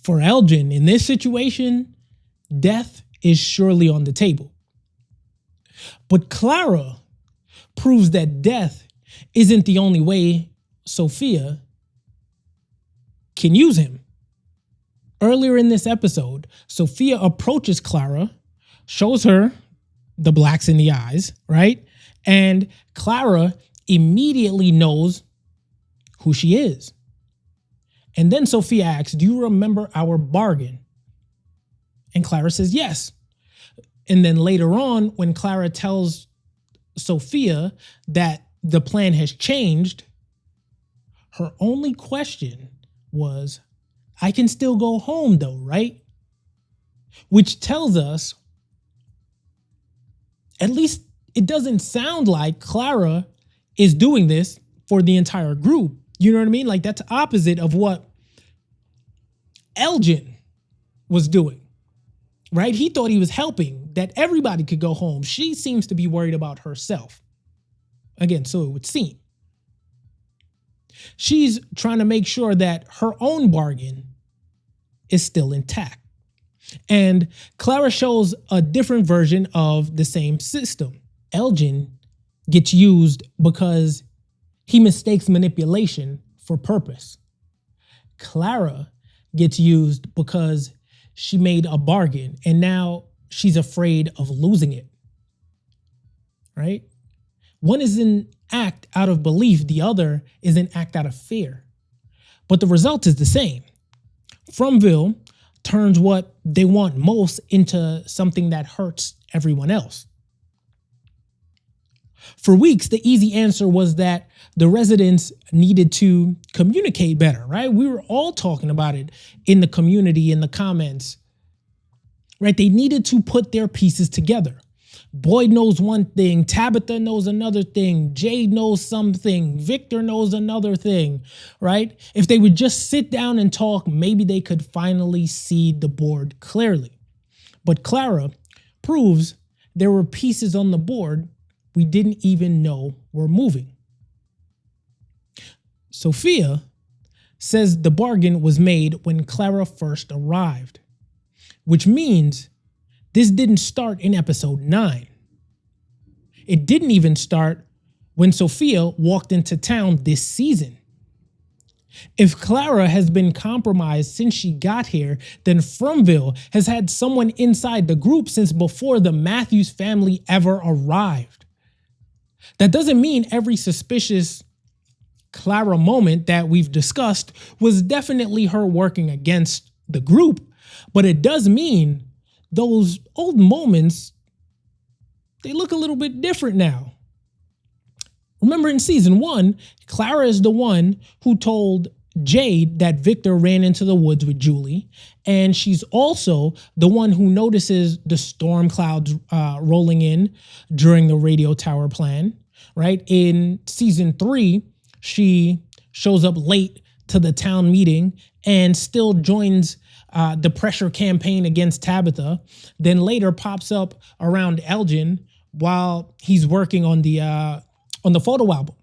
Speaker 1: for Elgin, in this situation, death is surely on the table. But Clara proves that death isn't the only way Sophia can use him. Earlier in this episode, Sophia approaches Clara, shows her the blacks in the eyes, right? And Clara immediately knows who she is. And then Sophia asks, do you remember our bargain? And Clara says, yes. And then later on, when Clara tells Sophia that the plan has changed, her only question was, I can still go home though, right? Which tells us, at least it doesn't sound like Clara is doing this for the entire group. You know what I mean? Like, that's opposite of what Elgin was doing, right? He thought he was helping, that everybody could go home. She seems to be worried about herself. Again, so it would seem. She's trying to make sure that her own bargain is still intact. And Clara shows a different version of the same system. Elgin gets used because he mistakes manipulation for purpose. Clara gets used because she made a bargain and now she's afraid of losing it. Right? One is an act out of belief, the other is an act out of fear. But the result is the same. Fromville turns what they want most into something that hurts everyone else. For weeks, the easy answer was that the residents needed to communicate better, right? We were all talking about it in the community, in the comments, right? They needed to put their pieces together. Boyd knows one thing, Tabitha knows another thing, Jade knows something, Victor knows another thing, right? If they would just sit down and talk, maybe they could finally see the board clearly. But Clara proves there were pieces on the board we didn't even know were moving. Sophia says the bargain was made when Clara first arrived, which means this didn't start in episode 9. It didn't even start when Sophia walked into town this season. If Clara has been compromised since she got here, then Fromville has had someone inside the group since before the Matthews family ever arrived. That doesn't mean every suspicious Clara moment that we've discussed was definitely her working against the group, but it does mean those old moments, they look a little bit different now. Remember in season 1, Clara is the one who told Jade that Victor ran into the woods with Julie, and she's also the one who notices the storm clouds rolling in during the radio tower plan, right? In season 3, she shows up late to the town meeting and still joins the pressure campaign against Tabitha, then later pops up around Elgin while he's working on the photo album.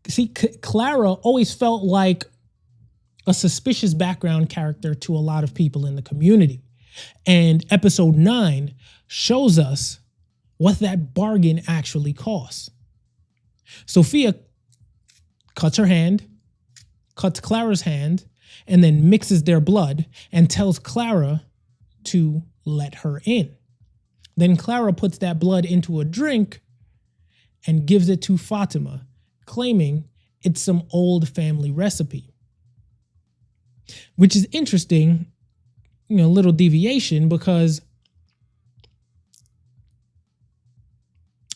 Speaker 1: See, Clara always felt like a suspicious background character to a lot of people in the community. And episode 9 shows us what that bargain actually costs. Sophia cuts her hand, cuts Clara's hand, and then mixes their blood and tells Clara to let her in. Then Clara puts that blood into a drink and gives it to Fatima, claiming it's some old family recipe. Which is interesting, little deviation, because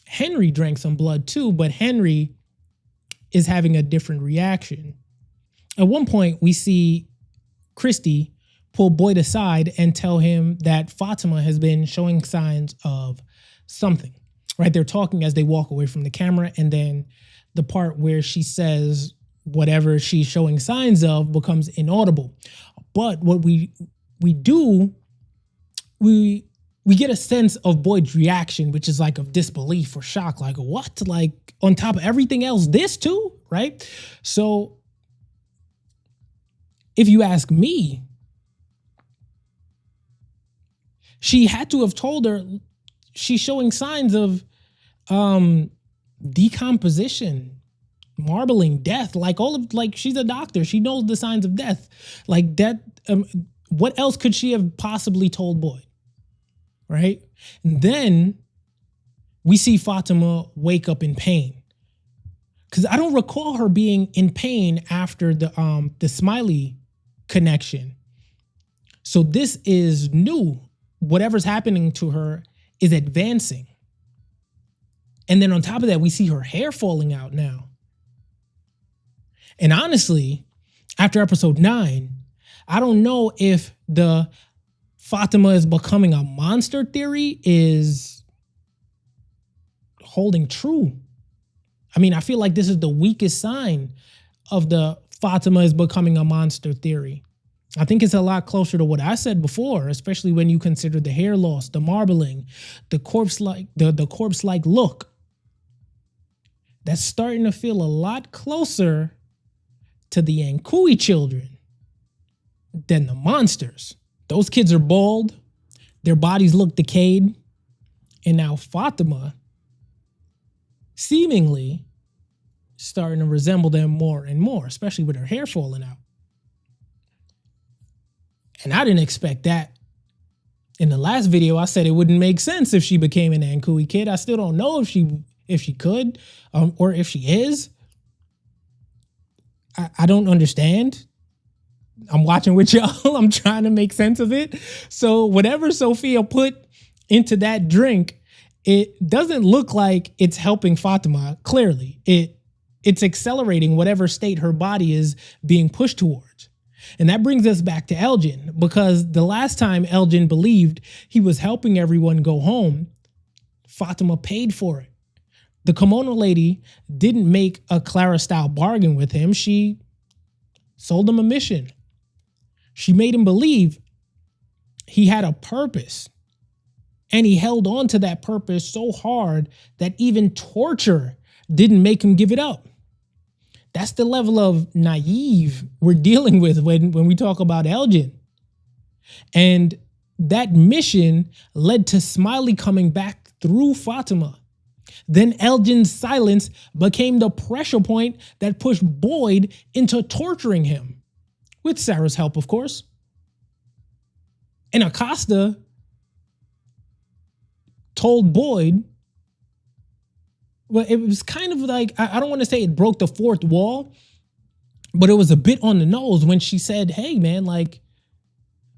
Speaker 1: Henry drank some blood too, but Henry is having a different reaction. At one point, we see Christy pull Boyd aside and tell him that Fatima has been showing signs of something, right? They're talking as they walk away from the camera, and then the part where she says whatever she's showing signs of becomes inaudible. But what we get a sense of Boyd's reaction, which is like of disbelief or shock, like what? Like on top of everything else, this too, right? So if you ask me, she had to have told her she's showing signs of decomposition, marbling, death, like she's a doctor. She knows the signs of death. Like that, what else could she have possibly told Boyd? Right? And then we see Fatima wake up in pain. Because I don't recall her being in pain after the Smiley connection. So this is new. Whatever's happening to her is advancing. And then on top of that, we see her hair falling out now. And honestly, after episode 9, I don't know if the Fatima is becoming a monster theory is holding true. I mean, I feel like this is the weakest sign of the Fatima is becoming a monster theory. I think it's a lot closer to what I said before, especially when you consider the hair loss, the marbling, the corpse-like look. that's starting to feel a lot closer to the Ankui children than the monsters. Those kids are bald, their bodies look decayed, and now Fatima seemingly starting to resemble them more and more, especially with her hair falling out. And I didn't expect that. In the last video, I said it wouldn't make sense if she became an Ankui kid. I still don't know if she could or if she is. I don't understand. I'm watching with y'all. I'm trying to make sense of it. So whatever Sophia put into that drink, it doesn't look like it's helping Fatima. Clearly, it's accelerating whatever state her body is being pushed towards. And that brings us back to Elgin, because the last time Elgin believed he was helping everyone go home, Fatima paid for it. The kimono lady didn't make a Clara-style bargain with him. She sold him a mission. She made him believe he had a purpose. And he held on to that purpose so hard that even torture didn't make him give it up. That's the level of naive we're dealing with when we talk about Elgin. And that mission led to Smiley coming back through Fatima. Then Elgin's silence became the pressure point that pushed Boyd into torturing him, with Sarah's help, of course. And Acosta told Boyd, well, it was kind of like, I don't want to say it broke the fourth wall, but it was a bit on the nose when she said, hey, man, like,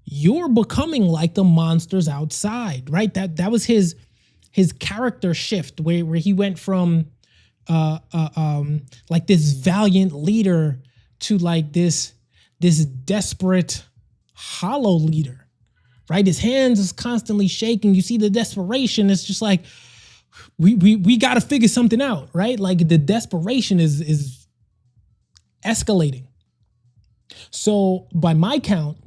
Speaker 1: you're becoming like the monsters outside, right? That was his character shift where he went from like this valiant leader to like this desperate, hollow leader, right? His hands is constantly shaking. You see the desperation. It's just like, we got to figure something out, right? Like the desperation is escalating. So by my count,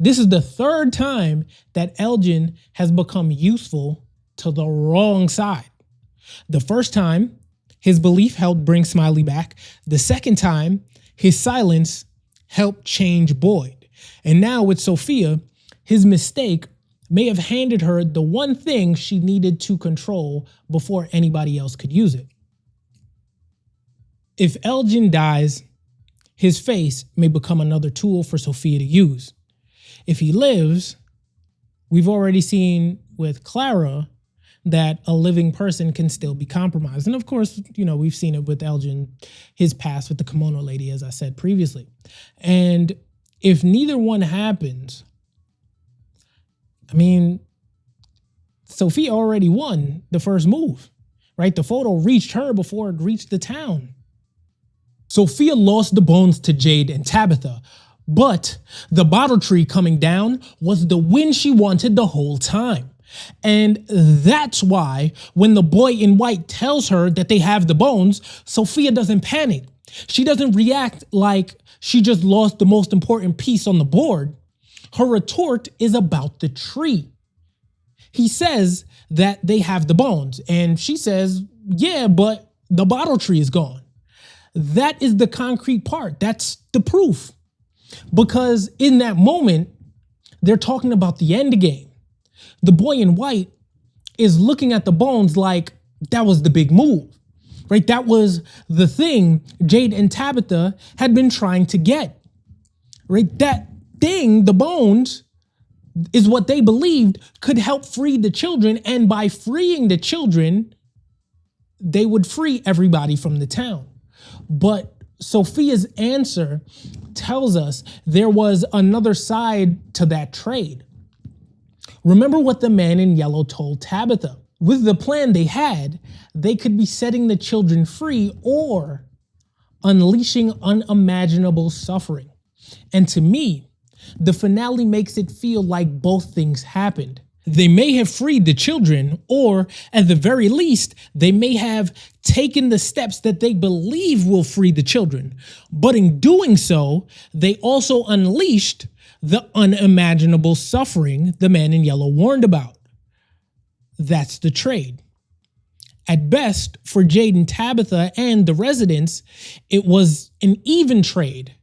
Speaker 1: this is the third time that Elgin has become useful to the wrong side. The first time, his belief helped bring Smiley back. The second time, his silence helped change Boyd. And now with Sophia, his mistake may have handed her the one thing she needed to control before anybody else could use it. If Elgin dies, his face may become another tool for Sophia to use. If he lives, we've already seen with Clara that a living person can still be compromised. And of course, you know, we've seen it with Elgin, his past with the kimono lady, as I said previously. And if neither one happens, I mean, Sophia already won the first move, right? The photo reached her before it reached the town. Sophia lost the bones to Jade and Tabitha, but the bottle tree coming down was the win she wanted the whole time. And that's why when the boy in white tells her that they have the bones, Sophia doesn't panic. She doesn't react like she just lost the most important piece on the board. Her retort is about the tree. He says that they have the bones, and she says, yeah, but the bottle tree is gone. That is the concrete part. That's the proof. Because in that moment, they're talking about the end game. The boy in white is looking at the bones like that was the big move, right? That was the thing Jade and Tabitha had been trying to get, right? That thing, the bones, is what they believed could help free the children. And by freeing the children, they would free everybody from the town. But Sophia's answer tells us there was another side to that trade. Remember what the man in yellow told Tabitha. With the plan they had, they could be setting the children free or unleashing unimaginable suffering. And to me, the finale makes it feel like both things happened. They may have freed the children, or at the very least, they may have taken the steps that they believe will free the children. But in doing so, they also unleashed the unimaginable suffering the man in yellow warned about. That's the trade. At best, for Jade and Tabitha and the residents, it was an even trade.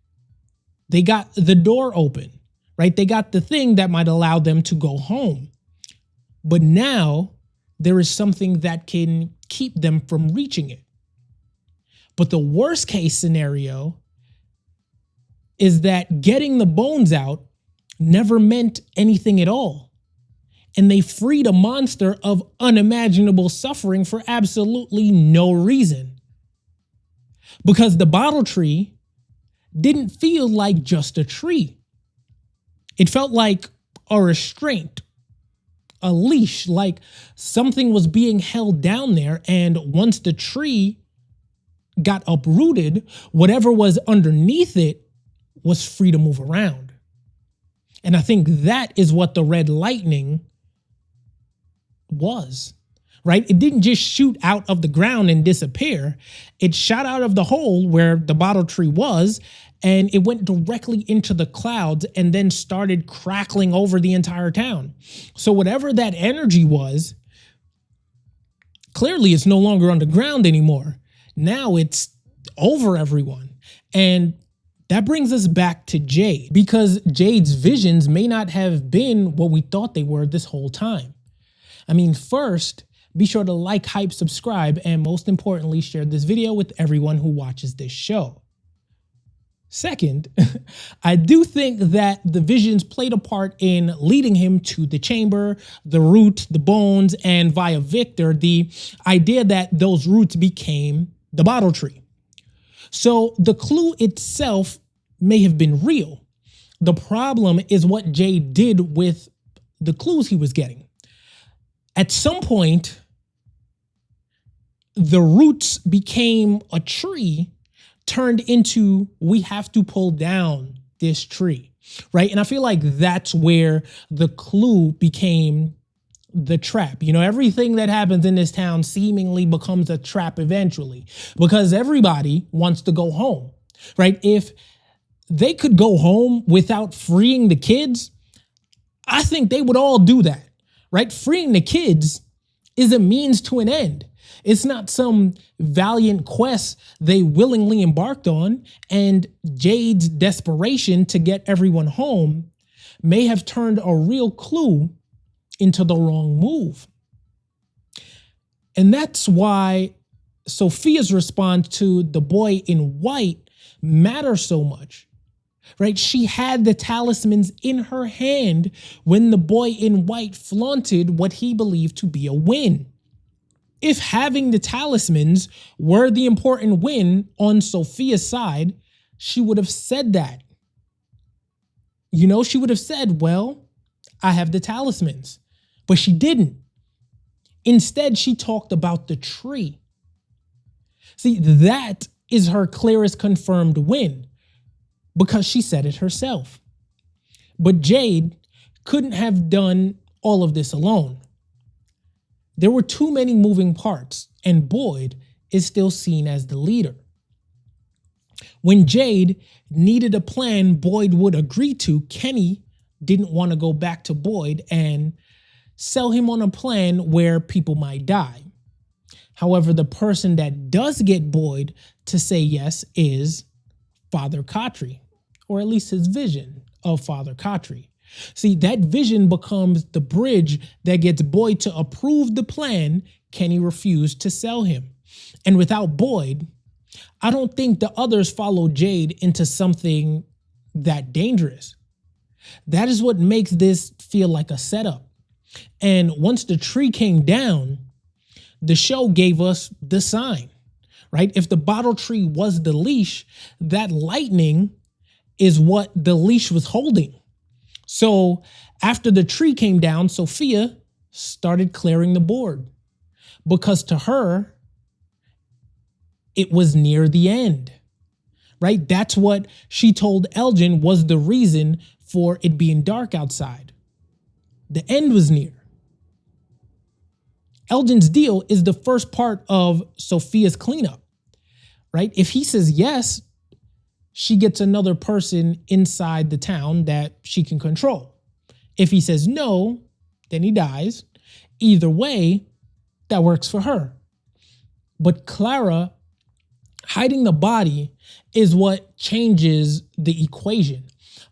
Speaker 1: They got the door open, right? They got the thing that might allow them to go home. But now there is something that can keep them from reaching it. But the worst case scenario is that getting the bones out never meant anything at all. And they freed a monster of unimaginable suffering for absolutely no reason. Because the bottle tree didn't feel like just a tree. It felt like a restraint, a leash, like something was being held down there, and once the tree got uprooted, whatever was underneath it was free to move around. And I think that is what the red lightning was, right? It didn't just shoot out of the ground and disappear. It shot out of the hole where the bottle tree was, and it went directly into the clouds and then started crackling over the entire town. So whatever that energy was, clearly it's no longer underground anymore. Now it's over everyone. And that brings us back to Jade, because Jade's visions may not have been what we thought they were this whole time. I mean, first, be sure to like, hype, subscribe, and most importantly, share this video with everyone who watches this show. Second, I do think that the visions played a part in leading him to the chamber, the root, the bones, and via Victor, the idea that those roots became the bottle tree. So the clue itself may have been real. The problem is what Jade did with the clues he was getting. At some point, the roots became a tree turned into, we have to pull down this tree, right? And I feel like that's where the clue became the trap. You know, everything that happens in this town seemingly becomes a trap eventually, because everybody wants to go home, right? If they could go home without freeing the kids, I think they would all do that, right? Freeing the kids is a means to an end. It's not some valiant quest they willingly embarked on, and Jade's desperation to get everyone home may have turned a real clue into the wrong move. And that's why Sophia's response to the boy in white matters so much, right? She had the talismans in her hand when the boy in white flaunted what he believed to be a win. If having the talismans were the important win on Sophia's side, she would have said that. You know, she would have said, well, I have the talismans. But she didn't. Instead, she talked about the tree. See, that is her clearest confirmed win, because she said it herself. But Jade couldn't have done all of this alone. There were too many moving parts, and Boyd is still seen as the leader. When Jade needed a plan Boyd would agree to, Kenny didn't want to go back to Boyd and sell him on a plan where people might die. However, the person that does get Boyd to say yes is Father Khatri, or at least his vision of Father Khatri. See, that vision becomes the bridge that gets Boyd to approve the plan Kenny refused to sell him. And without Boyd, I don't think the others follow Jade into something that dangerous. That is what makes this feel like a setup. And once the tree came down, the show gave us the sign, right? If the bottle tree was the leash, that lightning is what the leash was holding. So after the tree came down, Sophia started clearing the board, because to her, it was near the end, right? That's what she told Elgin was the reason for it being dark outside. The end was near. Elgin's deal is the first part of Sophia's cleanup, right? If he says yes, she gets another person inside the town that she can control. If he says no, then he dies. Either way, that works for her. But Clara hiding the body is what changes the equation,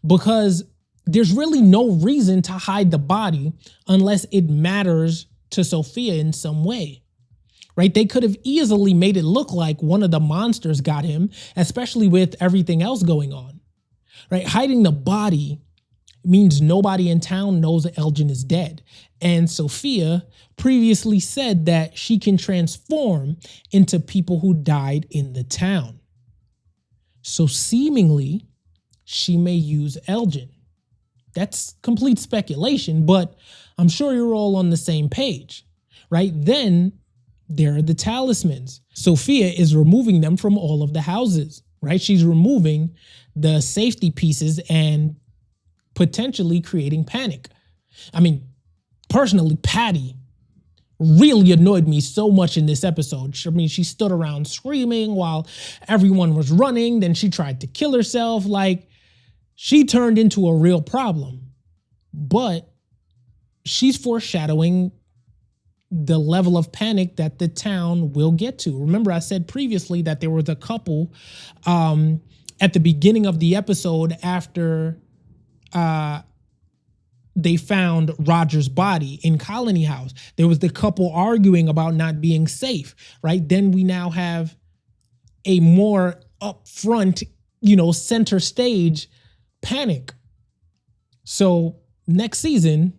Speaker 1: because there's really no reason to hide the body unless it matters to Sophia in some way, right? They could have easily made it look like one of the monsters got him, especially with everything else going on, right? Hiding the body means nobody in town knows that Elgin is dead. And Sophia previously said that she can transform into people who died in the town. So seemingly, she may use Elgin. That's complete speculation, but I'm sure you're all on the same page, right? Then there are the talismans. Sophia is removing them from all of the houses, right? She's removing the safety pieces and potentially creating panic. I mean, personally, Patty really annoyed me so much in this episode. I mean, she stood around screaming while everyone was running. Then she tried to kill herself. Like, she turned into a real problem. But she's foreshadowing the level of panic that the town will get to. Remember, I said previously that there was a couple at the beginning of the episode after they found Roger's body in Colony House. There was the couple arguing about not being safe, right? Then we now have a more upfront, center stage panic. So next season,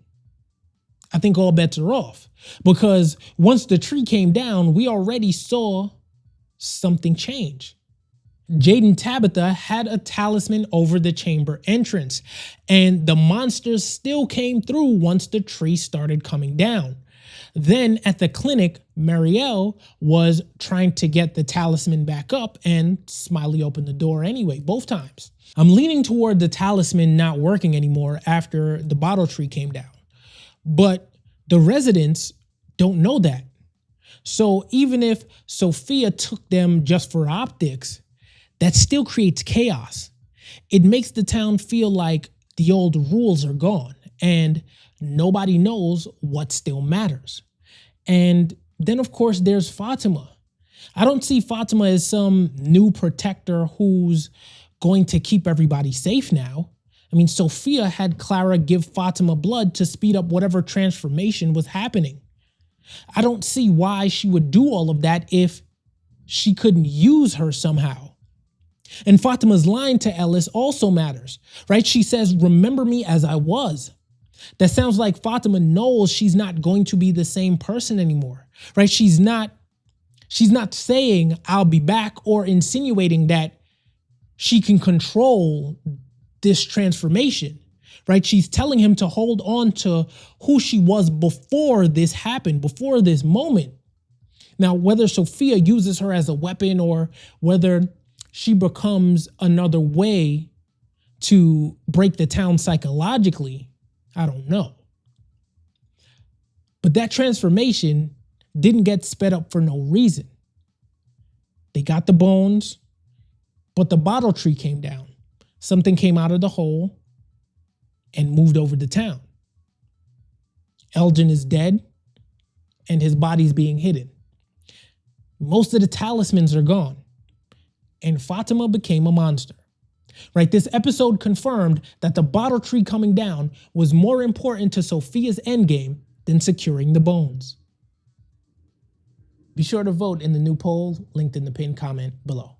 Speaker 1: I think all bets are off, because once the tree came down, we already saw something change. Jade and Tabitha had a talisman over the chamber entrance, and the monsters still came through once the tree started coming down. Then at the clinic, Marielle was trying to get the talisman back up, and Smiley opened the door anyway, both times. I'm leaning toward the talisman not working anymore after the bottle tree came down, but the residents don't know that. So even if Sophia took them just for optics, that still creates chaos. It makes the town feel like the old rules are gone and nobody knows what still matters. And then, of course, there's Fatima. I don't see Fatima as some new protector who's going to keep everybody safe now. I mean, Sophia had Clara give Fatima blood to speed up whatever transformation was happening. I don't see why she would do all of that if she couldn't use her somehow. And Fatima's line to Ellis also matters, right? She says, "Remember me as I was." That sounds like Fatima knows she's not going to be the same person anymore, right? She's not saying I'll be back or insinuating that she can control this transformation, right? She's telling him to hold on to who she was before this happened, before this moment. Now, whether Sophia uses her as a weapon or whether she becomes another way to break the town psychologically, I don't know. But that transformation didn't get sped up for no reason. They got the bones, but the bottle tree came down. Something came out of the hole and moved over the town. Elgin is dead and his body's being hidden. Most of the talismans are gone. And Fatima became a monster, right? This episode confirmed that the bottle tree coming down was more important to Sophia's endgame than securing the bones. Be sure to vote in the new poll linked in the pinned comment below.